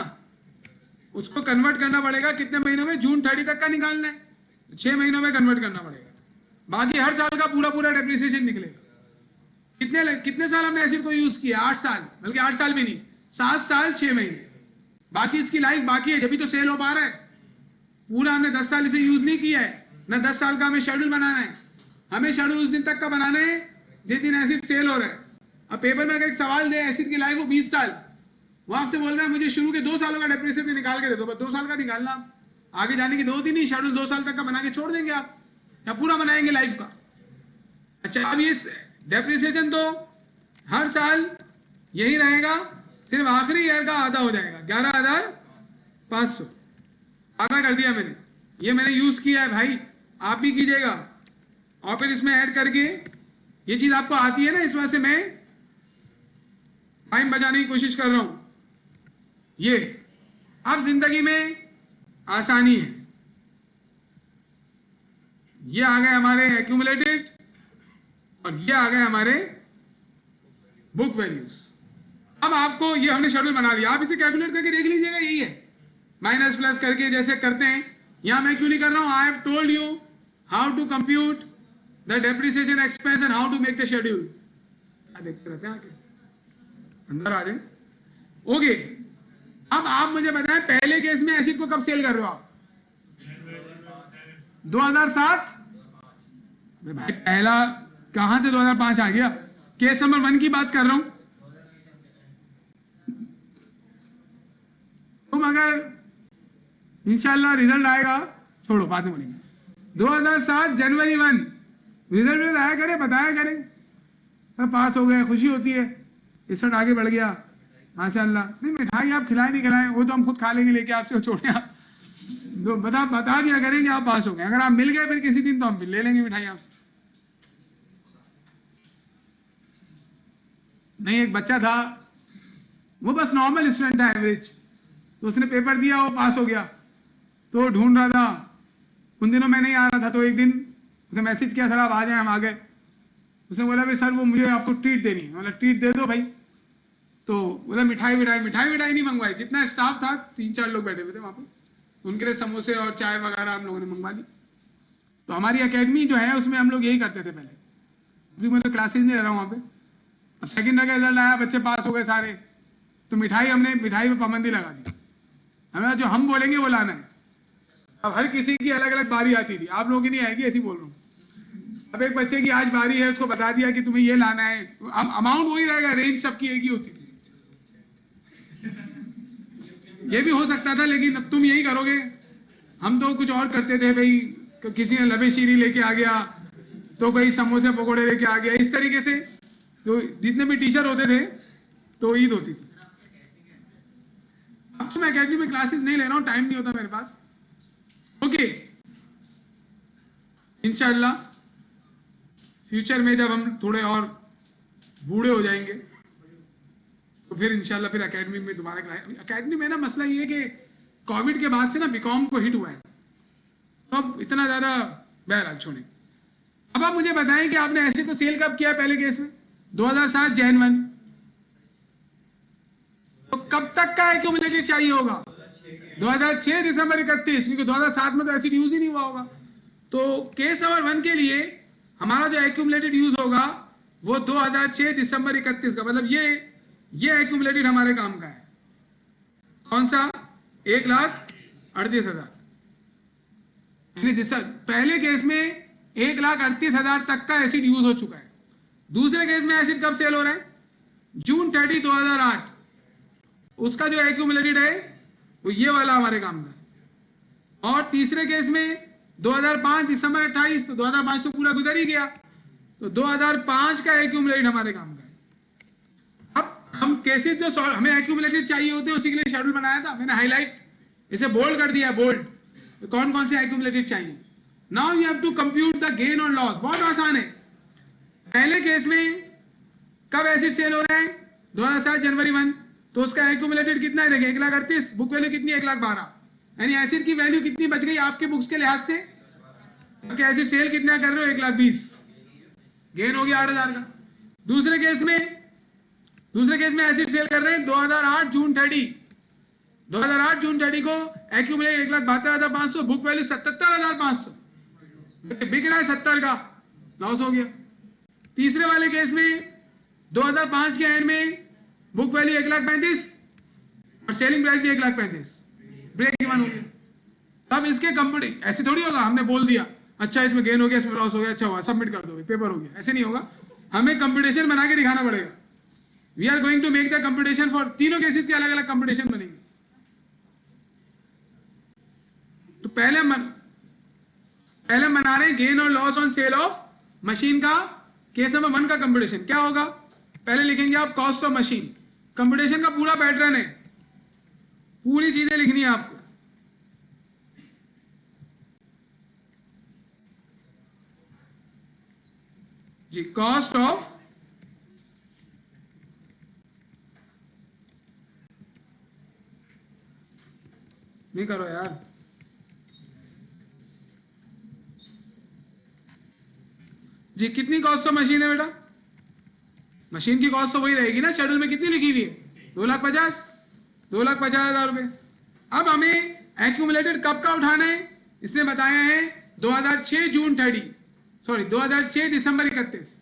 उसको कन्वर्ट करना पड़ेगा कितने महीनों में, जून 30 तक का निकालना है, 6 महीनों में कन्वर्ट करना पड़ेगा। बाकी हर साल का पूरा पूरा डेप्रिसिएशन निकलेगा। कितने साल हमने एसिड को यूज किया, 8 साल, बल्कि 8 साल भी नहीं, 7 साल 6 महीने, बाकी इसकी लाइफ बाकी है, जब तो सेल हो पा रहा है। पूरा हमने 10 साल इसे यूज नहीं किया है ना, 10 साल का हमें शेड्यूल बनाना है। हमें शेड्यूल उस दिन तक का बनाना है जिस दिन एसिड सेल हो रहा है। अब पेपर में अगर एक सवाल दे एसिड की लाइफ हो 20 साल, वो आपसे बोल रहा है मुझे शुरू के 2 सालों का डेप्रिसिएशन निकाल के दे दो, बस 2 साल का निकालना, आगे जाने की जरूरत ही नहीं, शेड्यूल 2 साल तक का बना के छोड़ देंगे आप, या पूरा बनाएंगे लाइफ का। अच्छा, अब ये डेप्रिसिएशन तो हर साल यही रहेगा, सिर्फ आखिरी ईयर का आधा हो जाएगा, 11,500 आधा कर दिया मैंने, ये मैंने यूज किया है भाई, आप भी कीजिएगा। और फिर इसमें ऐड करके, ये चीज आपको आती है ना, इस वजह से मैं टाइम बचाने की कोशिश कर रहा हूं। ये अब जिंदगी में आसानी है, ये आ गए हमारे एक्यूमुलेटेड, और ये आ गए हमारे बुक वैल्यूज। अब आपको ये हमने शेड्यूल बना लिया, आप इसे कैलकुलेट करके देख लीजिएगा, यही है, माइनस प्लस करके जैसे करते हैं। यहां मैं क्यों नहीं कर रहा हूं, I have told you how to compute the depreciation expense and how to make the schedule. क्या देखते रहते हैं, आके अंदर आ जाए। ओके, अब आप मुझे बताएं, पहले केस में एसिड को कब सेल कर रहे हो आप, 2007। भाई पहला कहां से 2005 आ गया, केस नंबर 1 की बात कर रहा हूं। तुम अगर इंशाल्लाह रिजल्ट आएगा, छोड़ो बाद में बोलेंगे, 2007 जनवरी 1 रिजल्ट आया करे, बताया करे, अब पास हो गए, खुशी होती है, रिजल्ट आगे बढ़ गया, माशाल्लाह। नहीं, मिठाई आप खिलाए नहीं खिलाएं, वो तो हम खुद खा लेंगे लेके आपसे, छोड़े आप, तो बता दिया करेंगे आप पास हो गए। अगर आप मिल गए फिर किसी दिन, तो हम फिर ले लेंगे मिठाई आपसे। नहीं, एक बच्चा था, वो बस नॉर्मल स्टूडेंट था, एवरेज, तो उसने पेपर दिया, वो पास हो गया, तो ढूंढ रहा था, उन दिनों मैं नहीं आ रहा था, तो एक दिन उसे मैसेज किया, सर आप आ जाएं, हम आ गए। उसने बोला भाई सर वो मुझे आपको ट्रीट देनी है, मतलब ट्रीट दे दो भाई। तो बोला मिठाई नहीं मंगवाई, जितना स्टाफ था 3-4 लोग बैठे हुए थे वहाँ पे, उनके लिए समोसे और चाय वगैरह हम लोगों ने मंगवा ली। तो हमारी एकेडमी जो है उसमें हम लोग यही करते थे पहले, अभी मैं तो क्लासेज नहीं ले रहा हूँ वहाँ पे। अब सेकेंड ईयर का रिजल्ट आया, बच्चे पास हो गए सारे, तो मिठाई पे पाबंदी लगा दी, हमें जो हम बोलेंगे वो लाना है। अब हर किसी की अलग अलग बारी आती थी, आप लोगों की नहीं आएगी, ऐसी बोल रहा हूँ। अब एक बच्चे की आज बारी है, उसको बता दिया कि तुम्हें ये लाना है, अमाउंट वही रहेगा, रेंज सबकी एक ही होती थी। ये भी हो सकता था, लेकिन अब तुम यही करोगे, हम तो कुछ और करते थे भाई, किसी ने लबे शीरी लेके आ गया, तो कोई समोसे पकौड़े लेके आ गया, इस तरीके से। तो जितने भी टीचर होते थे तो ईद होती थी। अब तो मैं अकेडमी में क्लासेस नहीं ले रहा हूँ, टाइम नहीं होता मेरे पास। ओके, इंशाल्लाह फ्यूचर में जब हम थोड़े और बूढ़े हो जाएंगे तो फिर इंशाल्लाह फिर एकेडमी में दोबारा क्लास। एकेडमी में ना मसला ये है कि कोविड के बाद से ना बीकॉम को हिट हुआ है, तो अब इतना ज़्यादा बहरहाल छोड़ें। अब आप मुझे बताएं कि आपने ऐसे तो सेल कब किया पहले केस में? 2007 जैन 1। तो कब तक का एक्यूमुलेटेड चाहिए होगा? 2006 दिसंबर 31, क्योंकि 2007 में तो ऐसी यूज ही नहीं हुआ होगा। तो केस नंबर 1 के लिए हमारा जो एक्यूमुलेटेड यूज होगा वो 2006 दिसंबर 31 का, मतलब ये एक्यूमुलेटेड हमारे काम का है। कौन सा? 1,38,000। पहले केस में 1,38,000 तक का एसिड यूज हो चुका है। दूसरे केस में एसिड कब सेल हो रहा है? जून 30, 2008। उसका जो एक्यूमुलेटेड है वो ये वाला हमारे काम का है। और तीसरे केस में 2005 दिसंबर 28, तो 2005 तो पूरा गुजर ही गया, तो 2005 का एक्यूमुलेटेड हमारे काम का है। अब हम केसेस जो हमें एक्यूमुलेटेड चाहिए होते हैं उसी के लिए शेड्यूल बनाया था, मैंने हाईलाइट इसे बोल्ड कर दिया, बोल्ड तो कौन कौन से एक्यूमुलेटेड चाहिए। Now you have to compute the gain और लॉस। बहुत आसान है। पहले केस में कब एसिड सेल हो रहा है? 2007 जनवरी 1, तो उसका एक्यूमुलेटेड कितना है? देखिए 1,38,000। बुक वैल्यू कितनी है? 1,12,000। यानी एसिड की वैल्यू कितनी बच गई आपके बुक्स के लिहाज से? क्योंकि एसिड सेल कितना कर रहे हो? 1,20,000। गेन हो गया 8,000 का। दूसरे केस में एसिड सेल कर रहे हैं 2008 जून 30। 2008 जून 30 को एक्यूमुलेट 1,72,500, बुक वैल्यू 77,500। बिक रहा है 70 का, लॉस हो गया। तीसरे वाले केस में 2005 के एंड में बुक वैल्यू 1,35,000 और सेलिंग प्राइस भी 1,35,000, ब्रेक इवन हो गया। अब इसके कंपनी ऐसे थोड़ी होगा, हमने बोल दिया अच्छा इसमें गेन हो गया, इसमें लॉस हो गया, अच्छा हुआ सबमिट कर दो, पेपर हो गया। ऐसे नहीं होगा, हमें कंपटीशन बना के दिखाना पड़ेगा। We are going to make the competition for तीनों केसेस के अलग अलग कंपटीशन बनेंगे। तो पहले बना रहे हैं गेन और loss on sale of machine का। केस नंबर 1 का कंपटीशन क्या होगा? पहले लिखेंगे आप कॉस्ट ऑफ मशीन। कंपटीशन का पूरा पैटर्न है, पूरी चीजें लिखनी है आपको। जी, कॉस्ट ऑफ नहीं करो यार, जी कितनी कॉस्ट ऑफ मशीन है बेटा? मशीन की कॉस्ट तो वही रहेगी ना, शेड्यूल में कितनी लिखी हुई है? 2,50,000 रुपए। अब हमें एक्यूमुलेटेड कब का उठाना है? इसने बताया है 2006 दिसंबर 31।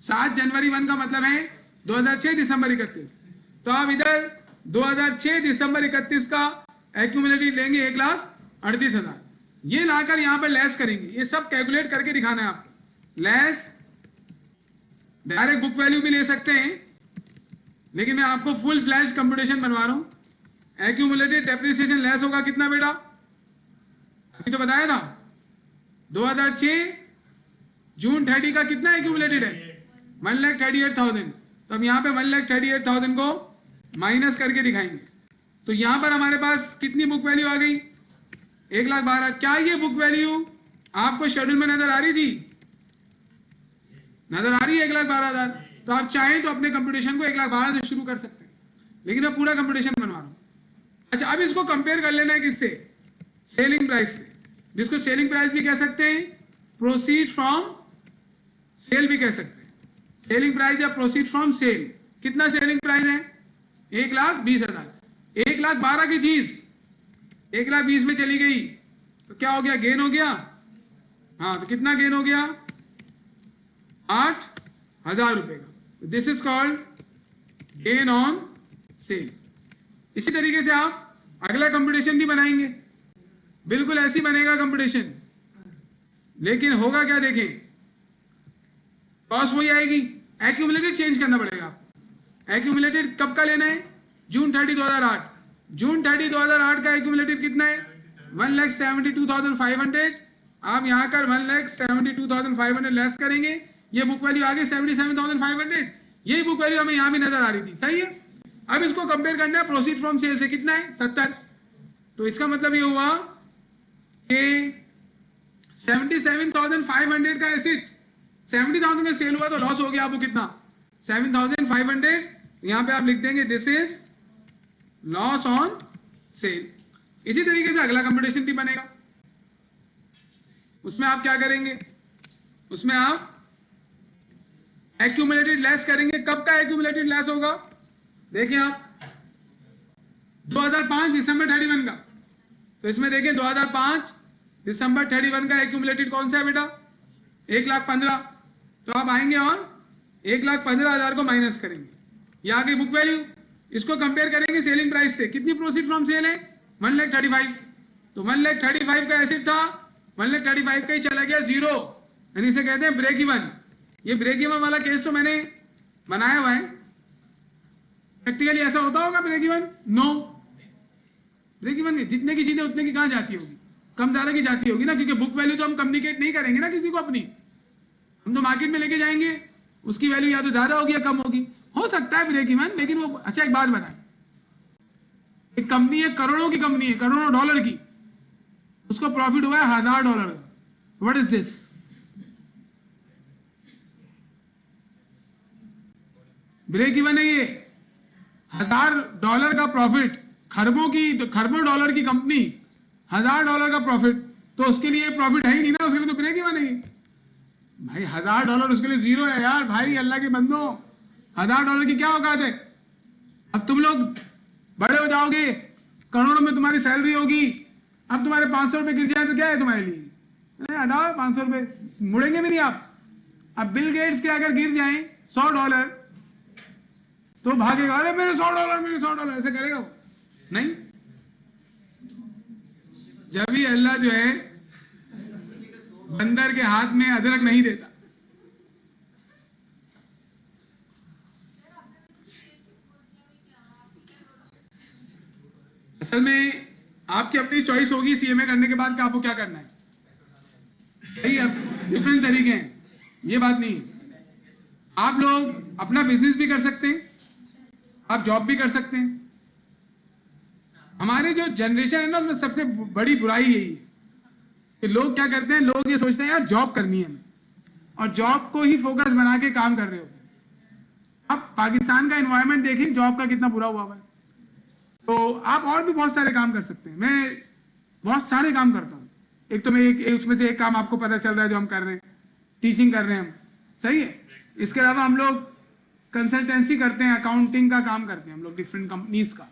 7 जनवरी 1 का मतलब है 2006 दिसंबर 31। तो आप इधर 2006 दिसंबर 31 का एक्यूमुलेटेड लेंगे 1,38,000। ये लाकर यहां पर लेस करेंगे। ये सब कैलकुलेट करके दिखाना है आपको। लेस डायरेक्ट बुक वैल्यू भी ले सकते हैं, लेकिन मैं आपको फुल फ्लैश कंप्यूटेशन बनवा रहा हूं। एक्यूमुलेटेड डेप्रिसिएशन लेस होगा कितना बेटा? अभी तो बताया था 2006 जून 30 का कितना एक्यूमुलेटेड है? 1,38,000। तो अब यहां पे 1,38,000 को माइनस करके दिखाएंगे। तो यहां पर हमारे पास कितनी बुक वैल्यू आ गई? 1,12,000। क्या ये बुक वैल्यू आपको शेड्यूल में नजर आ रही थी? नजर आ रही है 1,12,000। तो आप चाहें तो अपने कंपटीशन को 1,12,000 से शुरू कर सकते हैं, लेकिन मैं पूरा कंपटीशन बनवा रहा हूं। अच्छा, अब इसको कंपेयर कर लेना है किससे? सेलिंग प्राइस से, जिसको सेलिंग प्राइस भी कह सकते हैं, प्रोसीड फ्रॉम सेल भी कह सकते हैं। सेलिंग प्राइस या प्रोसीड फ्रॉम सेल। कितना सेलिंग प्राइस है? 1,20,000। 1,12,000 की चीज 1,20,000 में चली गई तो क्या हो गया? गेन हो गया। हाँ, तो कितना गेन हो गया? 8,000 रुपए का। This is called gain on sale. इसी तरीके से आप अगला कंपटीशन भी बनाएंगे, बिल्कुल ऐसी बनेगा कंपटीशन, लेकिन होगा क्या देखें, कॉस्ट वही आएगी, एक्यूमुलेटेड चेंज करना पड़ेगा। एक्यूमुलेटेड कब का लेना है? जून 30 2008। जून 30 2008 का एक्यूमुलेटेड कितना है? 1,72,500। आप यहां कर 1,72,500 लेस करेंगे, ये बुक वैल्यू आ गई 77,500। यही बुक वैल्यू हमें यहां भी नजर आ रही थी, सही है। अब इसको कंपेयर करना है प्रोसीड फ्रॉम सेल से। कितना है? 70। तो इसका मतलब ये हुआ कि 77,500 का एसेट 70,000 का सेल हुआ तो लॉस हो गया आपको कितना 7,500। यहां पे आप लिख देंगे this is loss on sale. इसी तरीके से अगला कंप्यूटेशन भी बनेगा। उसमें आप क्या करेंगे, उसमें आप एक्यूमुलेटेड लेस करेंगे। कब का एक्यूमुलेटेड लेस होगा, देखिए आप 2005 दिसंबर 31 का। तो इसमें देखिए 2005 दिसंबर 31 का एक्यूमुलेटेड कौन सा है बेटा 1,15,000। तो आप आएंगे और 1,15,000 को माइनस करेंगे, ये आ गई बुक वैल्यू। इसको कंपेयर करेंगे सेलिंग प्राइस से, कितनी प्रोसीड फ्रॉम सेल है 1,35,000। तो 1,35,000 का एसेट था, 1,35,000 का ही चला गया जीरो, यानी इसे कहते हैं ब्रेक इवन। ये ब्रेक इवन वाला केस तो मैंने बनाया हुआ है। प्रैक्टिकली ऐसा होता होगा break even? No, break even जितने की चीजें उतने की कहां जाती होगी, कम ज्यादा की जाती होगी ना, क्योंकि बुक वैल्यू तो हम कम्युनिकेट नहीं करेंगे ना किसी को अपनी, हम तो मार्केट में लेके जाएंगे, उसकी वैल्यू या तो ज्यादा होगी या कम होगी। हो सकता है ब्रेक इवन, लेकिन वो अच्छा एक बात बताएं, एक कंपनी है करोड़ों की कंपनी है, करोड़ों डॉलर की, उसको प्रॉफिट हुआ है $1,000 का। What is this? Break even है ये। $1,000 का प्रॉफिट, खरबों डॉलर की कंपनी, $1,000 का प्रॉफिट, तो उसके लिए प्रॉफिट है ही नहीं ना, उसके लिए तो ब्रेक इवन है भाई। $1,000 उसके लिए जीरो है यार भाई, अल्लाह के बंदो, $1,000 की क्या औकात है। अब तुम लोग बड़े हो जाओगे, करोड़ों में तुम्हारी सैलरी होगी, अब तुम्हारे 500 रुपए गिर जाए तो क्या है तुम्हारे लिए, अरे हटाओ 500 रुपए, मुड़ेंगे भी नहीं आप। अब बिल गेट्स के अगर गिर जाए $100 तो भागेगा, अरे मेरे $100, मेरे $100, ऐसे करेगा वो? नहीं। जब भी अल्लाह जो है बंदर के हाथ में अदरक नहीं देता। असल में आपकी अपनी चॉइस होगी सीएमए करने के बाद कि आपको क्या करना है। सही है, डिफरेंट तरीके हैं, ये बात नहीं है। आप लोग अपना बिजनेस भी कर सकते हैं, आप जॉब भी कर सकते हैं। हमारे जो जनरेशन है ना, उसमें सबसे बड़ी बुराई यही है कि लोग क्या करते हैं, लोग ये सोचते हैं यार जॉब करनी है हमें, और जॉब को ही फोकस बना के काम कर रहे होते हैं। अब पाकिस्तान का एनवायरनमेंट देखें, जॉब का कितना बुरा हुआ है। तो आप और भी बहुत सारे काम कर सकते हैं, मैं बहुत सारे काम करता हूँ। एक तो मैं उसमें से एक काम आपको पता चल रहा है जो हम कर रहे हैं, टीचिंग कर रहे हैं हम, सही है। इसके अलावा हम लोग कंसल्टेंसी करते हैं, अकाउंटिंग का काम करते हैं हम लोग डिफरेंट कंपनीज का।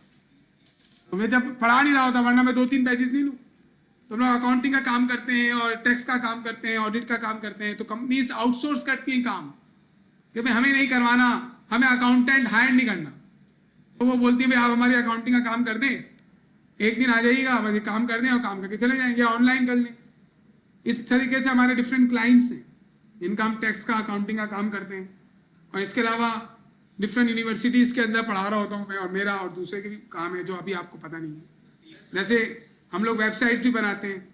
तो मैं जब पढ़ा नहीं रहा होता, वरना मैं 2-3 बैचेस नहीं लूँ, तो हम लोग अकाउंटिंग का काम करते हैं और टैक्स का काम करते हैं, ऑडिट का काम करते हैं। तो कंपनीज आउटसोर्स करती हैं काम कि भाई हमें नहीं करवाना, हमें अकाउंटेंट हायर नहीं करना। तो वो बोलती है भाई आप हमारी अकाउंटिंग का काम कर दें, एक दिन आ जाइएगा, बस काम कर दें और काम करके चले जाएंगे, ऑनलाइन कर लें। इस तरीके से हमारे डिफरेंट क्लाइंट्स हैं जिनका हम टैक्स का अकाउंटिंग का काम करते हैं। और इसके अलावा डिफरेंट यूनिवर्सिटीज़ के अंदर पढ़ा रहा होता हूँ मैं, और मेरा और दूसरे के भी काम है जो अभी आपको पता नहीं है। जैसे हम लोग वेबसाइट भी बनाते हैं।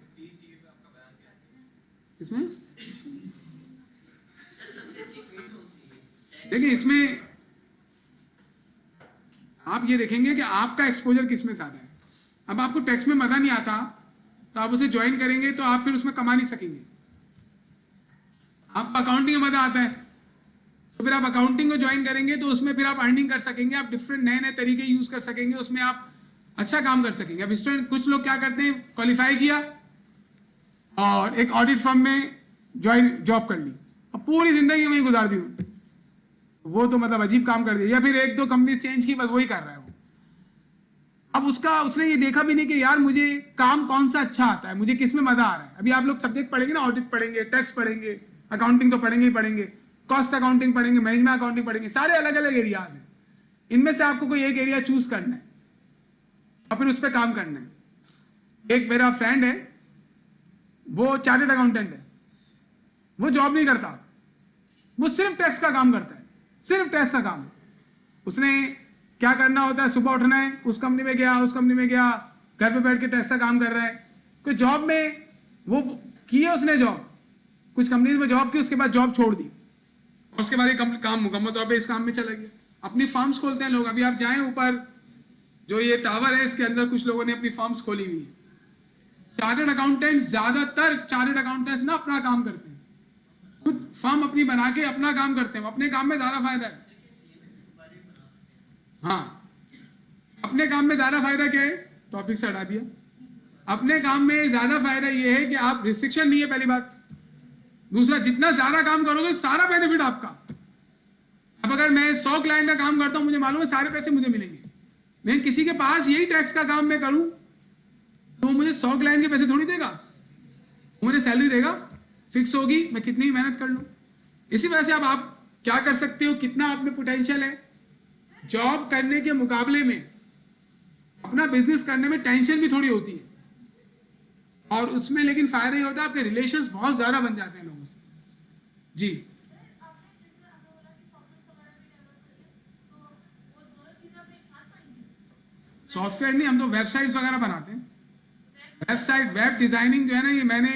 इसमें देखिए, इसमें आप ये देखेंगे कि आपका एक्सपोजर किस में ज़्यादा है। अब आपको टैक्स में मज़ा नहीं आता तो आप उसे ज्वाइन करेंगे तो आप फिर उसमें कमा नहीं सकेंगे। आपको अकाउंटिंग में मज़ा आता है तो फिर आप अकाउंटिंग को ज्वाइन करेंगे तो उसमें फिर आप अर्निंग कर सकेंगे, आप डिफरेंट नए नए तरीके यूज़ कर सकेंगे, उसमें आप अच्छा काम कर सकेंगे। अब स्टूडेंट कुछ लोग क्या करते हैं, क्वालिफाई किया और एक ऑडिट फर्म में जॉब कर ली, अब पूरी जिंदगी वहीं गुजार दी, वो तो मतलब अजीब काम कर दिया। या फिर 1-2 कंपनी चेंज की, बस वही कर रहा है वो। अब उसने ये देखा भी नहीं कि यार मुझे काम कौन सा अच्छा आता है, मुझे किस में मजा आ रहा है। अभी आप लोग सब्जेक्ट पढ़ेंगे ना, ऑडिट पढ़ेंगे, टैक्स पढ़ेंगे, अकाउंटिंग तो पढ़ेंगे ही पढ़ेंगे, कॉस्ट अकाउंटिंग पढ़ेंगे, मैनेजमेंट अकाउंटिंग पढ़ेंगे, सारे अलग अलग एरियाज हैं। इनमें से आपको कोई एक एरिया चूज करना है और फिर उस पर काम करना है। एक मेरा फ्रेंड है, वो चार्टर्ड अकाउंटेंट है, वो जॉब नहीं करता, वो सिर्फ टैक्स का काम करता है, सिर्फ टैक्स का काम। उसने क्या करना होता है, सुबह उठना है, उस कंपनी में गया, उस कंपनी में गया, घर पे बैठ के टैक्स का काम कर रहा है। कोई जॉब में वो की है उसने, जॉब कुछ कंपनीज में जॉब की, उसके बाद जॉब छोड़ दी, उसके बाद ये काम मुकम्मल तौर पे इस काम में चला गया। अपनी फार्म्स खोलते हैं लोग। अभी आप जाएं ऊपर, जो ये टावर है इसके अंदर कुछ लोगों ने अपनी फार्म्स खोली हुई है। चार्टर्ड अकाउंटेंट्स, ज्यादातर चार्टर्ड अकाउंटेंट्स ना अपना काम करते हैं, खुद फर्म अपनी बना के अपना काम करते हैं, अपने काम में ज्यादा फायदा है। हाँ, अपने काम में ज्यादा फायदा क्या है, टॉपिक से हटा दिया। अपने काम में ज्यादा फायदा ये है कि आप रिस्ट्रिक्शन नहीं है, पहली बात। दूसरा, जितना ज्यादा काम करोगे सारा बेनिफिट आपका। अब अगर मैं 100 क्लाइंट का काम करता हूं, मुझे मालूम है सारे पैसे मुझे मिलेंगे, लेकिन किसी के पास यही टैक्स का काम मैं करूं तो मुझे 100 क्लाइंट के पैसे थोड़ी देगा, मुझे सैलरी देगा, फिक्स होगी, मैं कितनी भी मेहनत कर लूं। इसी वजह से अब आप क्या कर सकते हो, कितना आप में पोटेंशियल है। जॉब करने के मुकाबले में अपना बिजनेस करने में टेंशन भी थोड़ी होती है, और उसमें लेकिन फायदा ही होता है, आपके रिलेशंस बहुत ज्यादा बन जाते हैं लोगों से। जी, सॉफ्टवेयर नहीं, हम तो वेबसाइट्स वगैरह बनाते हैं। वेबसाइट, वेब डिजाइनिंग जो है ना, ये मैंने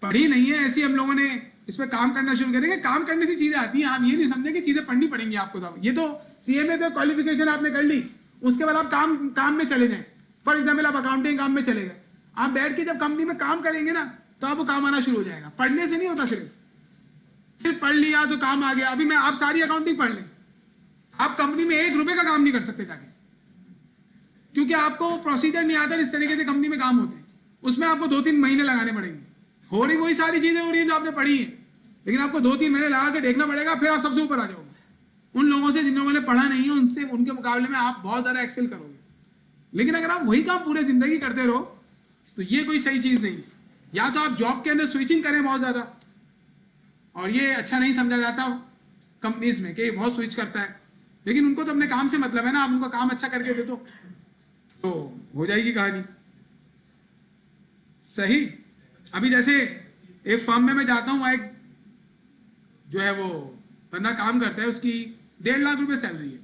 पढ़ी नहीं है, ऐसी हम लोगों ने इस पर काम करना शुरू करेंगे। काम करने से चीजें आती हैं, आप ये नहीं समझे कि चीजें पढ़नी पड़ेंगी आपको। तो ये तो सीएमए तो क्वालिफिकेशन आपने कर ली, उसके बाद आप काम में चले जाए। फॉर एग्जाम्पल, आप अकाउंटिंग काम में चले गए, आप बैठ के जब कंपनी में काम करेंगे ना, तो आपको काम आना शुरू हो जाएगा। पढ़ने से नहीं होता, सिर्फ पढ़ लिया तो काम आ गया। अभी मैं आप सारी अकाउंटिंग पढ़ लें, आप कंपनी में 1 रुपए का काम नहीं कर सकते जाके, क्योंकि आपको प्रोसीजर नहीं आता। इस तरीके से कंपनी में काम होते हैं, उसमें आपको 2-3 महीने लगाने पड़ेंगे। हो रही वही सारी चीजें हो रही हैं जो आपने पढ़ी है, लेकिन आपको 2-3 महीने लगा के देखना पड़ेगा, फिर आप सबसे ऊपर आ जाओगे। उन लोगों से जिन लोगों ने पढ़ा नहीं है, उनसे, उनके मुकाबले में आप बहुत ज्यादा एक्सेल करोगे। लेकिन अगर आप वही काम पूरे जिंदगी करते रहो तो ये कोई सही चीज नहीं है। या तो आप जॉब के अंदर स्विचिंग करें बहुत ज्यादा, और ये अच्छा नहीं समझा जाता कंपनीज में कि बहुत स्विच करता है, लेकिन उनको तो अपने काम से मतलब है ना। आप उनको काम अच्छा करके दे दो तो हो जाएगी कहानी। सही। अभी जैसे एक फर्म में मैं जाता हूँ, एक जो है वो बंदा काम करता है, उसकी 1.5 लाख रुपए सैलरी है।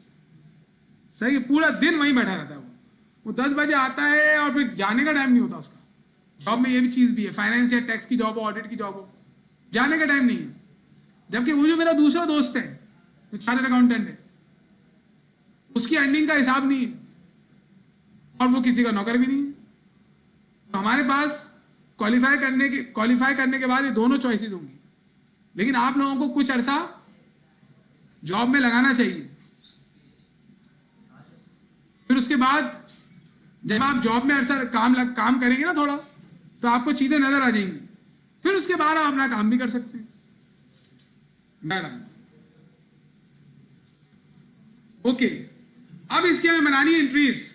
सही, पूरा दिन वहीं बैठा रहता है वो 10 बजे आता है और फिर जाने का टाइम नहीं होता उसका। जॉब में ये भी चीज भी है, फाइनेंस या टैक्स की जॉब हो, ऑडिट की जॉब हो, जाने का टाइम नहीं है। जबकि वो जो मेरा दूसरा दोस्त है, जो चार्टर्ड अकाउंटेंट है, उसकी अर्निंग का हिसाब नहीं है, और वो किसी का नौकर भी नहीं है। तो हमारे पास क्वालिफाई करने के बाद ये दोनों चॉइसेस होंगी, लेकिन आप लोगों को कुछ अरसा जॉब में लगाना चाहिए। फिर उसके बाद जब आप जॉब में अरसा काम करेंगे ना थोड़ा, तो आपको चीजें नजर आ जाएंगी। फिर उसके बाद आप अपना काम भी कर सकते हैं। ओके, अब इसके हमें बनानी है एंट्रीज।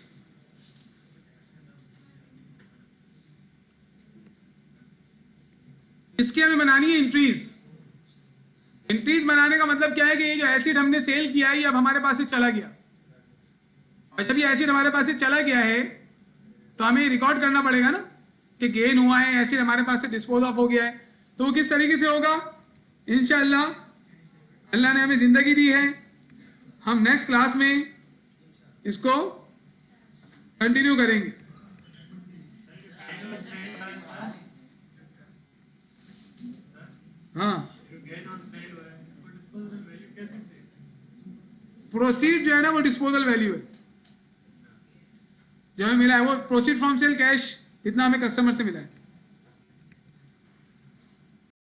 इसके हमें बनानी है एंट्रीज। एंट्रीज बनाने का मतलब क्या है कि ये जो एसिड हमने सेल किया है, ये अब हमारे पास से चला गया, और जब ये एसिड हमारे पास से चला गया है तो हमें रिकॉर्ड करना पड़ेगा ना कि गेन हुआ है, एसिड हमारे पास से डिस्पोज ऑफ हो गया है। तो वो किस तरीके से होगा, इंशाअल्लाह अल्लाह ने हमें जिंदगी दी है, हम नेक्स्ट क्लास में इसको कंटिन्यू करेंगे। हाँ, प्रोसीड जो है ना वो डिस्पोजल वैल्यू है जो हमें मिला है, वो प्रोसीड फ्रॉम सेल कैश इतना हमें कस्टमर से मिला है।